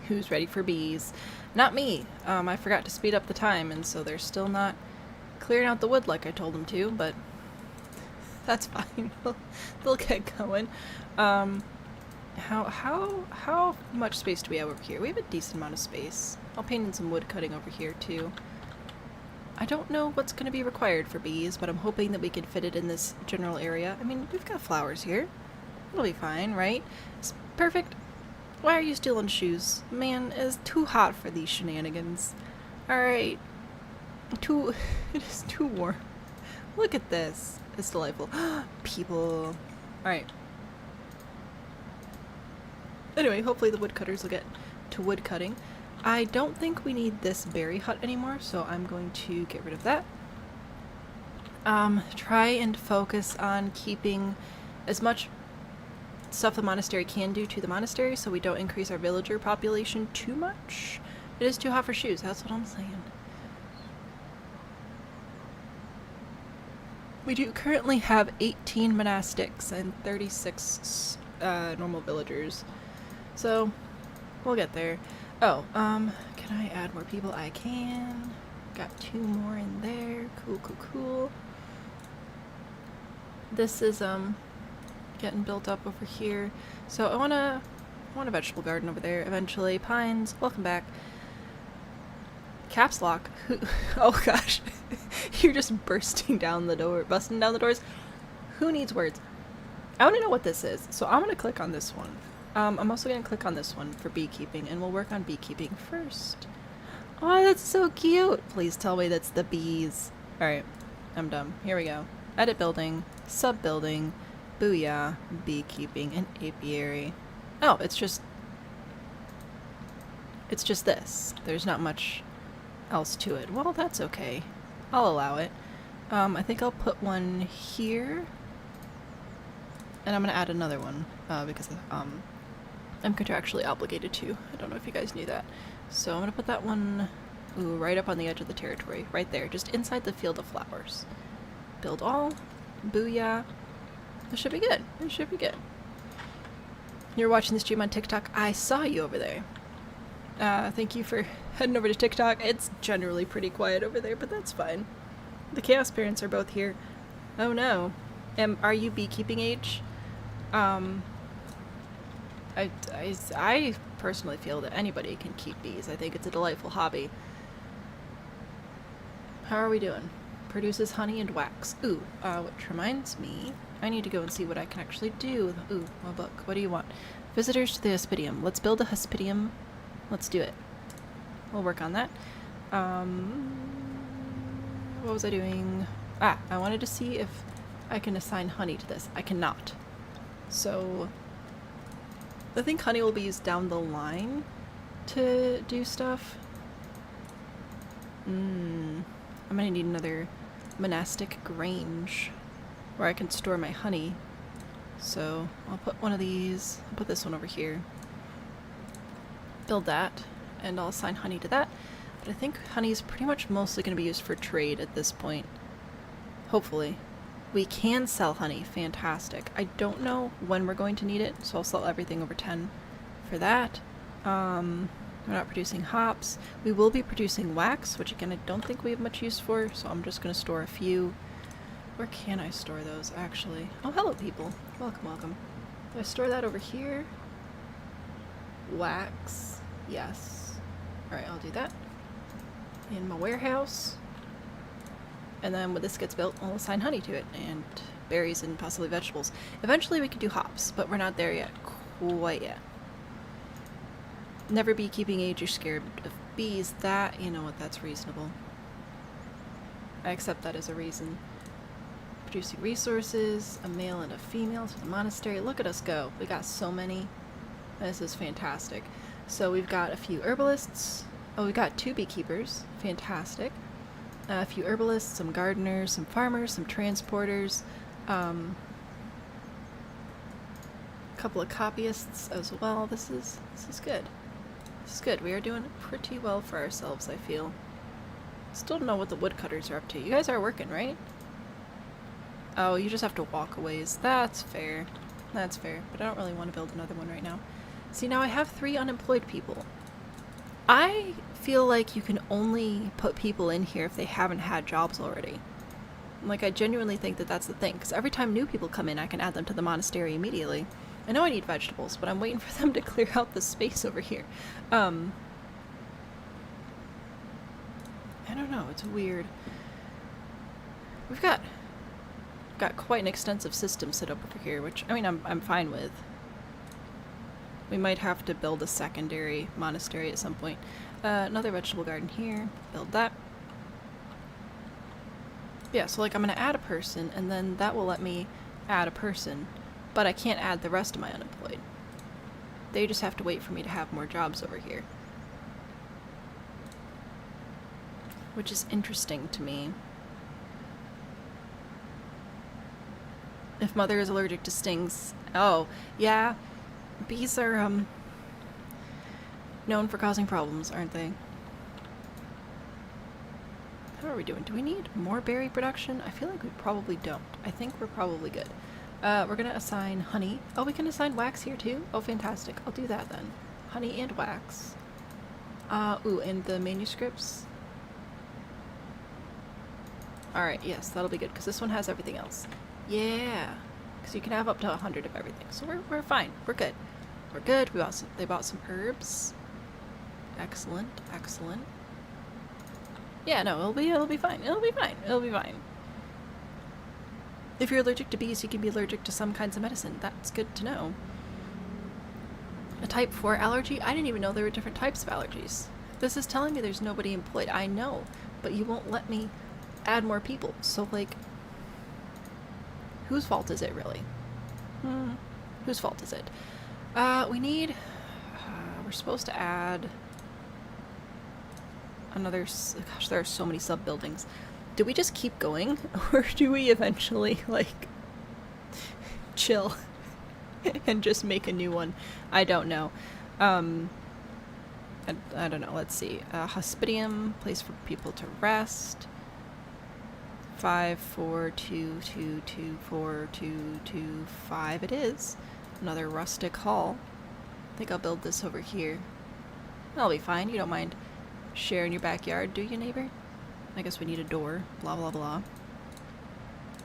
Who's ready for bees? Not me. I forgot to speed up the time, and so they're still not clearing out the wood like I told them to, but that's fine. They'll get going. How much space do we have over here? We have a decent amount of space. I'll paint in some wood cutting over here too. I don't know what's going to be required for bees, but I'm hoping that we can fit it in this general area. I mean, we've got flowers here. It'll be fine, right? It's perfect. Why are you stealing shoes? Man, it's too hot for these shenanigans. Alright. It is too warm. Look at this. It's delightful. People. Alright. Anyway, hopefully the woodcutters will get to wood cutting. I don't think we need this berry hut anymore, so I'm going to get rid of that. Try and focus on keeping as much stuff the monastery can do to the monastery so we don't increase our villager population too much. It is too hot for shoes, that's what I'm saying. We do currently have 18 monastics and 36 normal villagers. So, we'll get there. Oh, can I add more people? I can. Got 2 more in there. Cool, cool, cool. This is, getting built up over here. So I want a vegetable garden over there eventually. Pines, welcome back. Caps lock. Oh gosh. You're just busting down the doors. Who needs words? I want to know what this is. So I'm going to click on this one. I'm also going to click on this one for beekeeping, and we'll work on beekeeping first. Oh, that's so cute. Please tell me that's the bees. Alright, I'm done. Here we go. Edit building, sub building, booyah, beekeeping, and apiary. Oh, it's just this. There's not much else to it. Well, that's okay. I'll allow it. I think I'll put one here. And I'm going to add another one, because, I'm contractually obligated to. I don't know if you guys knew that. So I'm going to put that one, right up on the edge of the territory. Right there, just inside the field of flowers. Build all. Booyah. This should be good. It should be good. You're watching the stream on TikTok. I saw you over there. Thank you for heading over to TikTok. It's generally pretty quiet over there, but that's fine. The Chaos Parents are both here. Oh no. Are you beekeeping age? I personally feel that anybody can keep bees. I think it's a delightful hobby. How are we doing? Produces honey and wax. Ooh, which reminds me, I need to go and see what I can actually do. Ooh, a book. What do you want? Visitors to the hospitium. Let's build a hospitium. Let's do it. We'll work on that. What was I doing? I wanted to see if I can assign honey to this. I cannot. So I think honey will be used down the line to do stuff. I'm gonna need another monastic grange where I can store my honey. So I'll put one of these, I'll put this one over here. Build that, and I'll assign honey to that. But I think honey is pretty much mostly going to be used for trade at this point. Hopefully. We can sell honey. Fantastic. I don't know when we're going to need it, so I'll sell everything over 10 for that. We're not producing hops. We will be producing wax, which again I don't think we have much use for, so I'm just going to store a few. Where can I store those, actually? Oh, hello, people. Welcome, welcome. Do I store that over here? Wax. Yes. Alright, I'll do that. In my warehouse. And then when this gets built, I'll assign honey to it, and berries and possibly vegetables. Eventually we could do hops, but we're not there yet. Quite yet. Never beekeeping age, you're scared of bees. That, you know what, that's reasonable. I accept that as a reason. Producing resources, a male and a female to the monastery. Look at us go. We got so many. This is fantastic. So we've got a few herbalists. Oh, we got 2 beekeepers. Fantastic. A few herbalists, some gardeners, some farmers, some transporters. A couple of copyists as well. This is good. This is good. We are doing pretty well for ourselves, I feel. Still don't know what the woodcutters are up to. You guys are working, right? Oh, you just have to walk a ways. That's fair. That's fair. But I don't really want to build another one right now. See, now I have 3 unemployed people. I feel like you can only put people in here if they haven't had jobs already. Like, I genuinely think that that's the thing, because every time new people come in, I can add them to the monastery immediately. I know I need vegetables, but I'm waiting for them to clear out the space over here. I don't know, it's weird. We've got quite an extensive system set up over here, which, I mean, I'm fine with. We might have to build a secondary monastery at some point. Another vegetable garden here. Build that. Yeah, so like I'm gonna add a person, and then that will let me add a person, but I can't add the rest of my unemployed. They just have to wait for me to have more jobs over here. Which is interesting to me. If mother is allergic to stings. Oh, yeah. Bees are, known for causing problems, aren't they? How are we doing? Do we need more berry production? I feel like we probably don't. I think we're probably good. We're gonna assign honey. Oh, we can assign wax here too? Oh, fantastic. I'll do that then. Honey and wax. Ooh, and the manuscripts. Alright, yes, that'll be good, because this one has everything else. Yeah! Because you can have up to 100 of everything. So we're fine. We're good. We're good. They bought some herbs. Excellent, excellent. Yeah, no, it'll be fine. It'll be fine. It'll be fine. If you're allergic to bees, you can be allergic to some kinds of medicine. That's good to know. A type 4 allergy? I didn't even know there were different types of allergies. This is telling me there's nobody employed. I know, but you won't let me add more people. So, like, whose fault is it, really? Whose fault is it? We need... we're supposed to add... another... Gosh, there are so many sub-buildings. Do we just keep going? Or do we eventually, like, chill and just make a new one? I don't know. I don't know. Let's see. Hospitium, place for people to rest. 5, 4, 2, 2, 2, 4, 2, 2, 5 it is. Another rustic hall. I think I'll build this over here. That'll be fine. You don't mind sharing your backyard, do you, neighbor? I guess we need a door. Blah, blah, blah.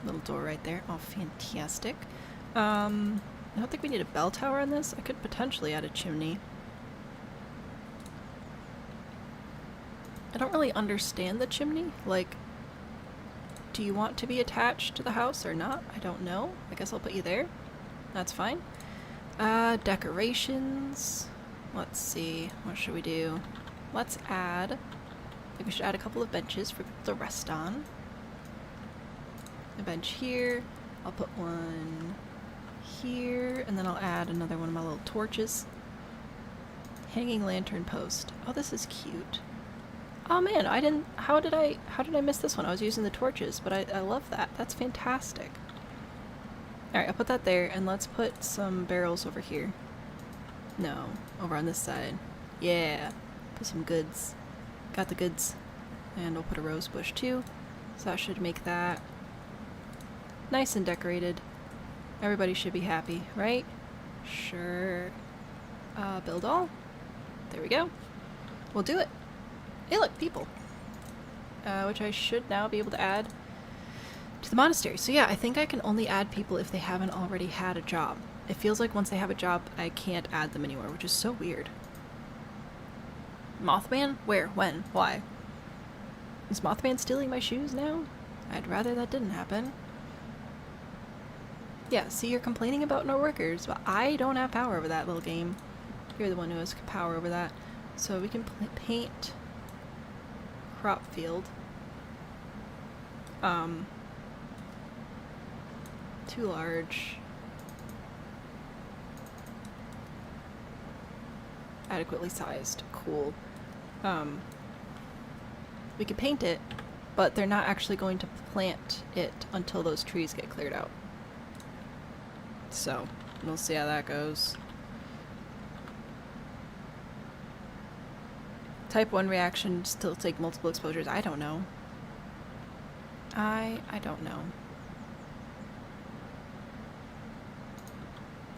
Little door right there. Oh, fantastic. I don't think we need a bell tower on this. I could potentially add a chimney. I don't really understand the chimney. Like, do you want to be attached to the house or not? I don't know. I guess I'll put you there. That's fine. Decorations. Let's see. What should we do? Let's add... I think we should add a couple of benches for people to rest on. A bench here. I'll put one here. And then I'll add another one of my little torches. Hanging lantern post. Oh, this is cute. Oh man, I didn't... How did I miss this one? I was using the torches, but I love that. That's fantastic. Alright, I'll put that there, and let's put some barrels over here. No, over on this side. Yeah. Put some goods. Got the goods. And we'll put a rose bush too. So that should make that nice and decorated. Everybody should be happy, right? Sure. Build all. There we go. We'll do it. Hey look, people. Which I should now be able to add to the monastery. So yeah, I think I can only add people if they haven't already had a job. It feels like once they have a job, I can't add them anywhere, which is so weird. Mothman? Where? When? Why? Is Mothman stealing my shoes now? I'd rather that didn't happen. Yeah, see, you're complaining about no workers, but I don't have power over that little game. You're the one who has power over that. So we can paint crop field. Too large. Adequately sized. Cool. We could paint it, but they're not actually going to plant it until those trees get cleared out. So, we'll see how that goes. Type 1 reaction still take multiple exposures. I don't know. I don't know.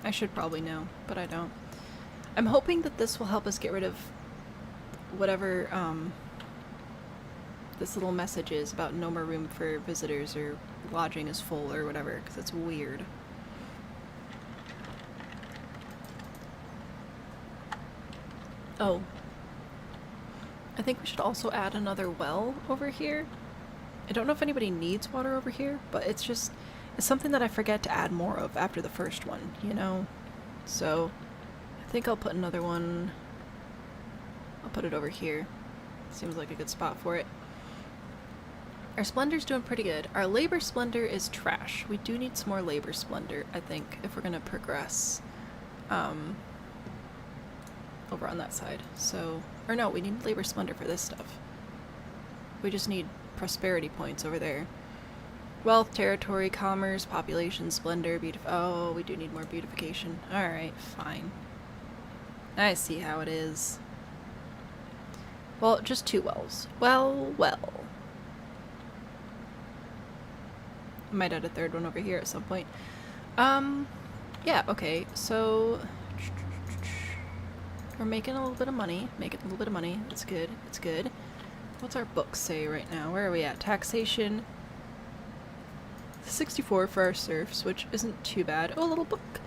I should probably know, but I don't. I'm hoping that this will help us get rid of whatever this little message is about no more room for visitors or lodging is full or whatever, because it's weird. Oh. I think we should also add another well over here. I don't know if anybody needs water over here, but it's something that I forget to add more of after the first one, you know? So, I think I'll put another one. I'll put it over here. Seems like a good spot for it. Our splendor's doing pretty good. Our labor splendor is trash. We do need some more labor splendor, I think, if we're gonna progress over on that side. So, or no, we need labor splendor for this stuff. We just need prosperity points over there. Wealth, territory, commerce, population, splendor, oh, we do need more beautification. Alright, fine. I see how it is. Well, just 2 wells. Well. I might add a 3rd one over here at some point. Yeah, okay, so we're making a little bit of money. It's good. What's our book say right now? Where are we at? Taxation. 64 for our serfs, which isn't too bad. Oh, a little book.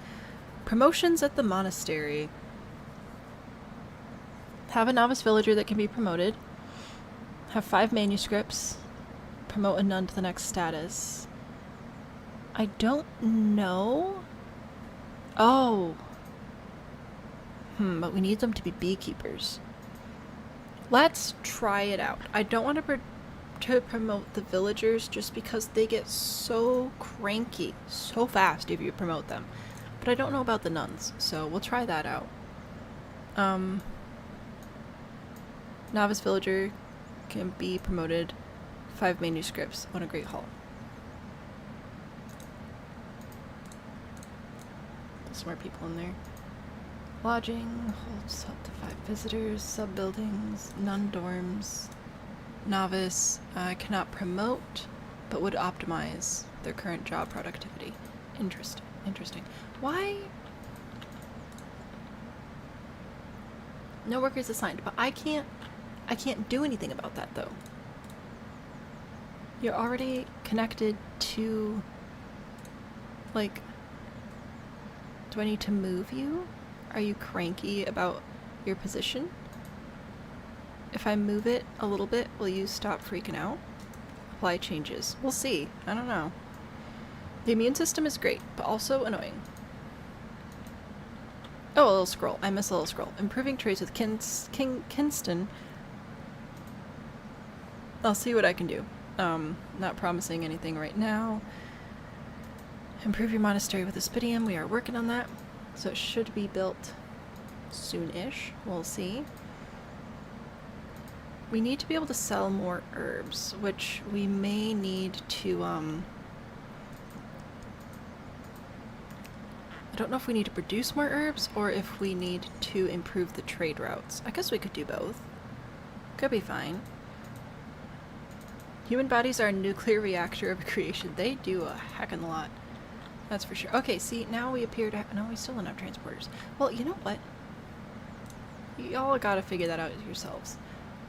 Promotions at the monastery. Have a novice villager that can be promoted. Have 5 manuscripts. Promote a nun to the next status. I don't know. Oh. But we need them to be beekeepers. Let's try it out. I don't want to promote the villagers just because they get so cranky so fast if you promote them. But I don't know about the nuns, so we'll try that out. Novice villager can be promoted. 5 manuscripts on a great hall. There's more people in there. Lodging holds up to 5 visitors. Sub-buildings. Nun dorms. Novice cannot promote, but would optimize their current job productivity. Interesting. Why? No workers assigned, but I can't do anything about that though. You're already connected to, like, do I need to move you? Are you cranky about your position? If I move it a little bit, will you stop freaking out? Apply changes. We'll see. I don't know. The immune system is great, but also annoying. Oh, a little scroll. I miss a little scroll. Improving trades with Kinston. I'll see what I can do. Not promising anything right now. Improve your monastery with Aspidium. We are working on that. So it should be built soon-ish. We'll see. We need to be able to sell more herbs, which we may need to, I don't know if we need to produce more herbs or if we need to improve the trade routes. I guess we could do both. Could be fine. Human bodies are a nuclear reactor of creation. They do a heckin' lot. That's for sure. Okay, see, now we appear to no, we still don't have transporters. Well, you know what? Y'all gotta figure that out yourselves.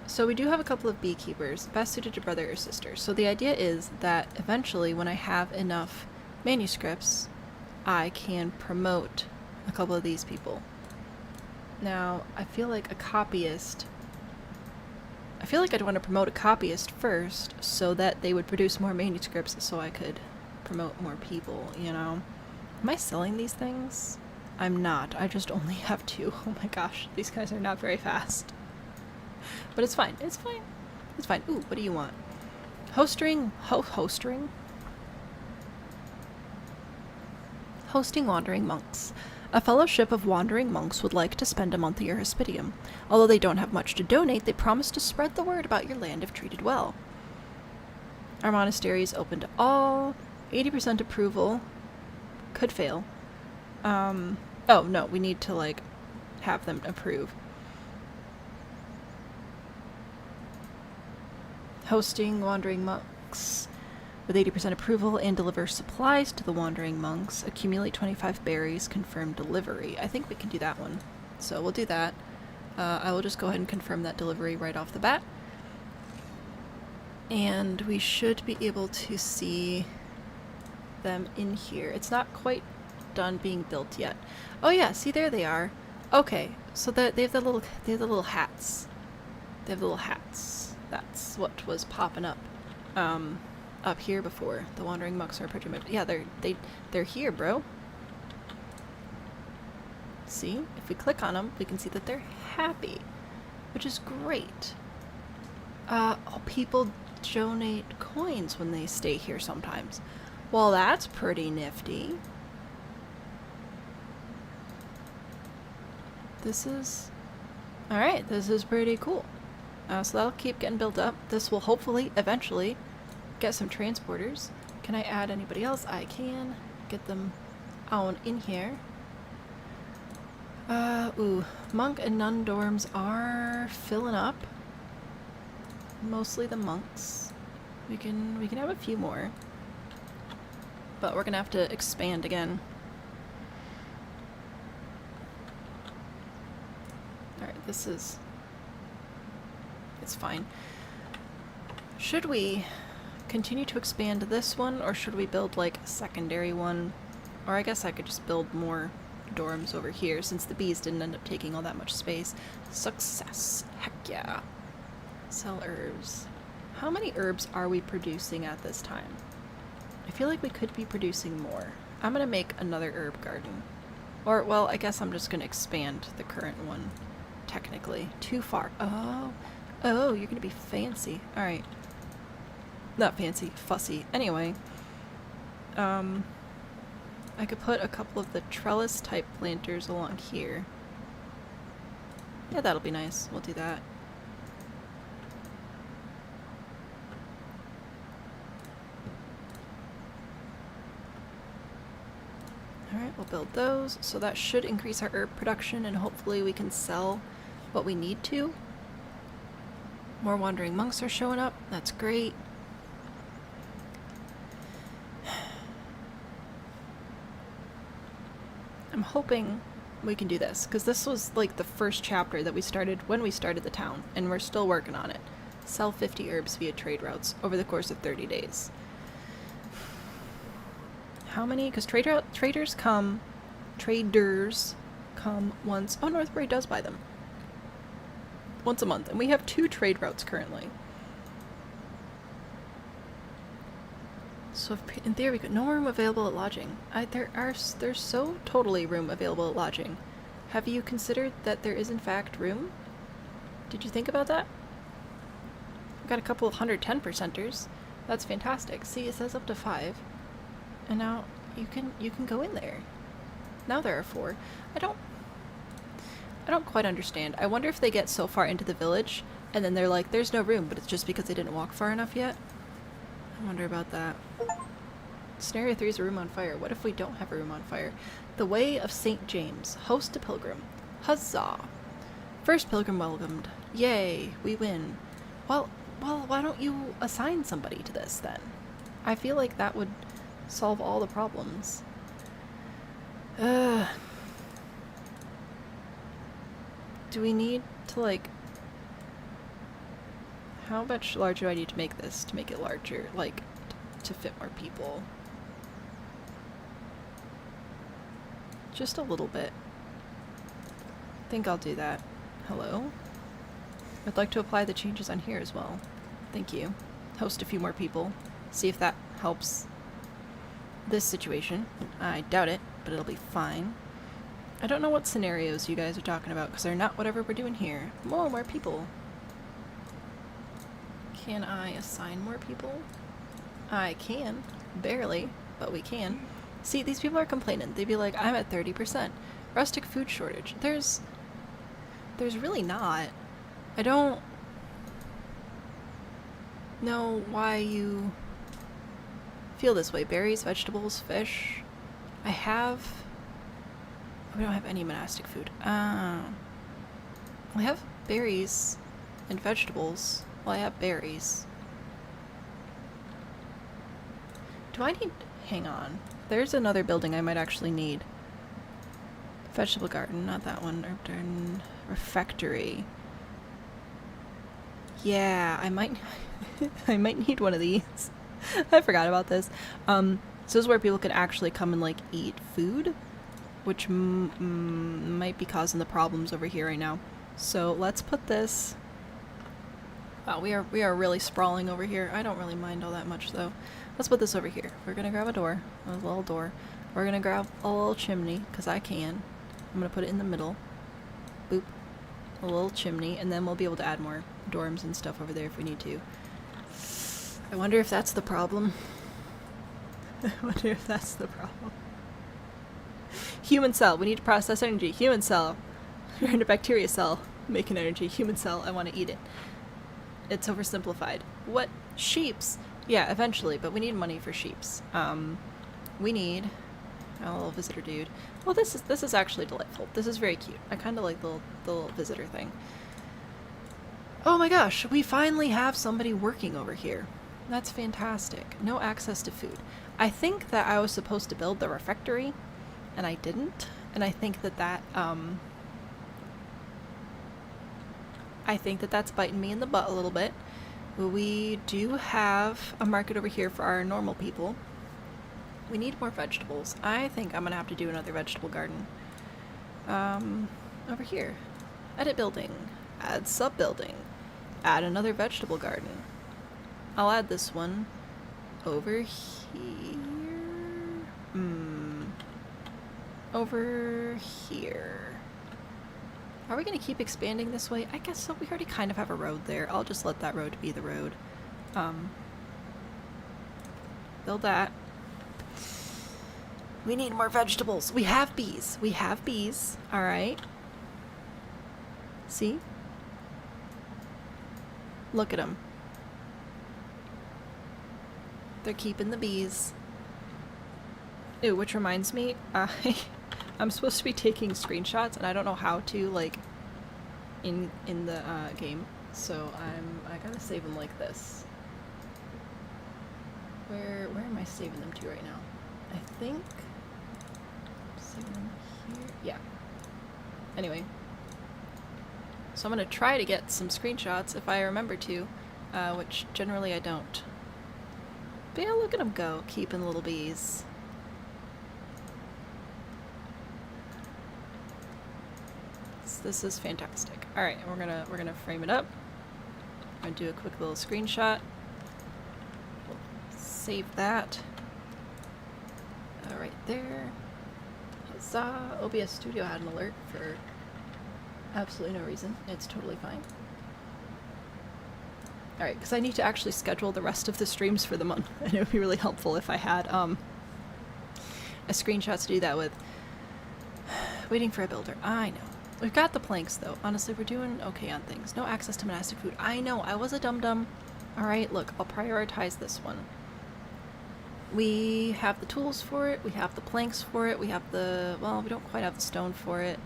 So we do have a couple of beekeepers, best suited to brother or sister. So the idea is that eventually when I have enough manuscripts, I can promote a couple of these people. Now, I feel like I'd want to promote a copyist first so that they would produce more manuscripts so I could promote more people, you know? Am I selling these things? I'm not. I just only have 2. Oh my gosh, these guys are not very fast. But it's fine. It's fine. Ooh, what do you want? Hosting wandering monks. A fellowship of wandering monks would like to spend a month at your hospitium. Although they don't have much to donate, they promise to spread the word about your land if treated well. Our monastery is open to all. 80% approval. Could fail. Oh, no, we need to, like, have them approve. Hosting wandering monks with 80% approval and deliver supplies to the wandering monks. Accumulate 25 berries, confirm delivery. I think we can do that one. So we'll do that. I will just go ahead and confirm that delivery right off the bat. And we should be able to see them in here. It's not quite done being built yet. Oh yeah, see, there they are. Okay, so they have the little hats. They have the little hats. That's what was popping up up here before. The wandering monks are pretty much, yeah, they're here, bro. See, if we click on them, we can see that they're happy, which is great. People donate coins when they stay here sometimes. Well, that's pretty nifty. This is... Alright, this is pretty cool. So that'll keep getting built up. This will hopefully, eventually, get some transporters. Can I add anybody else? I can. Get them on in here. Ooh. Monk and nun dorms are filling up. Mostly the monks. We can have a few more. But we're gonna have to expand again. Alright, this is... It's fine. Should we continue to expand this one, or should we build like a secondary one? Or I guess I could just build more dorms over here since the bees didn't end up taking all that much space. Success. Heck yeah. Sell herbs. How many herbs are we producing at this time? I feel like we could be producing more. I'm gonna make another herb garden. Or, well, I guess I'm just gonna expand the current one. Technically. Too far. Oh. Oh, you're gonna be fancy. Alright. Not fancy. Fussy. Anyway. I could put a couple of the trellis type planters along here. Yeah, that'll be nice. We'll do that. Alright, we'll build those. So that should increase our herb production and hopefully we can sell what we need to. More wandering monks are showing up. That's great. I'm hoping we can do this, because this was like the first chapter that we started when we started the town, and we're still working on it. Sell 50 herbs via trade routes over the course of 30 days. How many? Because traders come once. Oh, Northbury does buy them. Once a month, and we have 2 trade routes currently. So if, in theory, we could no room available at lodging. There's so totally room available at lodging. Have you considered that there is in fact room? Did you think about that? We've got a couple of 110%ers. That's fantastic. See, it says up to 5. And now you can go in there. Now there are 4. I don't quite understand. I wonder if they get so far into the village and then they're like, there's no room, but it's just because they didn't walk far enough yet. I wonder about that. Scenario 3 is a room on fire. What if we don't have a room on fire? The Way of St. James. Host a pilgrim. Huzzah! First pilgrim welcomed. Yay, we win. Well, why don't you assign somebody to this then? I feel like that would solve all the problems. Do we need to, like... How much larger do I need to make this to make it larger, like, to fit more people? Just a little bit. I think I'll do that. Hello? I'd like to apply the changes on here as well. Thank you. Host a few more people. See if that helps this situation. I doubt it, but it'll be fine. I don't know what scenarios you guys are talking about, because they're not whatever we're doing here. More people. Can I assign more people? I can. Barely, but we can. See, these people are complaining. They'd be like, I'm at 30%. Rustic food shortage. There's really not. I don't know why you feel this way. Berries, vegetables, fish. We don't have any monastic food. We have berries and vegetables. Well, I have berries. Do I need... Hang on. There's another building I might actually need. Vegetable garden, not that one. Herb garden. Refectory. Yeah, I might I might need one of these. I forgot about this. So this is where people can actually come and like eat food, which might be causing the problems over here right now. So let's put this. Wow, we are really sprawling over here. I don't really mind all that much though. Let's put this over here. We're gonna grab a door, a little door. We're gonna grab a little chimney because I can. I'm gonna put it in the middle. Boop. A little chimney, and then we'll be able to add more dorms and stuff over there if we need to. I wonder if that's the problem. I wonder if that's the problem. Human cell. We need to process energy. Human cell. We're in a bacteria cell. Making energy. Human cell. I want to eat it. It's oversimplified. What? Sheeps. Yeah, eventually, but we need money for sheeps. We need a little visitor dude. Well, this is actually delightful. This is very cute. I kind of like the little visitor thing. Oh my gosh, we finally have somebody working over here. That's fantastic. No access to food. I think that I was supposed to build the refectory, and I didn't. And I think that that's biting me in the butt a little bit. We do have a market over here for our normal people. We need more vegetables. I think I'm gonna have to do another vegetable garden. Over here. Edit building. Add sub-building. Add another vegetable garden. I'll add this one over here. Over here. Are we gonna keep expanding this way? I guess so. We already kind of have a road there. I'll just let that road be the road. Build that. We need more vegetables. We have bees. We have bees. Alright. See? Look at them. They're keeping the bees. Ew, which reminds me, I'm supposed to be taking screenshots, and I don't know how to, like, in the game. So I gotta save them like this. Where am I saving them to right now? I think saving them here. Yeah. Anyway, so I'm gonna try to get some screenshots if I remember to, which generally I don't. But yeah, look at them go, keeping little bees. This is fantastic. All right, we're gonna frame it up. I'm gonna do a quick little screenshot. We'll save that. Right there. Huzzah! OBS Studio had an alert for absolutely no reason. It's totally fine. All right, because I need to actually schedule the rest of the streams for the month, and it would be really helpful if I had a screenshot to do that with. Waiting for a builder. I know. We've got the planks, though. Honestly, we're doing okay on things. No access to monastic food. I know, I was a dum-dum. Alright, look, I'll prioritize this one. We have the tools for it. We have the planks for it. We have the... well, we don't quite have the stone for it.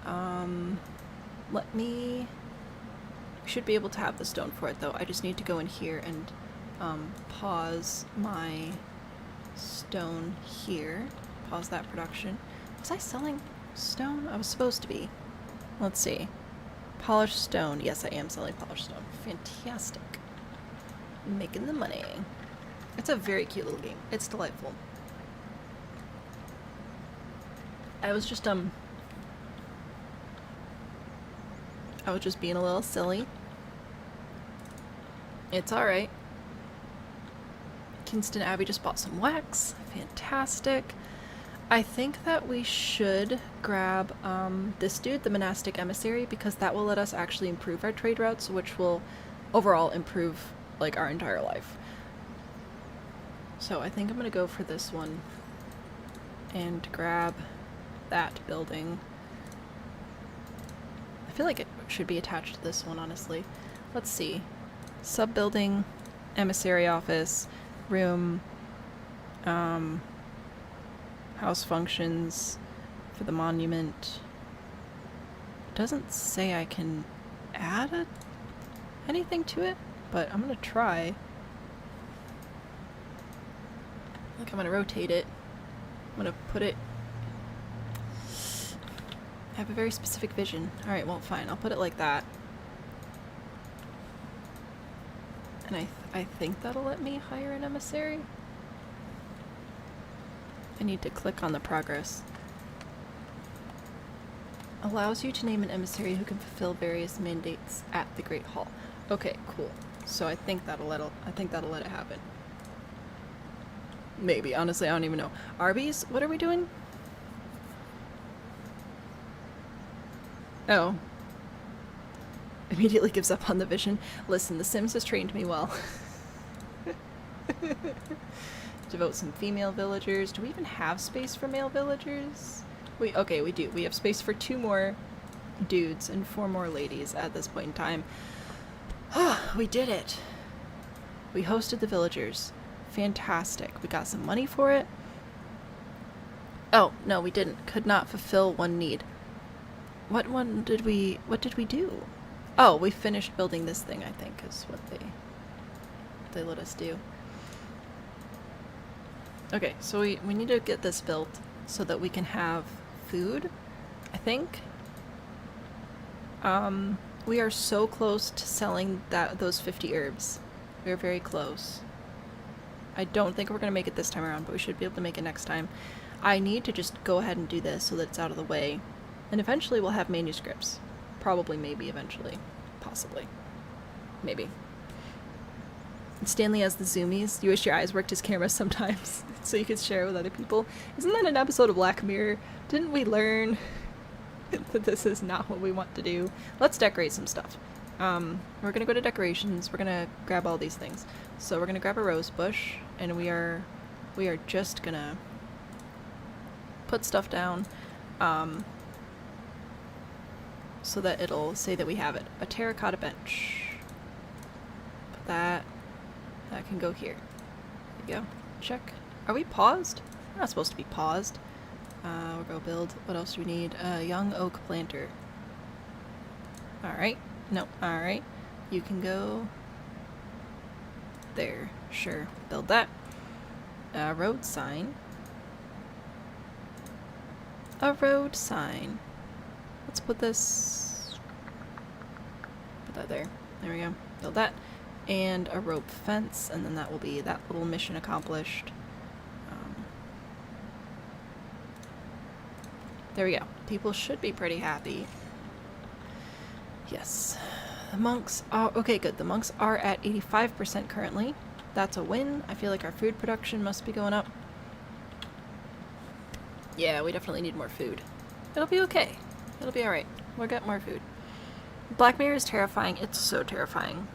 Let me... we should be able to have the stone for it, though. I just need to go in here and pause my stone here. Pause that production. Was I selling... stone? I was supposed to be. Let's see. Polished stone. Yes, I am selling polished stone. Fantastic. Making the money. It's a very cute little game. It's delightful. I was just being a little silly. It's alright. Kingston Abbey just bought some wax. Fantastic. I think that we should grab this dude, the monastic emissary, because that will let us actually improve our trade routes, which will overall improve like our entire life. So I think I'm gonna go for this one and grab that building. I feel like it should be attached to this one, honestly. Let's see. Sub-building, emissary office, room, house functions for the monument. It doesn't say I can add anything to it, but I'm gonna try. Like, I'm gonna rotate it. I'm gonna put it... have a very specific vision. Alright, well, fine. I'll put it like that. And I think that'll let me hire an emissary. I need to click on the progress. Allows you to name an emissary who can fulfill various mandates at the Great Hall. Okay, cool. So I think that'll let it happen. Maybe. Honestly, I don't even know. Arby's, what are we doing? Oh. Immediately gives up on the vision. Listen, The Sims has trained me well. Devote some female villagers. Do we even have space for male villagers? Okay, we do. We have space for 2 more dudes and 4 more ladies at this point in time. We did it. We hosted the villagers. Fantastic. We got some money for it. Oh, no, we didn't. Could not fulfill one need. What did we do? Oh, we finished building this thing, I think, is what they let us do. Okay, so we need to get this built so that we can have food, I think. We are so close to selling those 50 herbs. We're very close. I don't think we're going to make it this time around, but we should be able to make it next time. I need to just go ahead and do this so that it's out of the way. And eventually we'll have manuscripts. Probably, maybe, eventually. Possibly. Maybe. Stanley has the zoomies. You wish your eyes worked as cameras sometimes, so you could share with other people. Isn't that an episode of Black Mirror? Didn't we learn that this is not what we want to do? Let's decorate some stuff. We're gonna go to decorations. We're gonna grab all these things. So we're gonna grab a rose bush, and we are just gonna put stuff down, so that it'll say that we have it. A terracotta bench. Put that can go here. There you go. Check. Are we paused? We're not supposed to be paused. We'll go build. What else do we need? A young oak planter. Alright. No, alright. You can go there. Sure. Build that. A road sign. A road sign. Let's put this... Put that there. There we go. Build that. And a rope fence, and then that will be that little mission accomplished. There we go. People should be pretty happy. Yes. The monks are... Okay, good. The monks are at 85% currently. That's a win. I feel like our food production must be going up. Yeah, we definitely need more food. It'll be okay. It'll be alright. We'll get more food. Black Mirror is terrifying. It's so terrifying.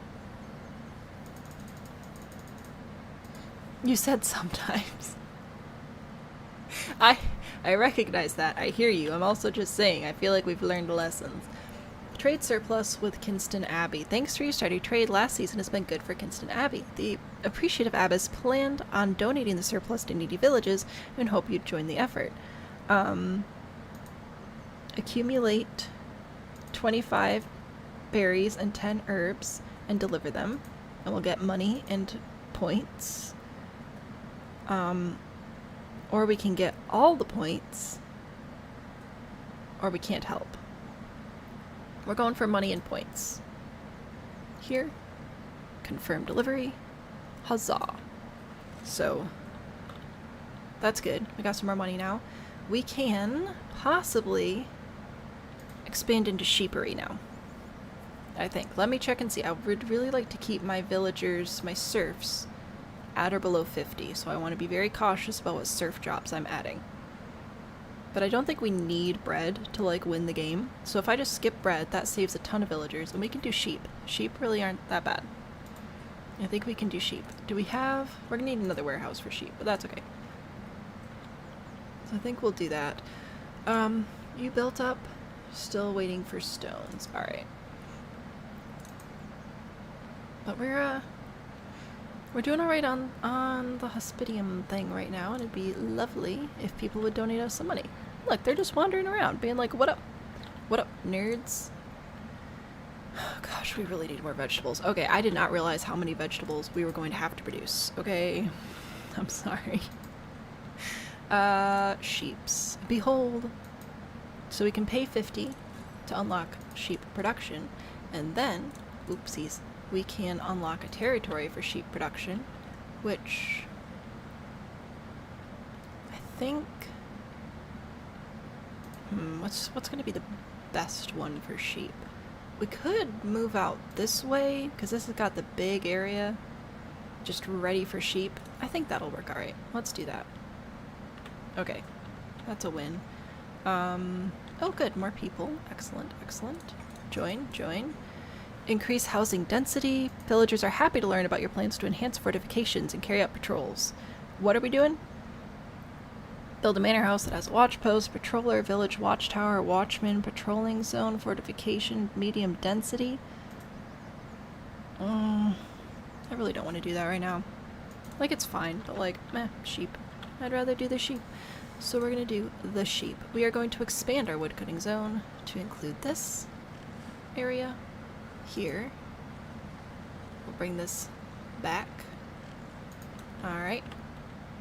You said sometimes. I recognize that. I hear you. I'm also just saying, I feel like we've learned lessons. Trade surplus with Kinston Abbey. Thanks to restarting trade last season has been good for Kinston Abbey. The appreciative abbess planned on donating the surplus to needy villages and hope you'd join the effort. Accumulate 25 berries and 10 herbs and deliver them, and we'll get money and points. Or we can get all the points, or we can't help. We're going for money and points. Here, confirm delivery. Huzzah. So, that's good. We got some more money now. We can possibly expand into sheepery now, I think. Let me check and see. I would really like to keep my villagers, my serfs, at or below 50, so I want to be very cautious about what serf jobs I'm adding. But I don't think we need bread to, like, win the game. So if I just skip bread, that saves a ton of villagers, and we can do sheep. Sheep really aren't that bad. I think we can do sheep. Do we have... We're gonna need another warehouse for sheep, but that's okay. So I think we'll do that. You built up? Still waiting for stones. Alright. But we're doing alright on the hospitium thing right now, and it'd be lovely if people would donate us some money. Look, they're just wandering around, being like, what up? What up, nerds? Oh, gosh, we really need more vegetables. Okay, I did not realize how many vegetables we were going to have to produce. Okay, I'm sorry. Sheeps. Behold, So we can pay 50 to unlock sheep production, and then, oopsies, we can unlock a territory for sheep production, which I think, what's going to be the best one for sheep? We could move out this way, because this has got the big area just ready for sheep. I think that'll work alright. Let's do that. Okay, that's a win. Oh good, more people. Excellent, excellent. Join, join. Increase housing density. Villagers are happy to learn about your plans to enhance fortifications and carry out patrols. What are we doing? Build a manor house that has a watch post, patroller, village watchtower, watchman, patrolling zone, fortification, medium density. I really don't want to do that right now. Like, it's fine, but like, meh, sheep. I'd rather do the sheep. So we're going to do the sheep. We are going to expand our woodcutting zone to include this area here. We'll bring this back. Alright.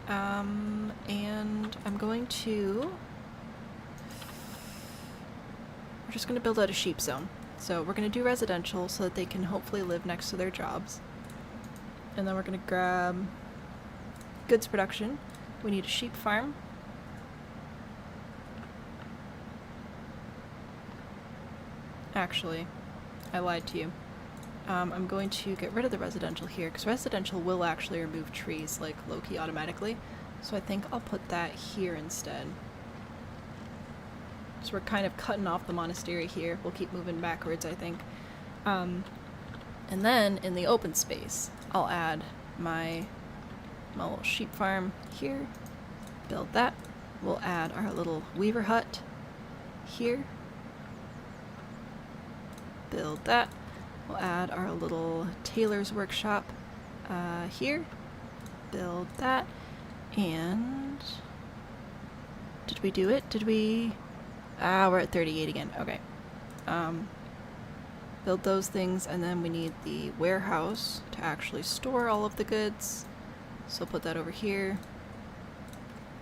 And I'm going to... We're just going to build out a sheep zone. So we're going to do residential so that they can hopefully live next to their jobs. And then we're going to grab goods production. We need a sheep farm. Actually, I lied to you. I'm going to get rid of the residential here, because residential will actually remove trees, like, low-key automatically. So I think I'll put that here instead. So we're kind of cutting off the monastery here. We'll keep moving backwards, I think. And then, in the open space, I'll add my little sheep farm here. Build that. We'll add our little weaver hut here. Build that. We'll add our little tailor's workshop here. Build that. And did we do it? Did we? We're at 38 again. Okay. Build those things, and then we need the warehouse to actually store all of the goods. So put that over here.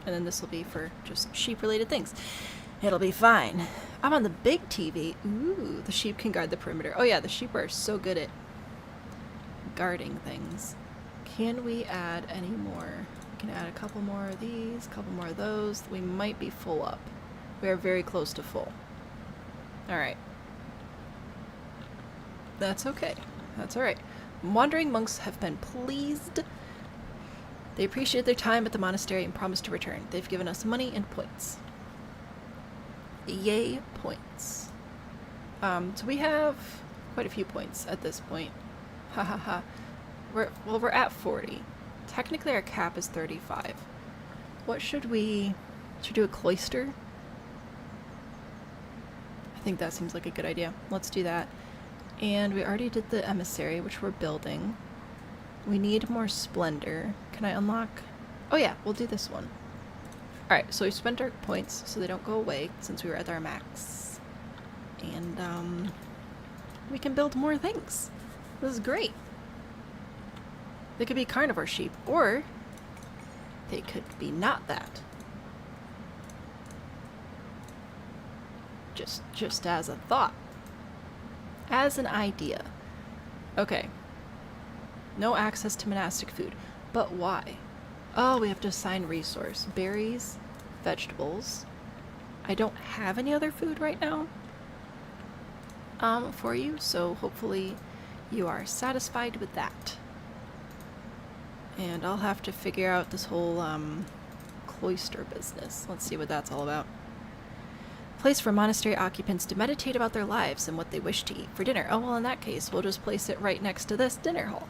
And then this will be for just sheep-related things. It'll be fine. I'm on the big TV. Ooh, the sheep can guard the perimeter. Oh yeah, the sheep are so good at guarding things. Can we add any more? We can add a couple more of these, a couple more of those. We might be full up. We are very close to full. Alright. That's okay. That's alright. Wandering monks have been pleased. They appreciate their time at the monastery and promise to return. They've given us money and points. Yay, points. So we have quite a few points at this point. Ha ha ha. We're at 40. Technically our cap is 35. What should we... Should we do a cloister? I think that seems like a good idea. Let's do that. And we already did the emissary, which we're building. We need more splendor. Can I unlock... Oh yeah, we'll do this one. Alright, so we spent our points so they don't go away since we were at our max. And, we can build more things. This is great. They could be carnivore sheep, or they could be not that. Just as a thought. As an idea. Okay. No access to monastic food. But why? Oh, we have to assign resource. Berries, vegetables. I don't have any other food right now for you, so hopefully you are satisfied with that. And I'll have to figure out this whole cloister business. Let's see what that's all about. Place for monastery occupants to meditate about their lives and what they wish to eat for dinner. Oh, well, in that case, we'll just place it right next to this dinner hall.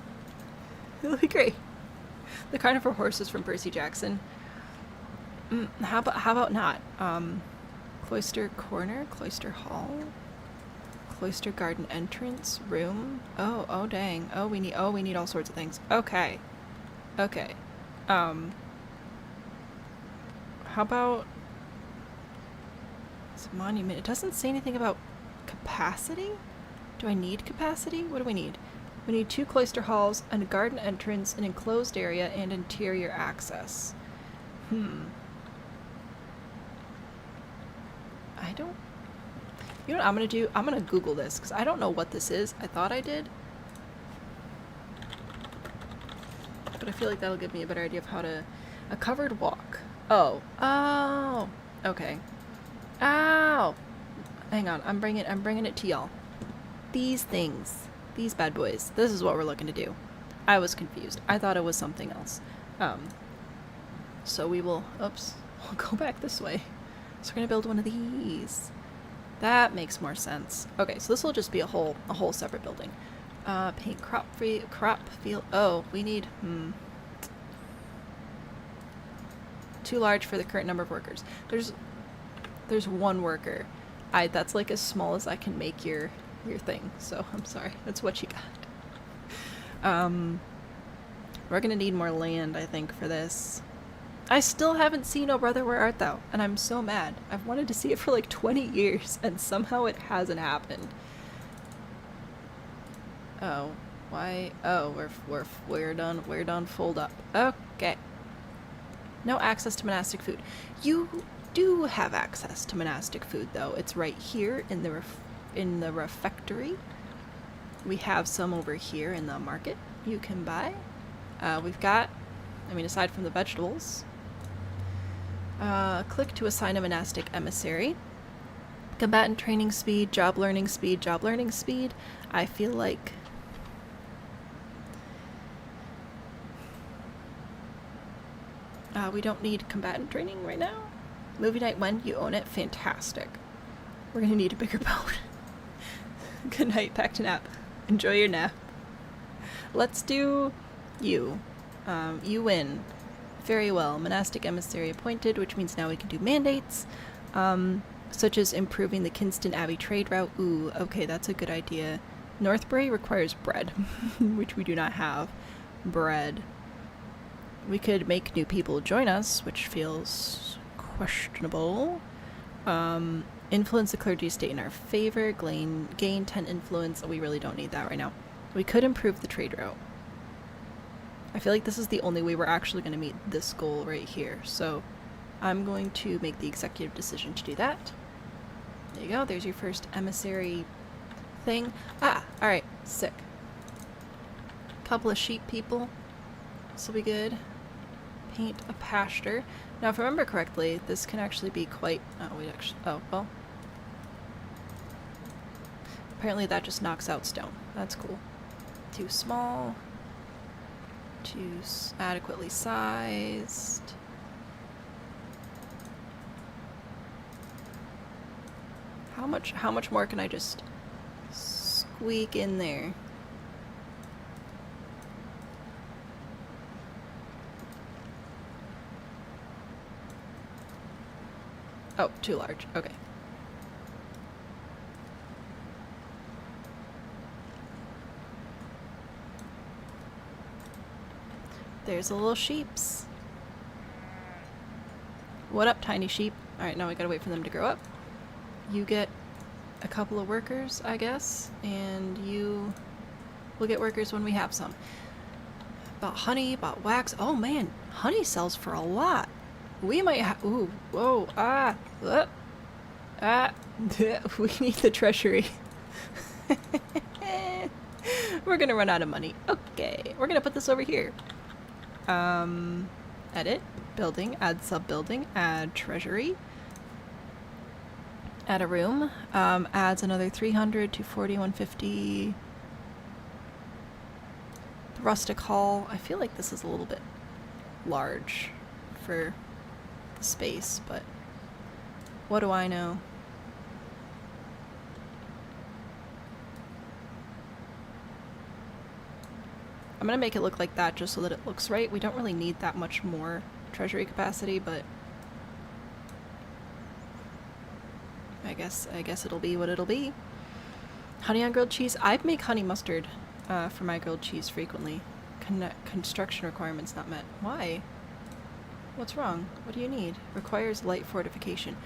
It'll be great. The carnivore horses from Percy Jackson. How about not? Cloister corner, cloister hall, cloister garden entrance, room. Oh dang. Oh, we need all sorts of things. Okay. Okay. How about it's a monument? It doesn't say anything about capacity? Do I need capacity? What do we need? We need 2 cloister halls, and a garden entrance, an enclosed area, and interior access. I don't You know what I'm gonna do? I'm gonna Google this, because I don't know what this is. I thought I did. But I feel like that'll give me a better idea of how to... A covered walk. Oh. Oh. Okay. Ow! Hang on. I'm bringing it to y'all. These things. These bad boys. This is what we're looking to do. I was confused. I thought it was something else. So we will... Oops. We'll go back this way. So we're gonna build one of these. That makes more sense. Okay, so this will just be a whole separate building. Paint crop field. Oh, we need, too large for the current number of workers. There's one worker. That's like as small as I can make your thing. So I'm sorry. That's what you got. We're gonna need more land, I think, for this. I still haven't seen Oh Brother, Where Art Thou? And I'm so mad. I've wanted to see it for like 20 years, and somehow it hasn't happened. Oh, why? Oh, we're done. We're done. Fold up. Okay. No access to monastic food. You do have access to monastic food, though. It's right here in the refectory. We have some over here in the market you can buy. We've got, I mean, aside from the vegetables. Click to assign a monastic emissary. Combatant training speed, job learning speed, job learning speed. I feel like... we don't need combatant training right now. Movie night when? You own it? Fantastic. We're gonna need a bigger boat. Good night, pack to nap. Enjoy your nap. Let's do you. You win. Very well. Monastic emissary appointed, which means now we can do mandates, such as improving the Kinston Abbey trade route. Ooh, okay, that's a good idea. Northbury requires bread, which we do not have. Bread. We could make new people join us, which feels questionable. Influence the clergy state in our favor. Gain 10 influence. We really don't need that right now. We could improve the trade route. I feel like this is the only way we're actually going to meet this goal right here. So I'm going to make the executive decision to do that. There you go. There's your first emissary thing. Ah, alright. Sick. Couple of sheep people. This will be good. Paint a pasture. Now, if I remember correctly, this can actually be quite... Oh, well. Apparently that just knocks out stone. That's cool. Too small. Too adequately sized. How much more can I just squeak in there? Oh, too large. Okay. There's a little sheeps. What up, tiny sheep? Alright, now we gotta wait for them to grow up. You get a couple of workers, I guess, and you will get workers when we have some. Bought honey, bought wax. Oh man, honey sells for a lot. We might have... Ooh, whoa, we need the treasury. We're gonna run out of money. Okay, we're gonna put this over here. Edit, building, add sub-building, add treasury. Add a room. Adds another 300 to 4150. The rustic hall. I feel like this is a little bit large for the space, but what do I know? I'm gonna make it look like that just so that it looks right. We don't really need that much more treasury capacity, but I guess it'll be what it'll be. Honey on grilled cheese. I make honey mustard for my grilled cheese frequently. Construction requirements not met. Why? What's wrong? What do you need? Requires light fortification.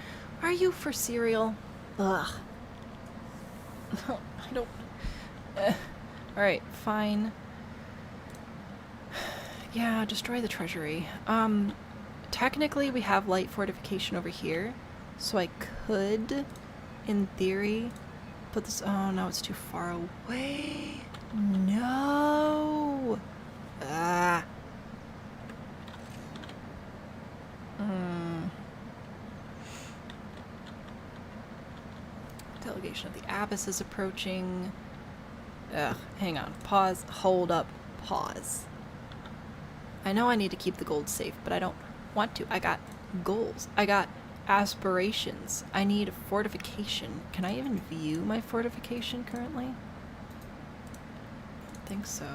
Are you for cereal? Ugh. I don't... Alright, fine. Yeah, destroy the treasury. Technically we have light fortification over here, so I could in theory, put this... Oh, no, it's too far away. No! Ah. Delegation of the Abyss is approaching. Ugh, hang on. Pause. Hold up. Pause. I know I need to keep the gold safe, but I don't want to. I got goals. I got aspirations. I need fortification. Can I even view my fortification currently? I don't think so.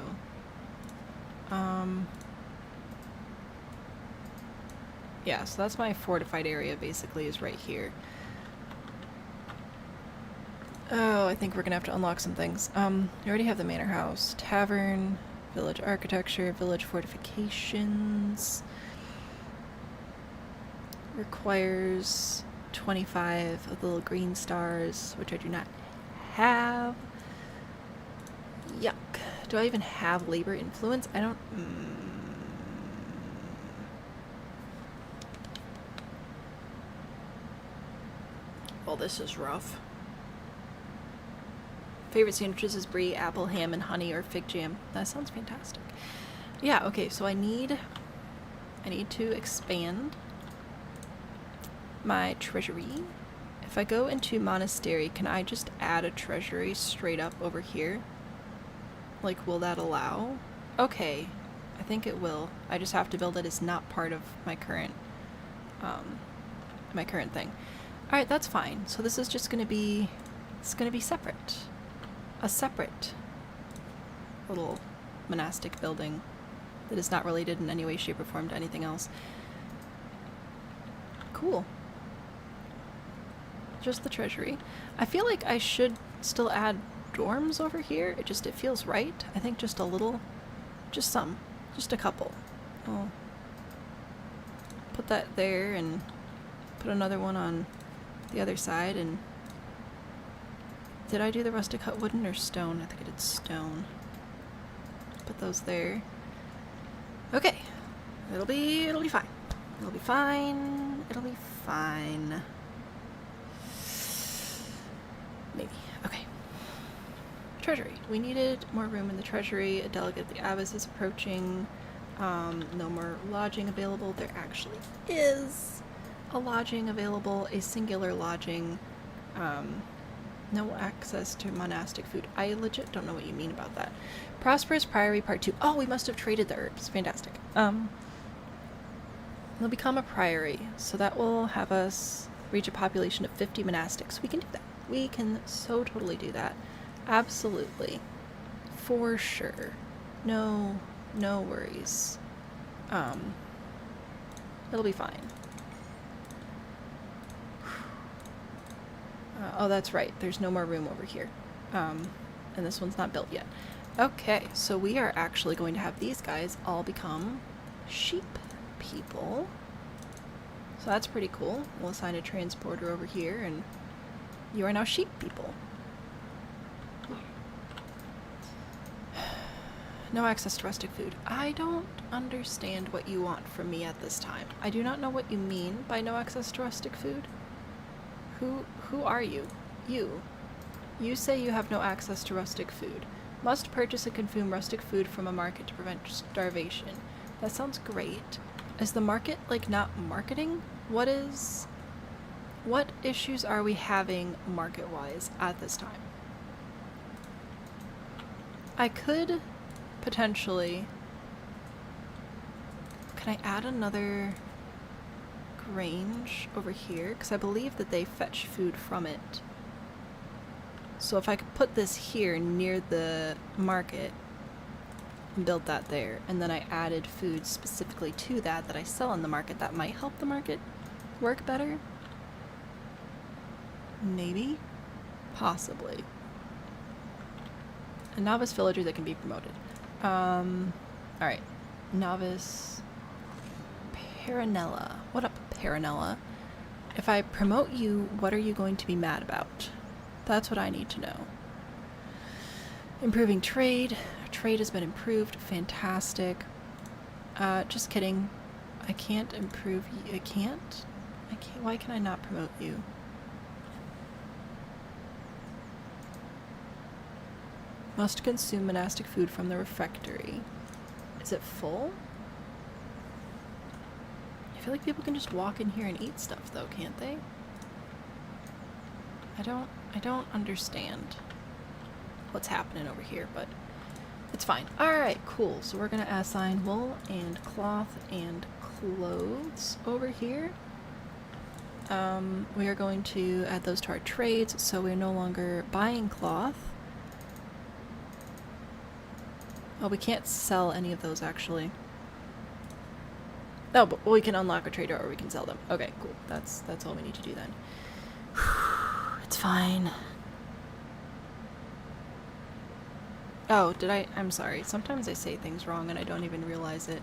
Yeah, so that's my fortified area basically is right here. Oh, I think we're gonna have to unlock some things. I already have the manor house, tavern, village architecture, village fortifications. Requires 25 of the little green stars, which I do not have. Yuck. Do I even have labor influence? I don't... Well, this is rough. Favorite sandwiches is brie, apple, ham, and honey, or fig jam. That sounds fantastic. Yeah, okay, so I need to expand my treasury. If I go into monastery, can I just add a treasury straight up over here? Like, will that allow? Okay, I think it will. I just have to build it as not part of my current thing. Alright, that's fine. So this is just gonna be, it's gonna be separate. A separate little monastic building that is not related in any way, shape, or form to anything else. Cool. Just the treasury. I feel like I should still add dorms over here. It feels right. I think just a little, just a couple. I'll put that there and put another one on the other side. And did I do the rustic hut wooden or stone? I think I did stone. Put those there. Okay. It'll be fine. It'll be fine. It'll be fine. Maybe. Okay. Treasury. We needed more room in the treasury. A delegate of the Abyss is approaching. No more lodging available. There actually is a lodging available. A singular lodging. No access to monastic food. I legit don't know what you mean about that. Prosperous Priory Part 2. Oh, we must have traded the herbs. Fantastic. We'll become a priory. So that will have us reach a population of 50 monastics. We can do that. We can so totally do that. Absolutely. For sure. No worries. It'll be fine. Oh, that's right. There's no more room over here. And this one's not built yet. Okay, so we are actually going to have these guys all become sheep people. So that's pretty cool. We'll assign a transporter over here, and you are now sheep people. No access to rustic food. I don't understand what you want from me at this time. I do not know what you mean by no access to rustic food. Who are you? You say you have no access to rustic food. Must purchase and consume rustic food from a market to prevent starvation. That sounds great. Is the market, like, not marketing? What issues are we having market-wise at this time? I could potentially... Can I add another grange over here? Because I believe that they fetch food from it. So if I could put this here near the market and build that there, and then I added food specifically to that I sell in the market, that might help the market work better? Maybe? Possibly. A novice villager that can be promoted. Alright. Novice Perenella. What up, Perenella? If I promote you, what are you going to be mad about? That's what I need to know. Improving trade. Trade has been improved. Fantastic. Just kidding. I can't improve you. I can't? Why can I not promote you? Must consume monastic food from the refectory. Is it full? I feel like people can just walk in here and eat stuff though, can't they? I don't understand what's happening over here, but it's fine. Alright, cool. So we're gonna assign wool and cloth and clothes over here. We are going to add those to our trades, so we're no longer buying cloth. Oh, we can't sell any of those actually. No, but we can unlock a trader or we can sell them. Okay, cool. That's all we need to do then. It's fine. Oh, I'm sorry. Sometimes I say things wrong and I don't even realize it.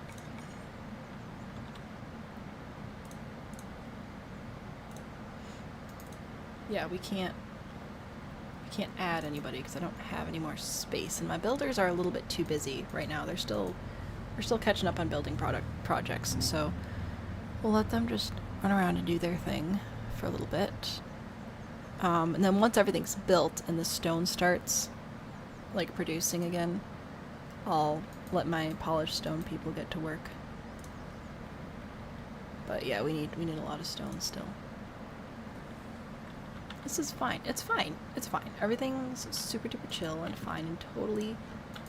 Yeah, we can't add anybody because I don't have any more space, and my builders are a little bit too busy right now. They're still catching up on building projects, so we'll let them just run around and do their thing for a little bit. And then once everything's built and the stone starts like producing again, I'll let my polished stone people get to work. But yeah, we need a lot of stone still. This is fine. It's fine. It's fine. Everything's super duper chill and fine and totally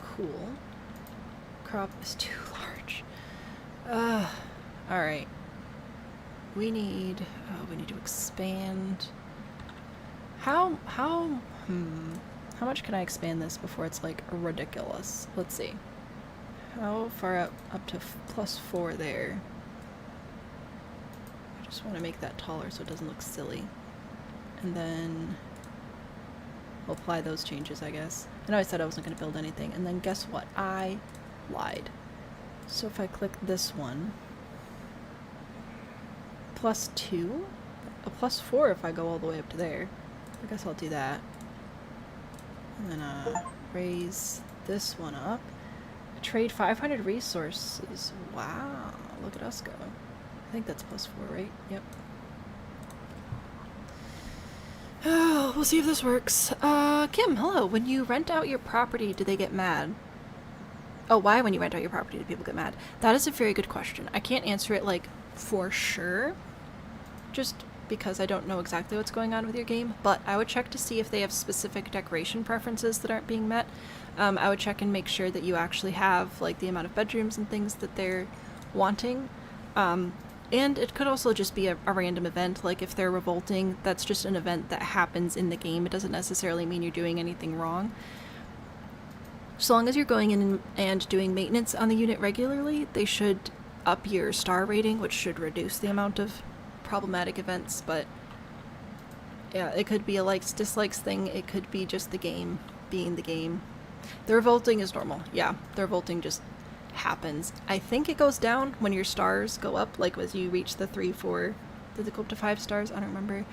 cool. Crop is too large. Alright. We need to expand. How much can I expand this before it's like ridiculous? Let's see. How far up to +4 there? I just want to make that taller so it doesn't look silly. And then we'll apply those changes, I guess. I know I said I wasn't going to build anything, and then guess what? I lied. So if I click this one, +2? A +4 if I go all the way up to there. I guess I'll do that. And then raise this one up. Trade 500 resources. Wow, look at us go. I think that's +4, right? Yep. Oh, we'll see if this works. Kim, hello. When you rent out your property, do they get mad? Oh, why when you rent out your property do people get mad? That is a very good question. I can't answer it, like, for sure. Just because I don't know exactly what's going on with your game, but I would check to see if they have specific decoration preferences that aren't being met. I would check and make sure that you actually have, like, the amount of bedrooms and things that they're wanting. And it could also just be a random event, like if they're revolting, that's just an event that happens in the game. It doesn't necessarily mean you're doing anything wrong. So long as you're going in and doing maintenance on the unit regularly, they should up your star rating, which should reduce the amount of problematic events, but yeah, it could be a likes dislikes thing, it could be just the game being the game. The revolting is normal, yeah, the revolting just happens. I think it goes down when your stars go up, like as you reach the 3, 4, did it go up to 5 stars? I don't remember.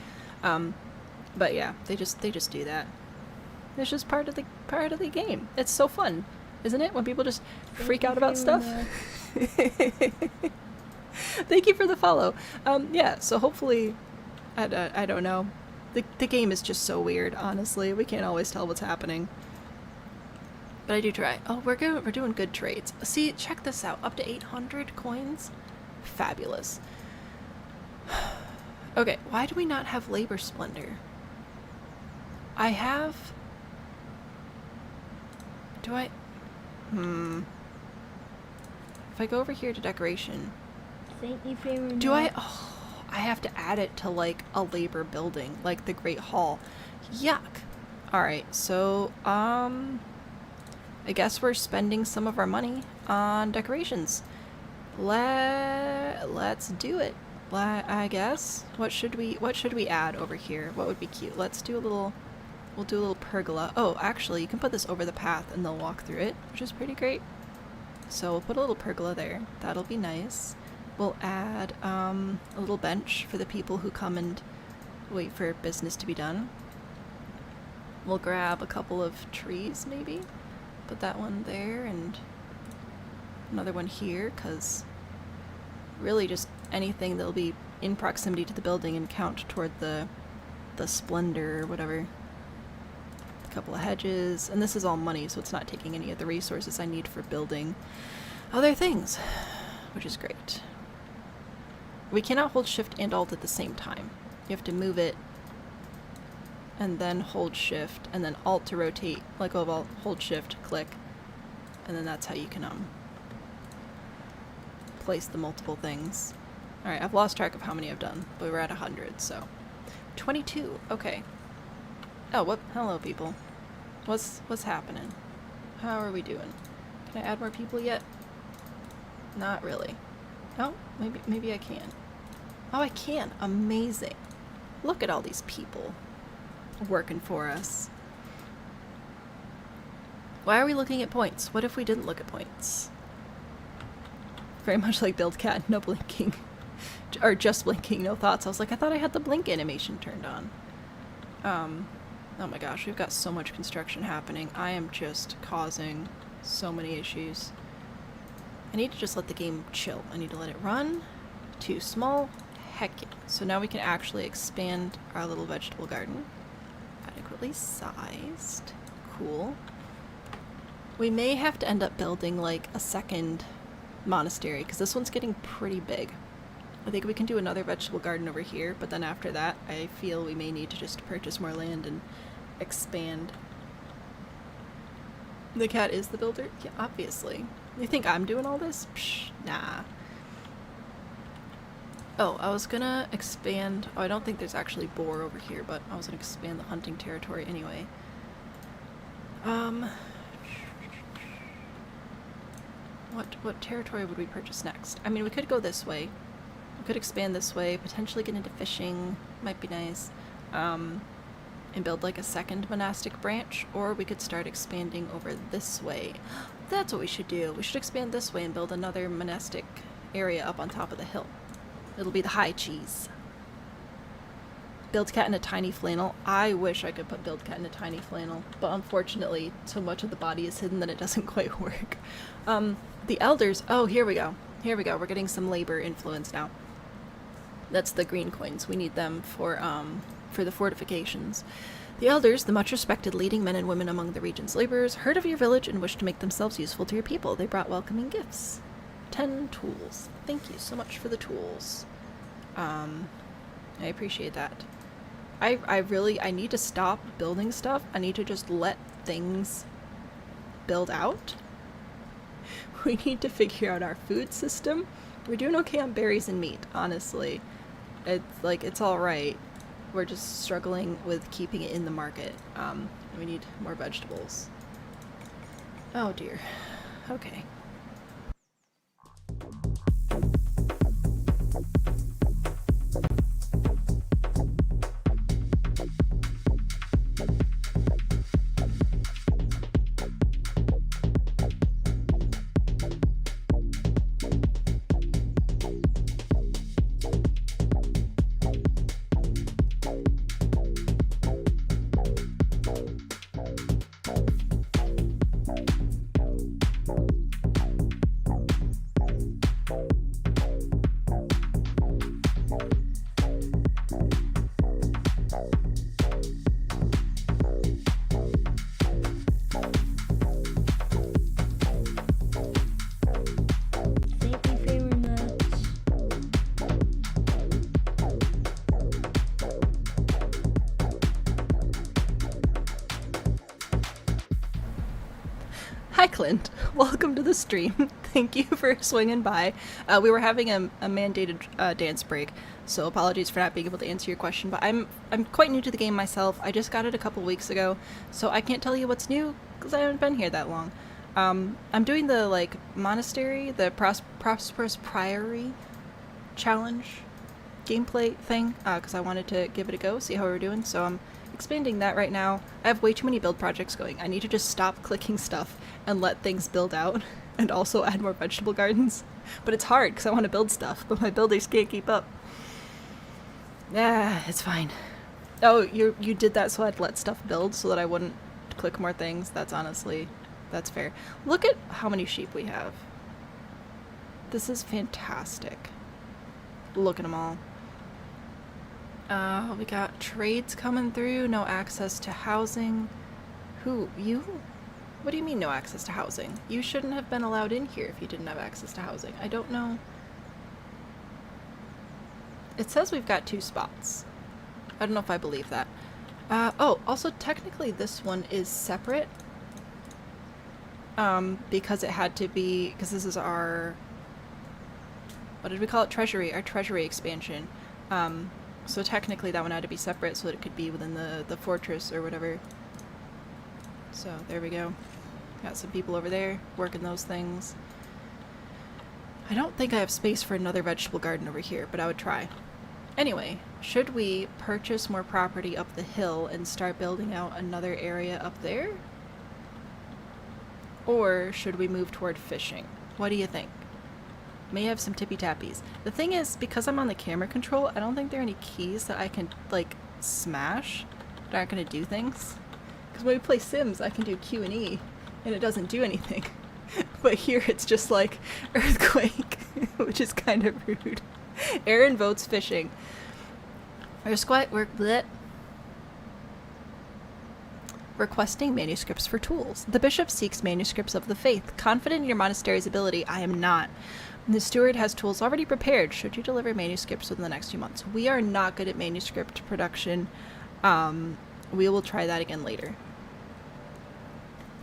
But yeah, they just do that. It's just part of the game. It's so fun, isn't it? When people just freak out about stuff. Thank you for the follow. Yeah, so hopefully, I don't know. The game is just so weird, honestly. We can't always tell what's happening. But I do try. Oh, we're doing good trades. See, check this out. Up to 800 coins. Fabulous. Okay, why do we not have labor splendor? I have... Do I... If I go over here to decoration... Thank you very much. Do I... Oh, I have to add it to, like, a labor building. Like the Great Hall. Yuck. Alright, so, I guess we're spending some of our money on decorations. Let's do it. I guess. What should we add over here? What would be cute? Let's do a little... We'll do a little pergola. Oh, actually, you can put this over the path and they'll walk through it, which is pretty great. So we'll put a little pergola there. That'll be nice. We'll add a little bench for the people who come and wait for business to be done. We'll grab a couple of trees, maybe. Put that one there and another one here, because really just anything that'll be in proximity to the building and count toward the splendor or whatever. couple of hedges, and this is all money, so it's not taking any of the resources I need for building other things, which is great. We cannot hold shift and alt at the same time. You have to move it and then hold shift and then alt to rotate. Let go of alt, hold shift, click, and then that's how you can place the multiple things. Alright, I've lost track of how many I've done, but we're at 100, so 22. Okay. Oh, what? Hello, people. What's happening? How are we doing? Can I add more people yet? Not really. Oh, maybe I can. Oh, I can. Amazing. Look at all these people working for us. Why are we looking at points? What if we didn't look at points? Very much like Build Cat, no blinking. Or just blinking, no thoughts. I was like, I thought I had the blink animation turned on. Oh my gosh, we've got so much construction happening. I am just causing so many issues. I need to just let the game chill. I need to let it run. Too small. Heck yeah. So now we can actually expand our little vegetable garden. Adequately sized. Cool. We may have to end up building like a second monastery because this one's getting pretty big. I think we can do another vegetable garden over here, but then after that I feel we may need to just purchase more land and expand. The cat is the builder? Yeah, obviously. You think I'm doing all this? Psh, nah. Oh, I was gonna expand... Oh, I don't think there's actually boar over here, but I was gonna expand the hunting territory anyway. What territory would we purchase next? I mean, we could go this way. We could expand this way, potentially get into fishing. Might be nice. And build like a second monastic branch, or we could start expanding over this way. That's what we should do. We should expand this way and build another monastic area up on top of the hill. It'll be the high cheese. Build cat in a tiny flannel. I wish I could put build cat in a tiny flannel, but unfortunately so much of the body is hidden that it doesn't quite work. The elders, oh, here we go. Here we go. We're getting some labor influence now. That's the green coins. We need them for the fortifications. The elders, the much respected leading men and women among the region's laborers, heard of your village and wished to make themselves useful to your people. They brought welcoming gifts. 10 tools. Thank you so much for the tools. I appreciate that. I need to stop building stuff. I need to just let things build out. We need to figure out our food system. We're doing okay on berries and meat, honestly. It's alright. We're just struggling with keeping it in the market. We need more vegetables. Oh dear. Okay. Thank you very much. Hi Clint, welcome to the stream. Thank you for swinging by. We were having a mandated dance break, so apologies for not being able to answer your question, but I'm quite new to the game myself. I just got it a couple weeks ago, so I can't tell you what's new because I haven't been here that long. I'm doing the monastery, the prosperous priory challenge gameplay thing because I wanted to give it a go, see how we were doing, so I'm expanding that right now. I have way too many build projects going. I need to just stop clicking stuff and let things build out and also add more vegetable gardens. But it's hard because I want to build stuff, but my builders can't keep up. Yeah, it's fine. Oh, you did that so I'd let stuff build so that I wouldn't click more things. That's fair. Look at how many sheep we have. This is fantastic. Look at them all. We got trades coming through, no access to housing. Who? You? What do you mean no access to housing? You shouldn't have been allowed in here if you didn't have access to housing. I don't know. It says we've got 2 spots. I don't know if I believe that. Oh, also technically this one is separate. Because it had to be, because this is our, what did we call it? Treasury, our treasury expansion. So technically that one had to be separate so that it could be within the fortress or whatever. So there we go. Got some people over there working those things. I don't think I have space for another vegetable garden over here, but I would try. Anyway, should we purchase more property up the hill and start building out another area up there? Or should we move toward fishing? What do you think? May have some tippy-tappies. The thing is, because I'm on the camera control, I don't think there are any keys that I can, like, smash that aren't going to do things. Because when we play Sims, I can do Q and E, and it doesn't do anything. But here it's just like, earthquake, which is kind of rude. Aaron votes fishing. Requesting manuscripts for tools. The bishop seeks manuscripts of the faith. Confident in your monastery's ability, I am not. The steward has tools already prepared. Should you deliver manuscripts within the next few months? We are not good at manuscript production. We will try that again later.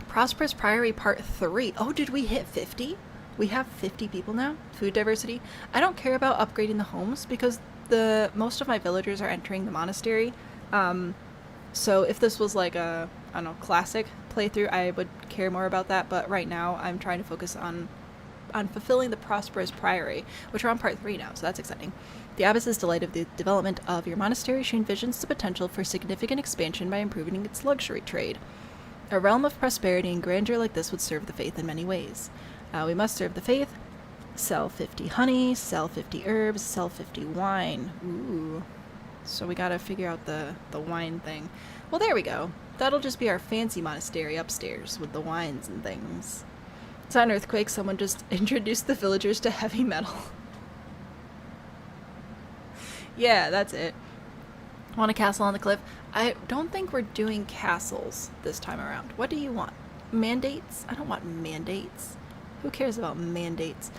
Prosperous Priory Part 3. Oh, did we hit 50? We have 50 people now. Food diversity. I don't care about upgrading the homes because most of my villagers are entering the monastery. So if this was like a, I don't know, classic playthrough, I would care more about that. But right now I'm trying to focus on fulfilling the Prosperous Priory, which we're on Part 3 now, so that's exciting. The abbess is delighted with the development of your monastery. She envisions the potential for significant expansion by improving its luxury trade. A realm of prosperity and grandeur like this would serve the faith in many ways. We must serve the faith. Sell 50 honey, sell 50 herbs, sell 50 wine. Ooh. So we gotta figure out the wine thing. Well, there we go. That'll just be our fancy monastery upstairs with the wines and things. It's not an earthquake. Someone just introduced the villagers to heavy metal. Yeah, that's it. Want a castle on the cliff? I don't think we're doing castles this time around. What do you want? Mandates? I don't want mandates. Who cares about mandates?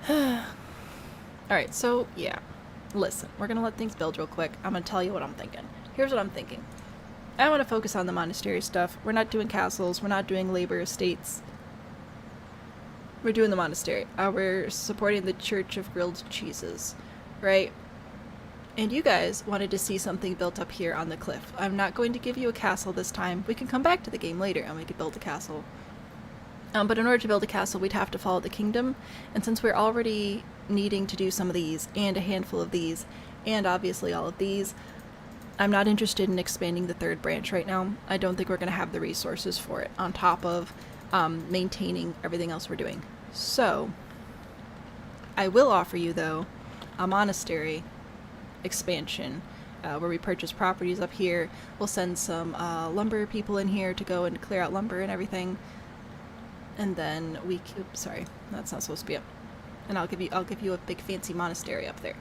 Alright, so yeah. Listen, we're gonna let things build real quick. I'm gonna tell you what I'm thinking. Here's what I'm thinking. I want to focus on the monastery stuff. We're not doing castles. We're not doing labor estates. We're doing the monastery. We're supporting the Church of Grilled Cheeses, right? And you guys wanted to see something built up here on the cliff. I'm not going to give you a castle this time. We can come back to the game later and we could build a castle. But in order to build a castle, we'd have to follow the kingdom. And since we're already needing to do some of these, and a handful of these, and obviously all of these, I'm not interested in expanding the 3rd branch right now. I don't think we're going to have the resources for it, on top of maintaining everything else we're doing. So, I will offer you, though, a monastery expansion where we purchase properties up here. We'll send some lumber people in here to go and clear out lumber and everything. And then we, oops, sorry, that's not supposed to be up. And I'll give you a big fancy monastery up there.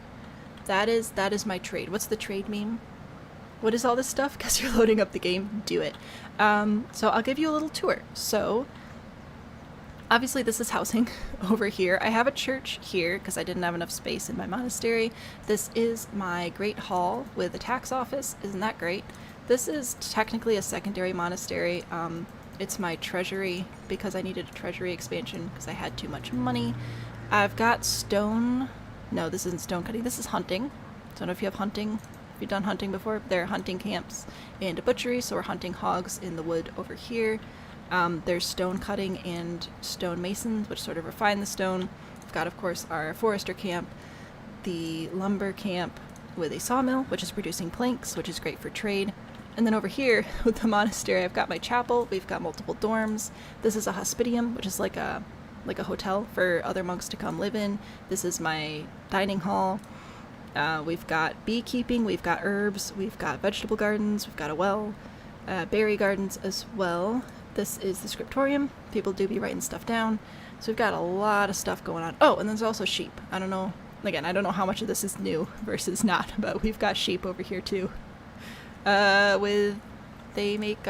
That is my trade. What's the trade meme? What is all this stuff? Because you're loading up the game. Do it. So I'll give you a little tour. So obviously this is housing over here. I have a church here because I didn't have enough space in my monastery. This is my great hall with a tax office. Isn't that great? This is technically a secondary monastery. It's my treasury because I needed a treasury expansion because I had too much money. I've got stone. No, this isn't stone cutting. This is hunting. Don't know if you have hunting. Have you done hunting before? There are hunting camps and a butchery, so we're hunting hogs in the wood over here. There's stone cutting and stone masons, which sort of refine the stone. We've got, of course, our forester camp, the lumber camp with a sawmill, which is producing planks, which is great for trade. And then over here with the monastery, I've got my chapel. We've got multiple dorms. This is a hospitium, which is like a hotel for other monks to come live in. This is my dining hall. We've got beekeeping, we've got herbs, we've got vegetable gardens, we've got a well, berry gardens as well. This is the scriptorium. People do be writing stuff down. So we've got a lot of stuff going on. Oh, and there's also sheep. I don't know. Again, I don't know how much of this is new versus not, but we've got sheep over here too. They make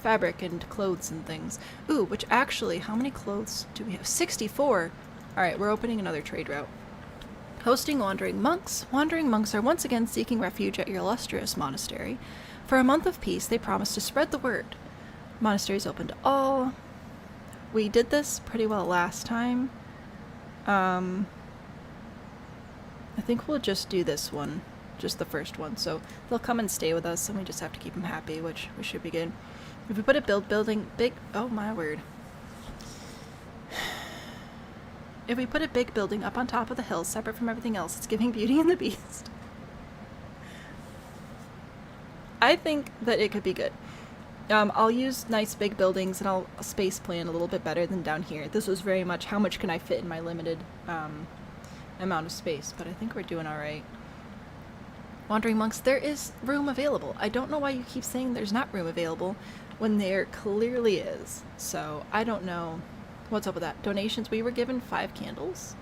fabric and clothes and things. Ooh, which actually, how many clothes do we have? 64! Alright, we're opening another trade route. Hosting wandering monks. Wandering monks are once again seeking refuge at your illustrious monastery. For a month of peace, they promise to spread the word. Monastery is open to all. We did this pretty well last time. I think we'll just do this one. Just the first one. So they'll come and stay with us and we just have to keep them happy, which we should be good. If we put a building big... Oh my word. If we put a big building up on top of the hill, separate from everything else, it's giving Beauty and the Beast. I think that it could be good. I'll use nice big buildings and I'll space plan a little bit better than down here. This was very much how much can I fit in my limited amount of space, but I think we're doing alright. Wandering monks, there is room available. I don't know why you keep saying there's not room available when there clearly is. So I don't know what's up with that. Donations, we were given 5 candles.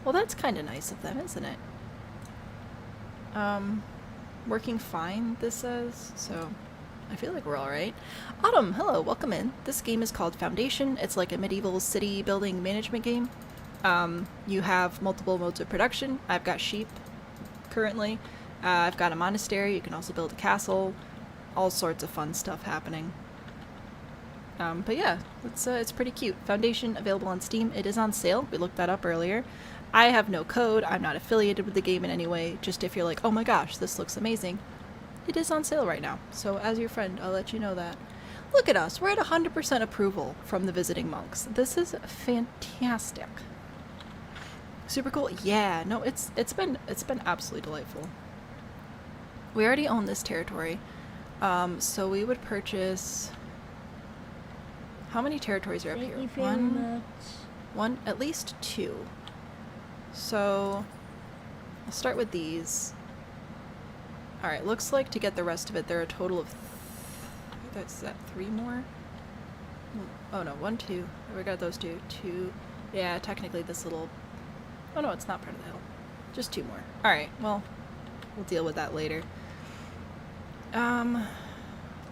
Well, that's kind of nice of them, isn't it? Working fine, this says, so I feel like we're alright. Autumn, hello, welcome in. This game is called Foundation. It's like a medieval city building management game. You have multiple modes of production. I've got sheep currently. I've got a monastery. You can also build a castle. All sorts of fun stuff happening. But yeah, it's pretty cute. Foundation available on Steam. It is on sale. We looked that up earlier. I have no code. I'm not affiliated with the game in any way. Just if you're like, oh my gosh, this looks amazing. It is on sale right now. So as your friend, I'll let you know that. Look at us. We're at 100% approval from the visiting monks. This is fantastic. Super cool. Yeah, no, it's been absolutely delightful. We already own this territory. So we would purchase... How many territories are up here? Thank you very much. One, at least 2. So I'll start with these. Alright, looks like to get the rest of it, there are a total of... That's that 3 more? Oh no, 1, 2. We got those 2. 2. Yeah, technically this little... Oh no, it's not part of the hill. Just 2 more. Alright, well, we'll deal with that later.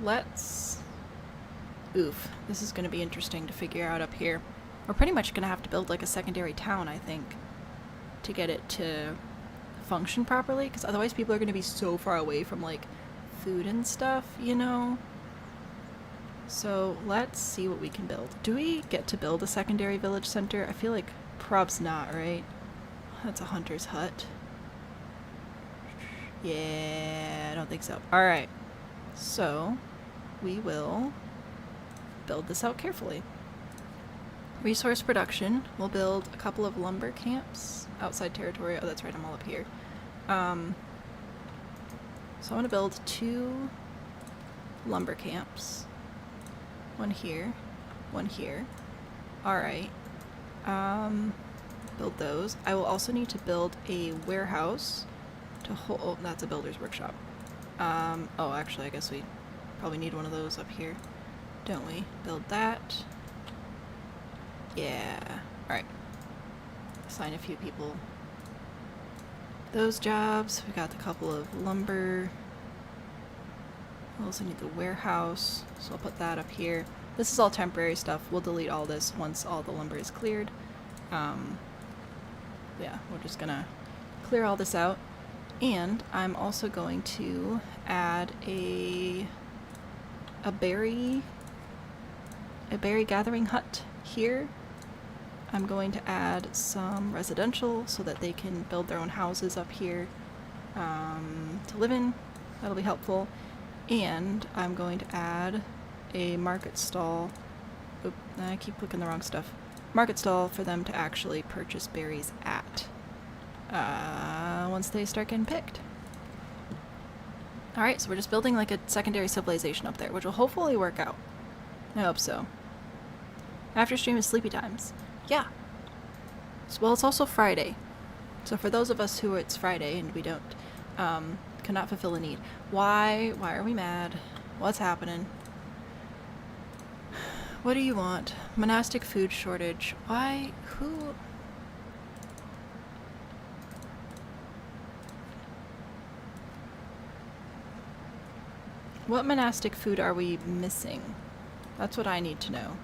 Let's... Oof, this is going to be interesting to figure out up here. We're pretty much going to have to build like a secondary town, I think, to get it to function properly, because otherwise people are going to be so far away from like food and stuff, you know? So let's see what we can build. Do we get to build a secondary village center? I feel like prob's not, right? That's a hunter's hut. Yeah, I don't think so. Alright, so we will build this out carefully. Resource production. We'll build a couple of lumber camps outside territory. Oh, that's right, I'm all up here. So I want to build 2 lumber camps. 1 here, 1 here. Alright. Build those. I will also need to build a warehouse to hold... Oh, that's a builder's workshop. Oh, actually, I guess we probably need one of those up here. Don't we? Build that. Yeah. Alright. Assign a few people those jobs. We got a couple of lumber. We also need the warehouse, so I'll put that up here. This is all temporary stuff. We'll delete all this once all the lumber is cleared. Yeah, we're just gonna clear all this out. And I'm also going to add a berry gathering hut here. I'm going to add some residential so that they can build their own houses up here to live in. That'll be helpful. And I'm going to add a market stall. Oop, I keep clicking the wrong stuff. Market stall for them to actually purchase berries at once they start getting picked. Alright, so we're just building like a secondary civilization up there, which will hopefully work out. I hope so. After stream is sleepy times. Yeah. Well, it's also Friday. So for those of us who it's Friday and we don't, cannot fulfill a need. Why are we mad? What's happening? What do you want? Monastic food shortage. Why? Who? What monastic food are we missing? That's what I need to know.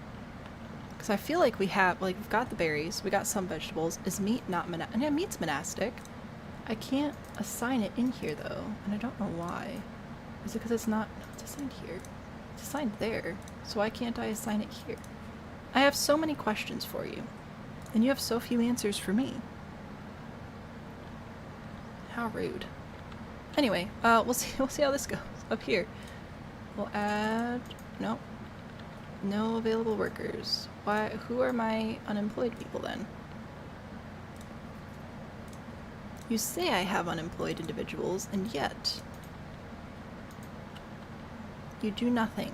Because I feel like we have, like, we've got the berries, we got some vegetables. Is meat not monastic? Yeah, meat's monastic. I can't assign it in here, though, and I don't know why. Is it because it's not, no, it's assigned here. It's assigned there, so why can't I assign it here? I have so many questions for you, and you have so few answers for me. How rude. Anyway, we'll see how this goes. Up here. We'll add, no. No available workers. Why, who are my unemployed people then? You say I have unemployed individuals, and yet you do nothing.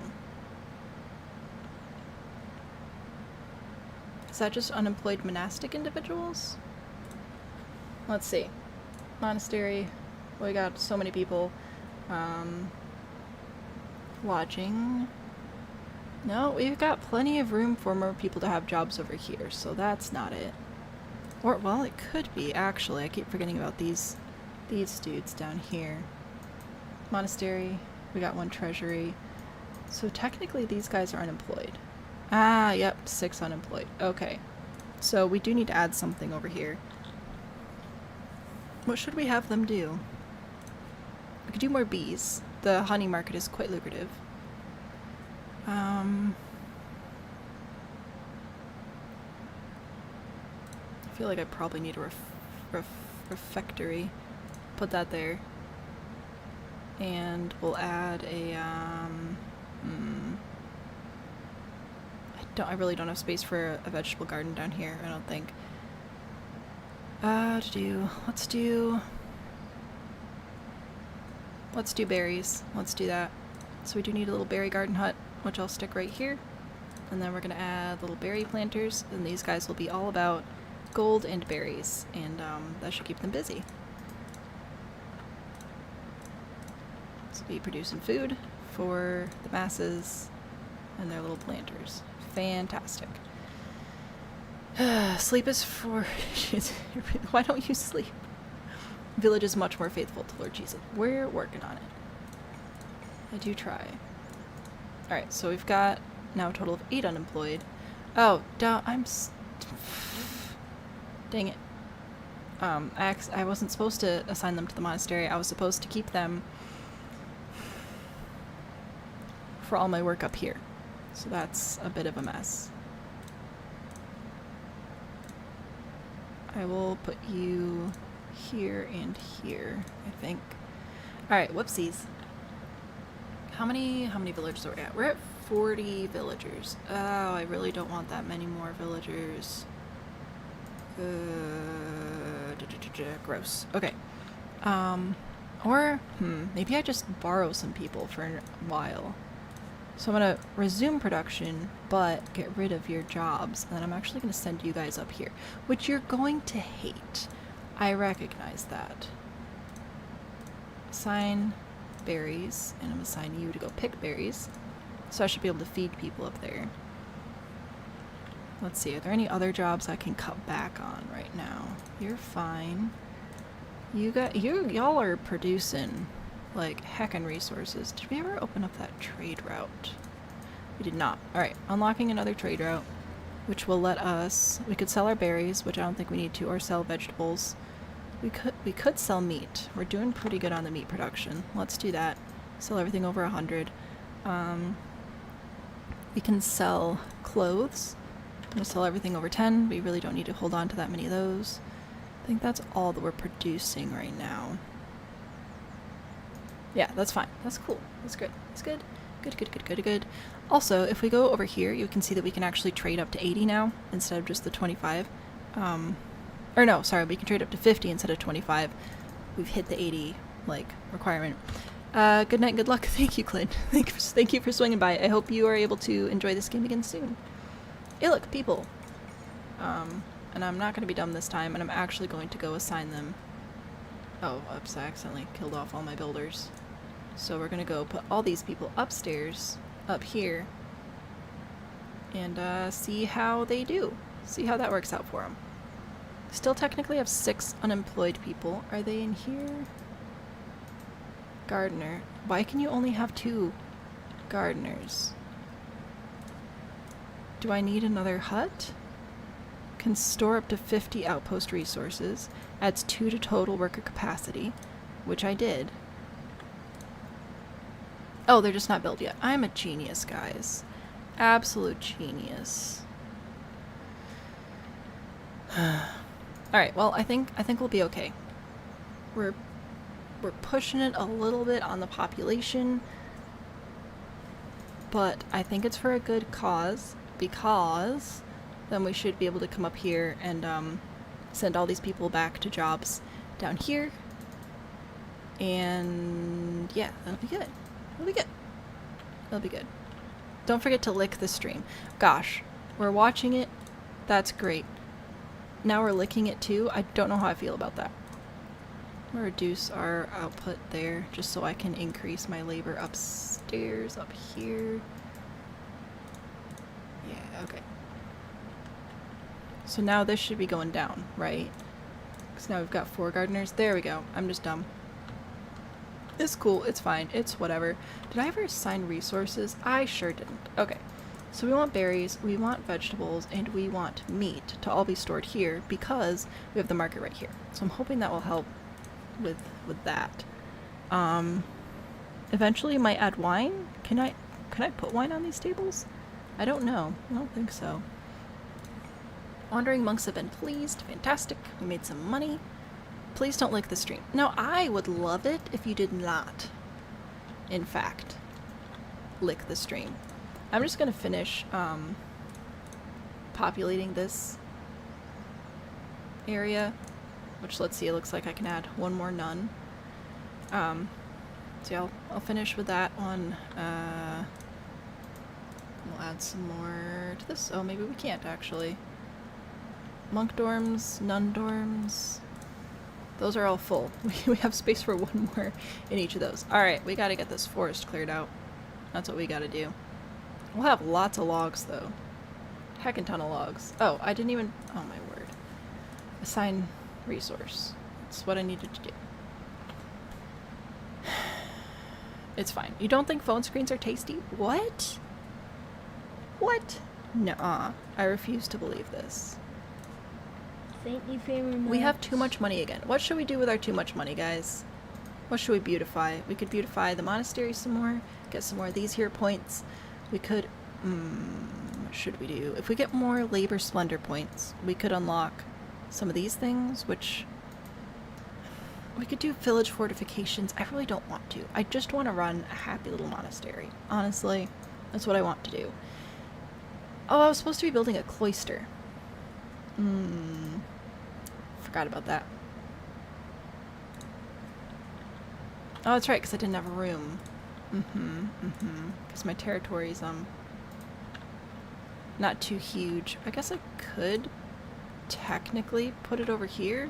Is that just unemployed monastic individuals? Let's see. Monastery. We got so many people. Lodging. No, we've got plenty of room for more people to have jobs over here, so that's not it. Or, well, it could be, actually. I keep forgetting about these dudes down here. Monastery. We got one treasury. So technically these guys are unemployed. Ah, yep, 6 unemployed. Okay. So we do need to add something over here. What should we have them do? We could do more bees. The honey market is quite lucrative. I feel like I probably need a refectory. Put that there. And we'll add a, I really don't have space for a vegetable garden down here, I don't think. Let's do berries. Let's do that. So we do need a little berry garden hut, which I'll stick right here. And then we're gonna add little berry planters, and these guys will be all about gold and berries, and that should keep them busy. So be producing food for the masses and their little planters. Fantastic. Sleep is for... Why don't you sleep? Village is much more faithful to Lord Jesus. We're working on it. I do try. Alright, so we've got now a total of 8 unemployed. Oh, dang it. I wasn't supposed to assign them to the monastery. I was supposed to keep them for all my work up here. So that's a bit of a mess. I will put you here and here, I think. Alright, whoopsies. How many villagers are we at? We're at 40 villagers. Oh, I really don't want that many more villagers. Gross. Okay. Maybe I just borrow some people for a while. So I'm gonna resume production, but get rid of your jobs, and then I'm actually gonna send you guys up here, which you're going to hate. I recognize that. Assign berries, and I'm gonna assign you to go pick berries. So I should be able to feed people up there. Let's see, are there any other jobs I can cut back on right now? You're fine. Y'all are producing like heckin' resources. Did we ever open up that trade route? We did not. Alright, unlocking another trade route, which will let us, we could sell our berries, which I don't think we need to, or sell vegetables. We could sell meat. We're doing pretty good on the meat production. Let's do that. Sell everything over 100. We can sell clothes. I'm gonna sell everything over 10. We really don't need to hold on to that many of those. I think that's all that we're producing right now. Yeah, that's fine. That's cool. That's good. That's good. Good. Also, if we go over here, you can see that we can actually trade up to 80 now instead of just the 25. Or no, sorry, we can trade up to 50 instead of 25. We've hit the 80, requirement. Good night and good luck. Thank you, Clint. Thank you for swinging by. I hope you are able to enjoy this game again soon. Hey, look, people. And I'm not going to be dumb this time, and I'm actually going to go assign them. Oh, oops, I accidentally killed off all my builders. So we're going to go put all these people upstairs, up here, and see how they do. See how that works out for them. Still technically have 6 unemployed people. Are they in here? Gardener. Why can you only have 2 gardeners? Do I need another hut? Can store up to 50 outpost resources. Adds 2 to total worker capacity, which I did. Oh, they're just not built yet. I'm a genius, guys. Absolute genius. Alright, well, I think we'll be okay. We're pushing it a little bit on the population, but I think it's for a good cause, because then we should be able to come up here and send all these people back to jobs down here. And yeah, that'll be good. That'll be good. That'll be good. Don't forget to lick the stream. Gosh, we're watching it. That's great. Now we're licking it too. I don't know how I feel about that. I'm gonna reduce our output there just so I can increase my labor upstairs, up here. Yeah, okay. So now this should be going down, right? Because now we've got 4 gardeners. There we go. I'm just dumb. It's cool. It's fine. It's whatever. Did I ever assign resources? I sure didn't. Okay. So we want berries, we want vegetables, and we want meat to all be stored here because we have the market right here. So I'm hoping that will help with that. Eventually might add wine. Can I put wine on these tables? I don't know. I don't think so. Wandering monks have been pleased. Fantastic. We made some money. Please don't lick the stream. Now, I would love it if you did not, in fact, lick the stream. I'm just gonna finish populating this area, which, let's see, it looks like I can add 1 more nun. So yeah, I'll finish with that one. We'll add some more to this. Oh, maybe we can't actually. Monk dorms, nun dorms. Those are all full. We have space for 1 more in each of those. Alright, we gotta get this forest cleared out. That's what we gotta do. We'll have lots of logs, though. Heckin' ton of logs. Oh, I didn't even... Oh, my word. Assign resource. That's what I needed to do. It's fine. You don't think phone screens are tasty? What? What? Nuh-uh. I refuse to believe this. Thank you very much. We have too much money again. What should we do with our too much money, guys? What should we beautify? We could beautify the monastery some more. Get some more of these here points. We could... what should we do? If we get more labor splendor points, we could unlock some of these things, which... We could do village fortifications. I really don't want to. I just want to run a happy little monastery. Honestly, that's what I want to do. Oh, I was supposed to be building a cloister. Forgot about that. Oh, that's right, because I didn't have room. Because my territory is, not too huge. I guess I could technically put it over here.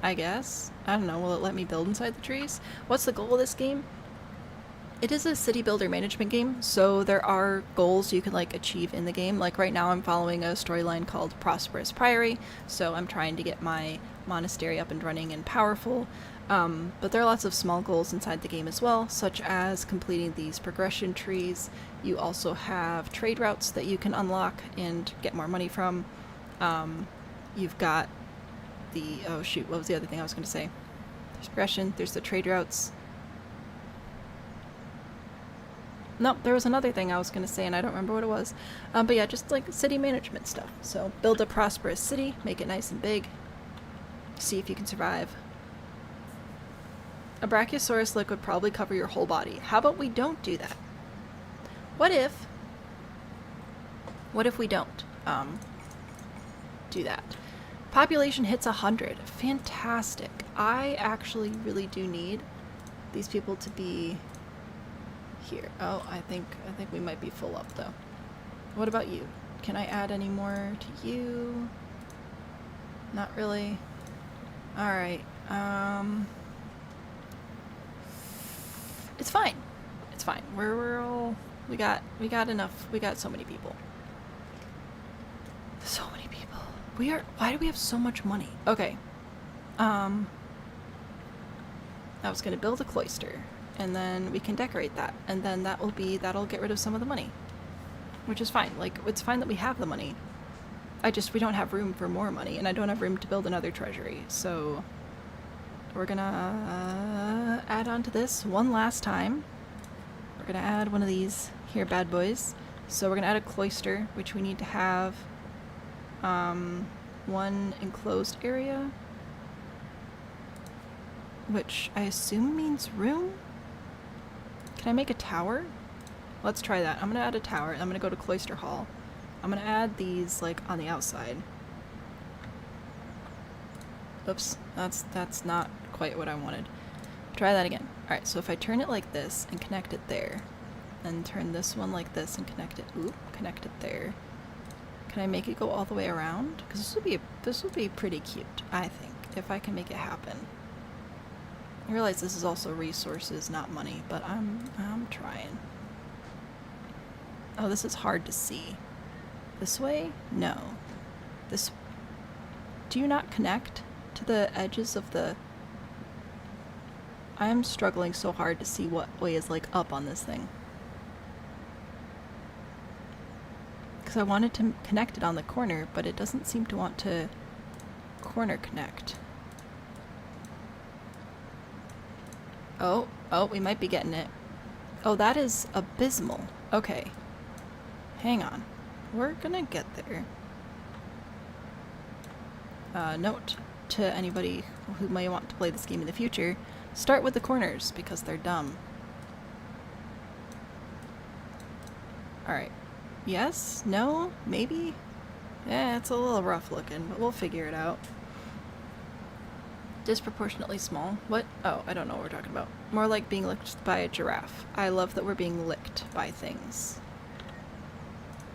I guess. I don't know, will it let me build inside the trees? What's the goal of this game? It is a city builder management game, so there are goals you can like achieve in the game. Like right now I'm following a storyline called Prosperous Priory, so I'm trying to get my monastery up and running and powerful. But there are lots of small goals inside the game as well, such as completing these progression trees. You also have trade routes that you can unlock and get more money from. You've got the... oh shoot, what was the other thing I was going to say? There's progression, there's the trade routes. Nope, there was another thing I was going to say and I don't remember what it was. But yeah, just like city management stuff. So build a prosperous city, make it nice and big. See if you can survive. A Brachiosaurus lick would probably cover your whole body. How about we don't do that? What if we don't do that? Population hits 100. Fantastic. I actually really do need these people to be here. Oh, I think we might be full up though. What about you? Can I add any more to you? Not really. All right. It's fine. It's fine. We're all we got enough. We got so many people. So many people. Why do we have so much money? Okay. I was gonna build a cloister, and then we can decorate that, and then that'll get rid of some of the money. which is fine. Like, it's fine that we have the money. We don't have room for more money, and I don't have room to build another treasury, so we're gonna add on to this one last time. We're gonna add one of these here bad boys. So we're gonna add a cloister, which we need to have one enclosed area, which I assume means room? Can I make a tower? Let's try that. I'm gonna add a tower, and I'm gonna go to cloister hall. I'm gonna add these, like, on the outside. Oops, that's not quite what I wanted. Try that again. Alright, so if I turn it like this and connect it there, and turn this one like this and connect it there. Can I make it go all the way around? Because this would be pretty cute, I think, if I can make it happen. I realize this is also resources, not money, but I'm trying. Oh, this is hard to see. This way? No. This... Do you not connect to the edges of the... I am struggling so hard to see what way is, like, up on this thing. Because I wanted to connect it on the corner, but it doesn't seem to want to corner connect. Oh, we might be getting it. Oh, that is abysmal. Okay. Hang on. We're gonna get there. Note to anybody who may want to play this game in the future, start with the corners, because they're dumb. Alright. Yes? No? Maybe? Eh, it's a little rough looking, but we'll figure it out. Disproportionately small. What? Oh, I don't know what we're talking about. More like being licked by a giraffe. I love that we're being licked by things.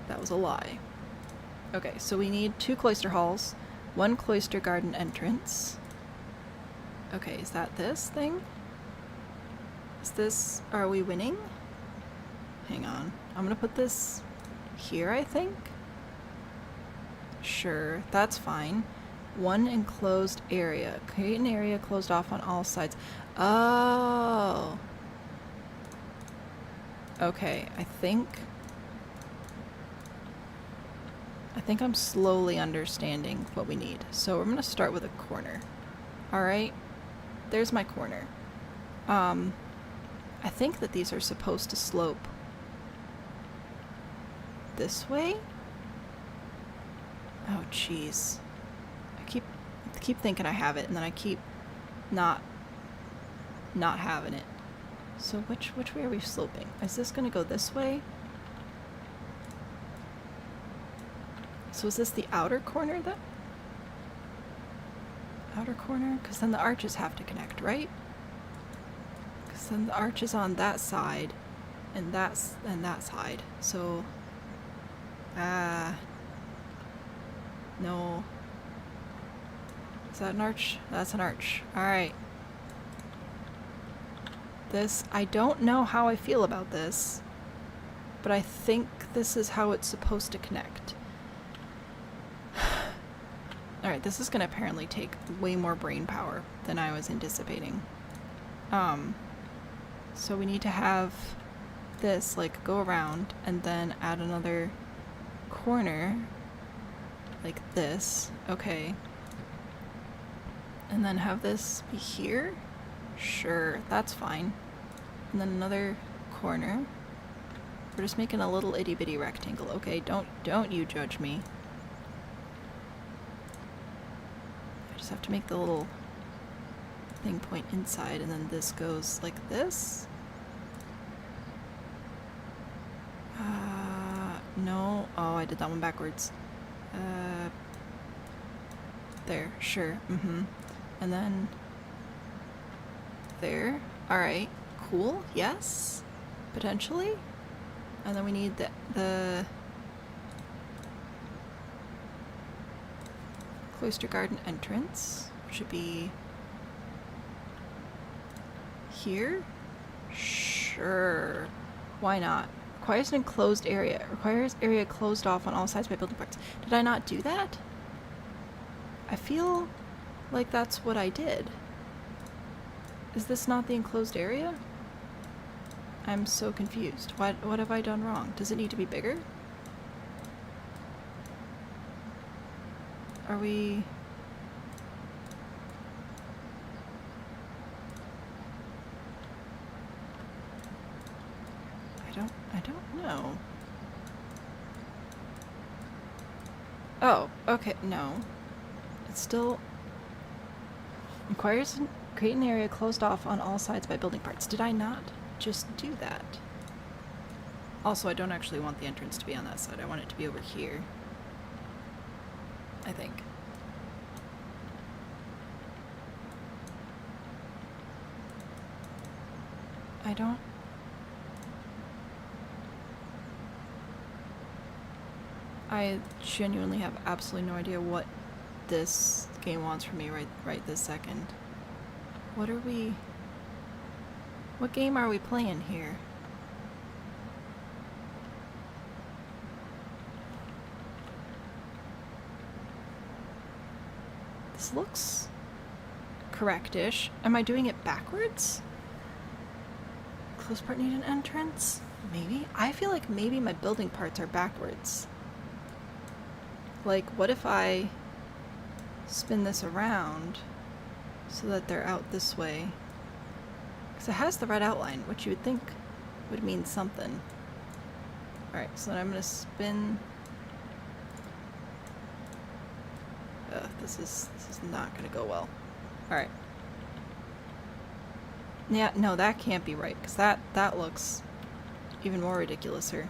That was a lie. Okay, so we need 2 cloister halls, 1 cloister garden entrance. Okay, is that this thing? Is this... Are we winning? Hang on. I'm gonna put this here, I think? Sure, that's fine. 1 enclosed area. Create an area closed off on all sides. Oh! Okay, I think I'm slowly understanding what we need. So we're gonna start with a corner. Alright, there's my corner. I think that these are supposed to slope this way? Oh, jeez. I keep thinking I have it, and then I keep not having it. So which way are we sloping? Is this gonna go this way? So is this the outer corner then? Outer corner? Because then the arches have to connect, right? Because then the arch is on that side, and that side. So, no. Is that an arch? That's an arch. Alright. This, I don't know how I feel about this, but I think this is how it's supposed to connect. Alright, this is gonna apparently take way more brain power than I was anticipating. So we need to have this, like, go around and then add another corner like this. Okay. And then have this be here? Sure, that's fine. And then another corner. We're just making a little itty bitty rectangle. Okay, don't you judge me. I just have to make the little thing point inside, and then this goes like this. No. Oh, I did that one backwards. There, sure. And then there. Alright, cool. Yes. Potentially. And then we need the cloister garden entrance, which should be here. Sure. Why not? Requires an enclosed area. Requires area closed off on all sides by building parts. Did I not do that? I feel like that's what I did. Is this not the enclosed area? I'm so confused. What have I done wrong? Does it need to be bigger? Are we... I don't know. Oh, okay, no. It's still... Requires create an area closed off on all sides by building parts. Did I not just do that? Also, I don't actually want the entrance to be on that side. I want it to be over here. I think. I don't... I genuinely have absolutely no idea what this game wants from me right this second. What are we... What game are we playing here? This looks correct-ish. Am I doing it backwards? Close part need an entrance? Maybe? I feel like maybe my building parts are backwards. Like, what if I spin this around so that they're out this way? Because it has the red outline, which you would think would mean something. Alright, so then I'm going to spin... this is not going to go well. Alright. Yeah, no, that can't be right, because that looks even more ridiculous-er.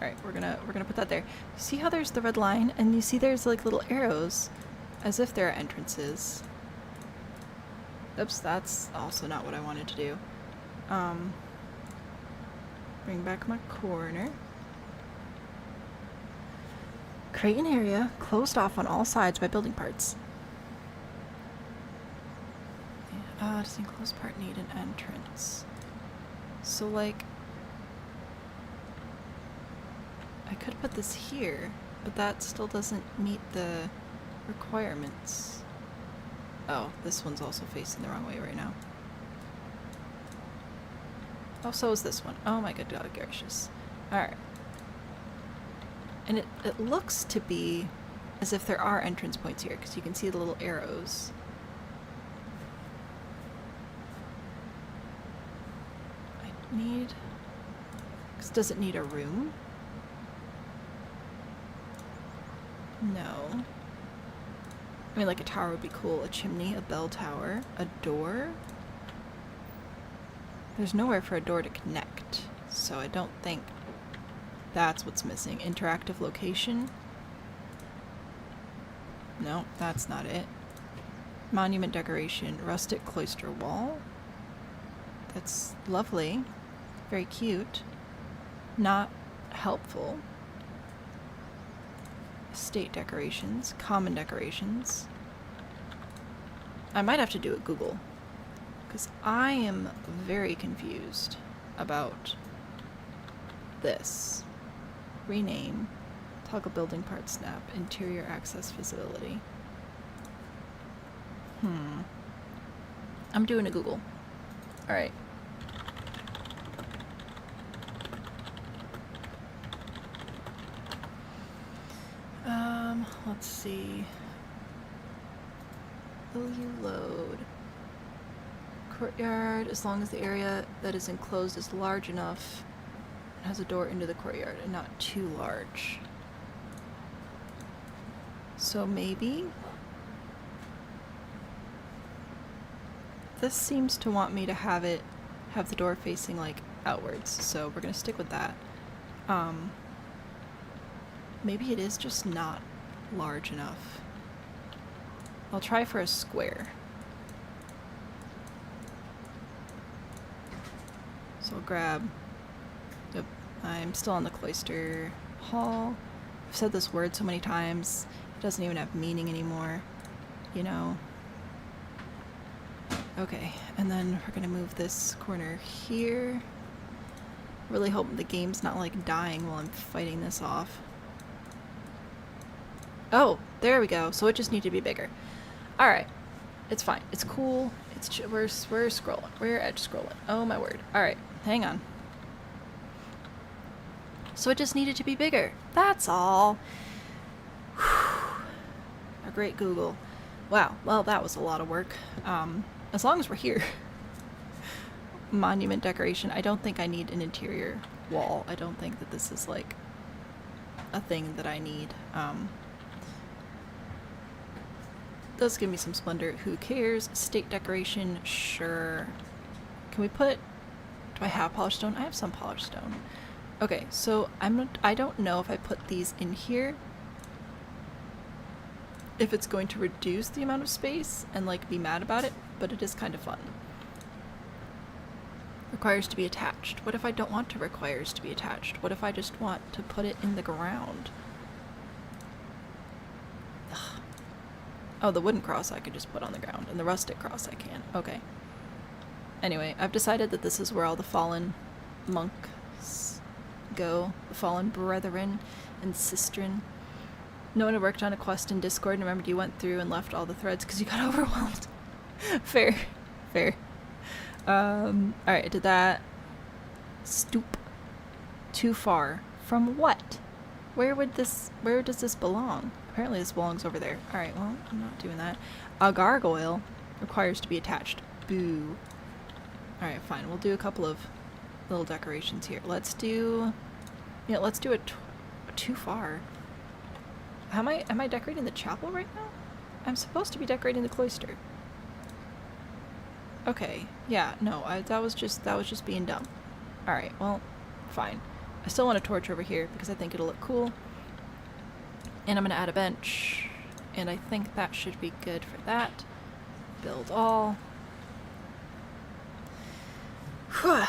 Alright, we're gonna put that there. See how there's the red line, and you see there's like little arrows, as if there are entrances. Oops, that's also not what I wanted to do. Bring back my corner. Create an area closed off on all sides by building parts. Does the enclosed part need an entrance? So like... I could put this here, but that still doesn't meet the requirements. Oh, this one's also facing the wrong way right now. Oh, so is this one. Oh my good God gracious. Alright. And it looks to be as if there are entrance points here, because you can see the little arrows. I need... Does it need a room? No. I mean, like a tower would be cool. A chimney, a bell tower, a door. There's nowhere for a door to connect, so I don't think that's what's missing. Interactive location? No, that's not it. Monument decoration, rustic cloister wall. That's lovely. Very cute. Not helpful. Estate decorations, common decorations. I might have to do a Google, because I am very confused about this. Rename, toggle building part snap, interior access visibility. I'm doing a Google. Alright. Let's see. Will you load? Courtyard, as long as the area that is enclosed is large enough and has a door into the courtyard and not too large. So maybe this seems to want me to have the door facing like outwards, so we're gonna stick with that. Maybe it is just not large enough. I'll try for a square. So I'll grab... Yep, I'm still on the cloister hall. I've said this word so many times, it doesn't even have meaning anymore, you know. Okay, and then we're gonna move this corner here. Really hope the game's not like dying while I'm fighting this off. Oh, there we go. So it just needs to be bigger. Alright. It's fine. It's cool. We're scrolling. We're edge scrolling. Oh my word. Alright. Hang on. So it just needed to be bigger. That's all. A great Google. Wow, well that was a lot of work. As long as we're here. Monument decoration. I don't think I need an interior wall. I don't think that this is like a thing that I need. Does give me some splendor. Who cares? State decoration. Sure. Can we put... Do I have polished stone? I have some polished stone. Okay, so I don't know if I put these in here if it's going to reduce the amount of space and like be mad about it, but it is kind of fun. Requires to be attached. What if I don't want to requires to be attached? What if I just want to put it in the ground? Ugh. Oh, the wooden cross I could just put on the ground, and the rustic cross I can. Okay. Anyway, I've decided that this is where all the fallen monks go. The fallen brethren and sistren. No one had worked on a quest in Discord and remembered you went through and left all the threads because you got overwhelmed. Fair. Fair. Alright, I did that. Stoop. Too far. From what? Where does this belong? Apparently this belongs over there. Alright, well, I'm not doing that. A gargoyle requires to be attached. Boo. Alright, fine. We'll do a couple of little decorations here. Let's do... Yeah, let's do it too far. Am I decorating the chapel right now? I'm supposed to be decorating the cloister. Okay, yeah, no, that was just being dumb. Alright, well, fine. I still want a torch over here because I think it'll look cool. And I'm gonna add a bench. And I think that should be good for that. Build all. Whew.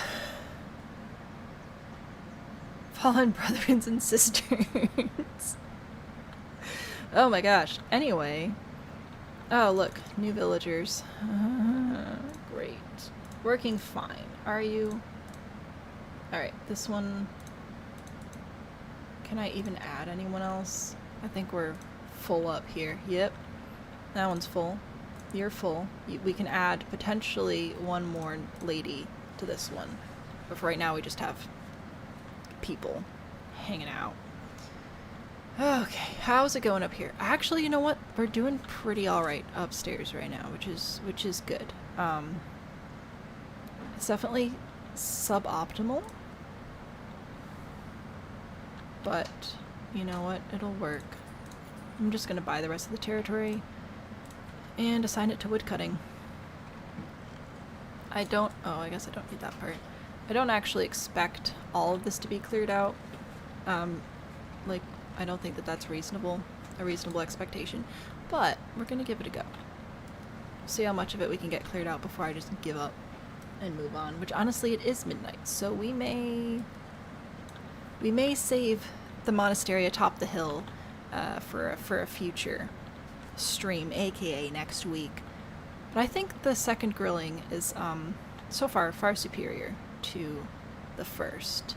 Fallen brethren and sisters. Oh my gosh. Anyway. Oh, look. New villagers. Great. Working fine. Are you? Alright, this one... Can I even add anyone else? I think we're full up here. Yep. That one's full. You're full. We can add potentially one more lady to this one. But for right now, we just have people hanging out. Okay, how's it going up here? Actually, you know what? We're doing pretty alright upstairs right now, which is good. It's definitely suboptimal. But, you know what? It'll work. I'm just gonna buy the rest of the territory and assign it to woodcutting. I guess I don't need that part. I don't actually expect all of this to be cleared out. Like, I don't think that that's a reasonable expectation, but we're gonna give it a go. See how much of it we can get cleared out before I just give up and move on, which honestly it is midnight, so we may save the monastery atop the hill for a future stream, aka next week. But I think the second grilling is so far superior to the first.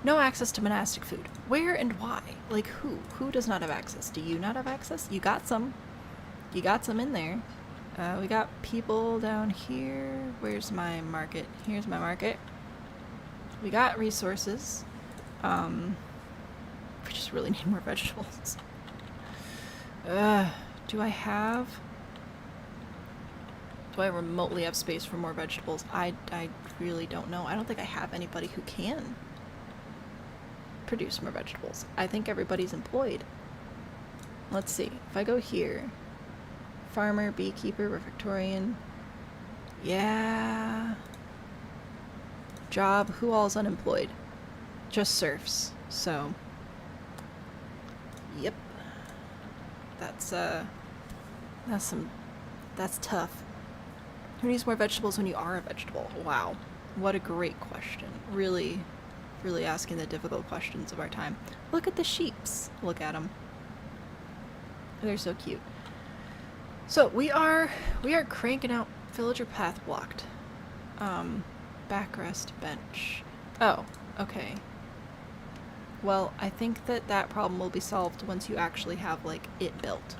No access to monastic food. Where and why? Like who? Who does not have access? Do you not have access? You got some. You got some in there. We got people down here. Where's my market? Here's my market. We got resources. We just really need more vegetables. Do I remotely have space for more vegetables? I really don't know. I don't think I have anybody who can produce more vegetables. I think everybody's employed. Let's see. If I go here, farmer, beekeeper, Victorian. Yeah. Job. Who all's unemployed? Just serfs. So. Yep. That's tough. Who needs more vegetables when you are a vegetable? Wow. What a great question. Really asking the difficult questions of our time. Look at the sheeps. Look at them. They're so cute. So we are cranking out villager path blocked. Backrest bench. Oh, okay. Well, I think that problem will be solved once you actually have, like, it built.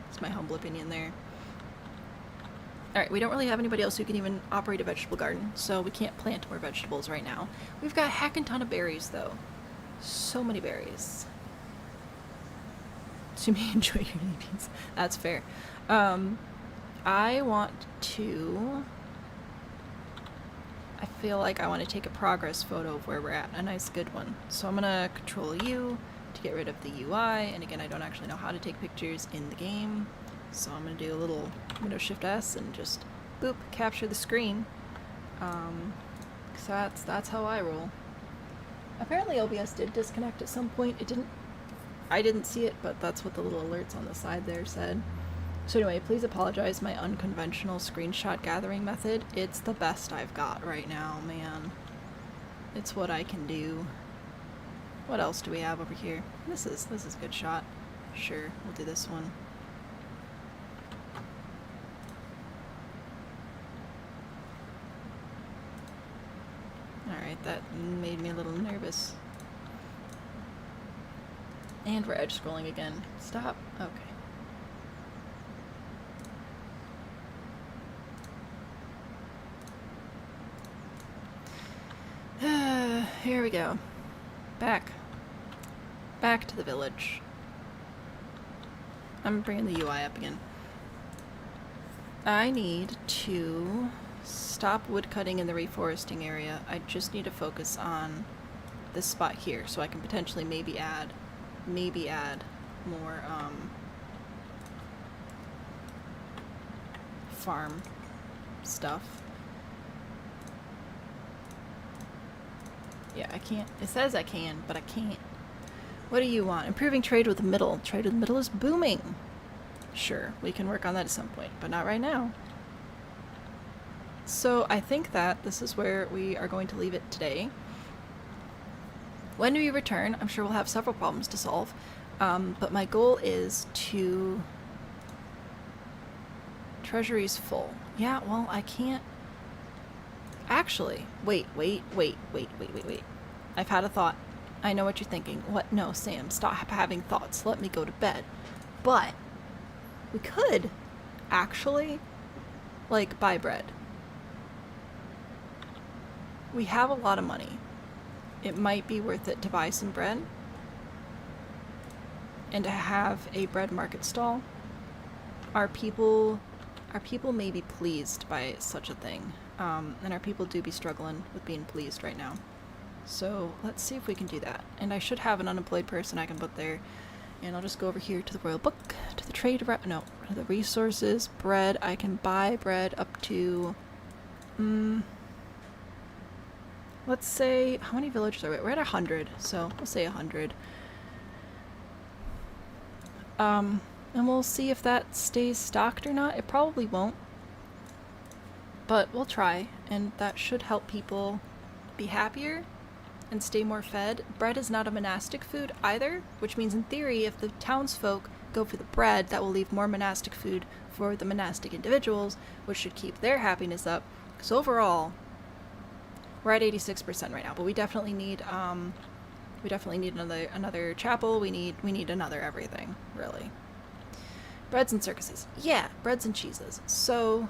That's my humble opinion there. Alright, we don't really have anybody else who can even operate a vegetable garden, so we can't plant more vegetables right now. We've got a heckin' ton of berries, though. So many berries. To me, enjoy your needies. That's fair. I want to... I feel like I want to take a progress photo of where we're at. A nice good one. So I'm gonna control U to get rid of the UI, and again, I don't actually know how to take pictures in the game. So I'm gonna do a little Windows Shift S and just boop, capture the screen. So that's how I roll. Apparently OBS did disconnect at some point. I didn't see it, but that's what the little alerts on the side there said. So anyway, please apologize my unconventional screenshot gathering method. It's the best I've got right now, man. It's what I can do. What else do we have over here? This is a good shot. Sure, we'll do this one. Alright, that made me a little nervous. And we're edge scrolling again. Stop. Okay. Here we go. Back to the village. I'm bringing the UI up again. I need to stop woodcutting in the reforesting area. I just need to focus on this spot here, so I can potentially maybe add more farm stuff. Yeah, I can't. It says I can, but I can't. What do you want? Improving trade with the middle. Trade with the middle is booming. Sure, we can work on that at some point, but not right now. So I think that this is where we are going to leave it today. When we return, I'm sure we'll have several problems to solve, but my goal is to... Treasury's full. Yeah, well, I can't... Actually, wait. I've had a thought. I know what you're thinking. What? No, Sam, stop having thoughts. Let me go to bed. But we could actually, like, buy bread. We have a lot of money. It might be worth it to buy some bread and to have a bread market stall. Our people may be pleased by such a thing, and our people do be struggling with being pleased right now. So let's see if we can do that. And I should have an unemployed person I can put there. And I'll just go over here to the royal book, to the trade, no, to the resources, bread. I can buy bread up to, let's say, how many villages are we at? We're at 100, so we'll say 100. And we'll see if that stays stocked or not. It probably won't. But we'll try, and that should help people be happier and stay more fed. Bread is not a monastic food either, which means in theory, if the townsfolk go for the bread, that will leave more monastic food for the monastic individuals, which should keep their happiness up. So overall, we're at 86% right now, but we definitely need another chapel. We need another everything, really. Breads and circuses. Yeah, breads and cheeses. So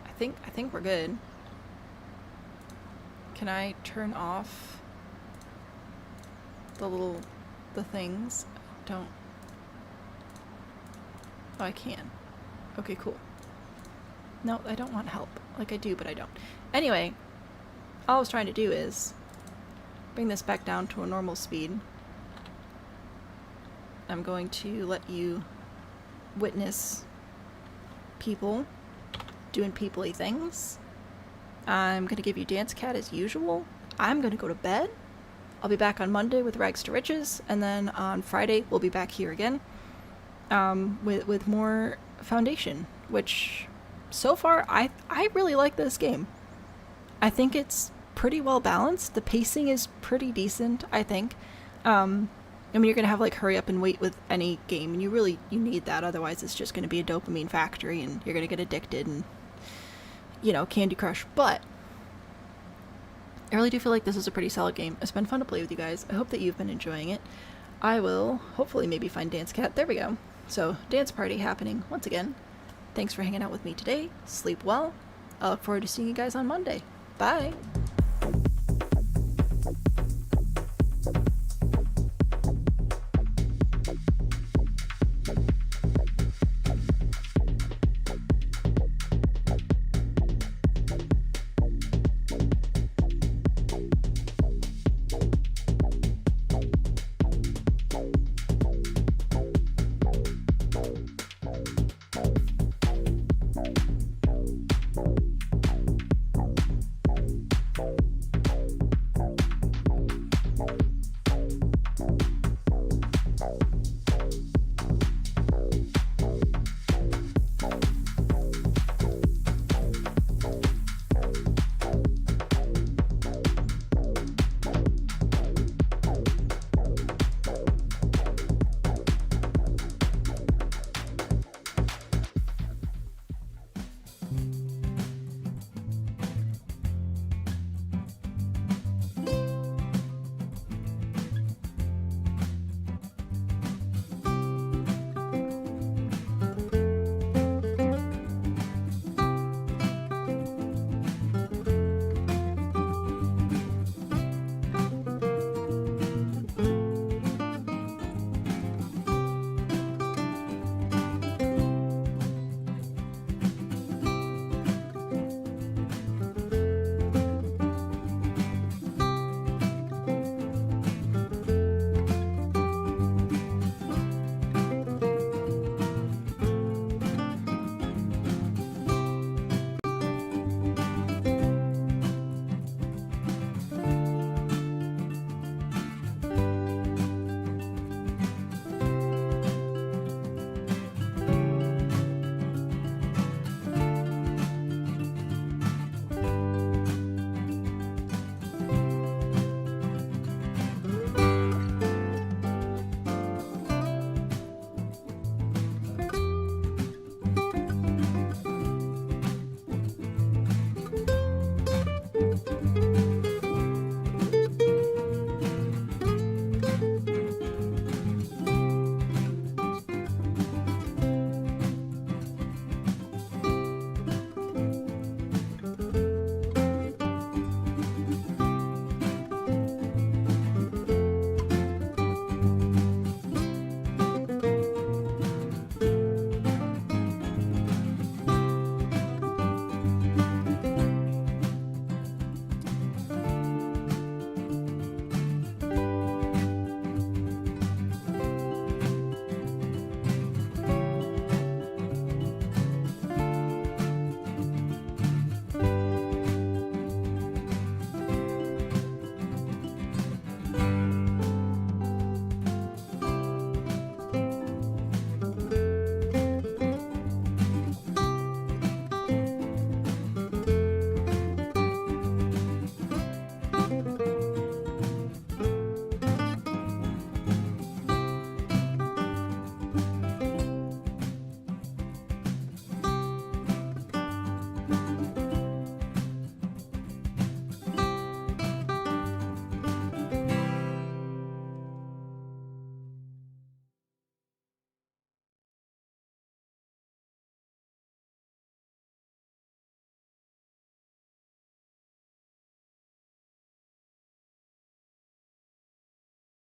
I think we're good. Can I turn off the things? Don't. Oh, I can. Okay, cool. No, I don't want help. Like I do, but I don't. Anyway, all I was trying to do is bring this back down to a normal speed. I'm going to let you witness people doing people-y things. I'm going to give you Dance Cat as usual. I'm going to go to bed. I'll be back on Monday with Rags to Riches, and then on Friday we'll be back here again with more Foundation, which so far I really like this game. I think it's pretty well balanced. The pacing is pretty decent, I think. I mean, you're going to have like hurry up and wait with any game, and you need that, otherwise it's just going to be a dopamine factory and you're going to get addicted and, you know, Candy Crush. But I really do feel like this is a pretty solid game. It's been fun to play with you guys. I hope that you've been enjoying it. I will hopefully maybe find Dance Cat. There we go. So, dance party happening once again. Thanks for hanging out with me today. Sleep well. I look forward to seeing you guys on Monday. Bye!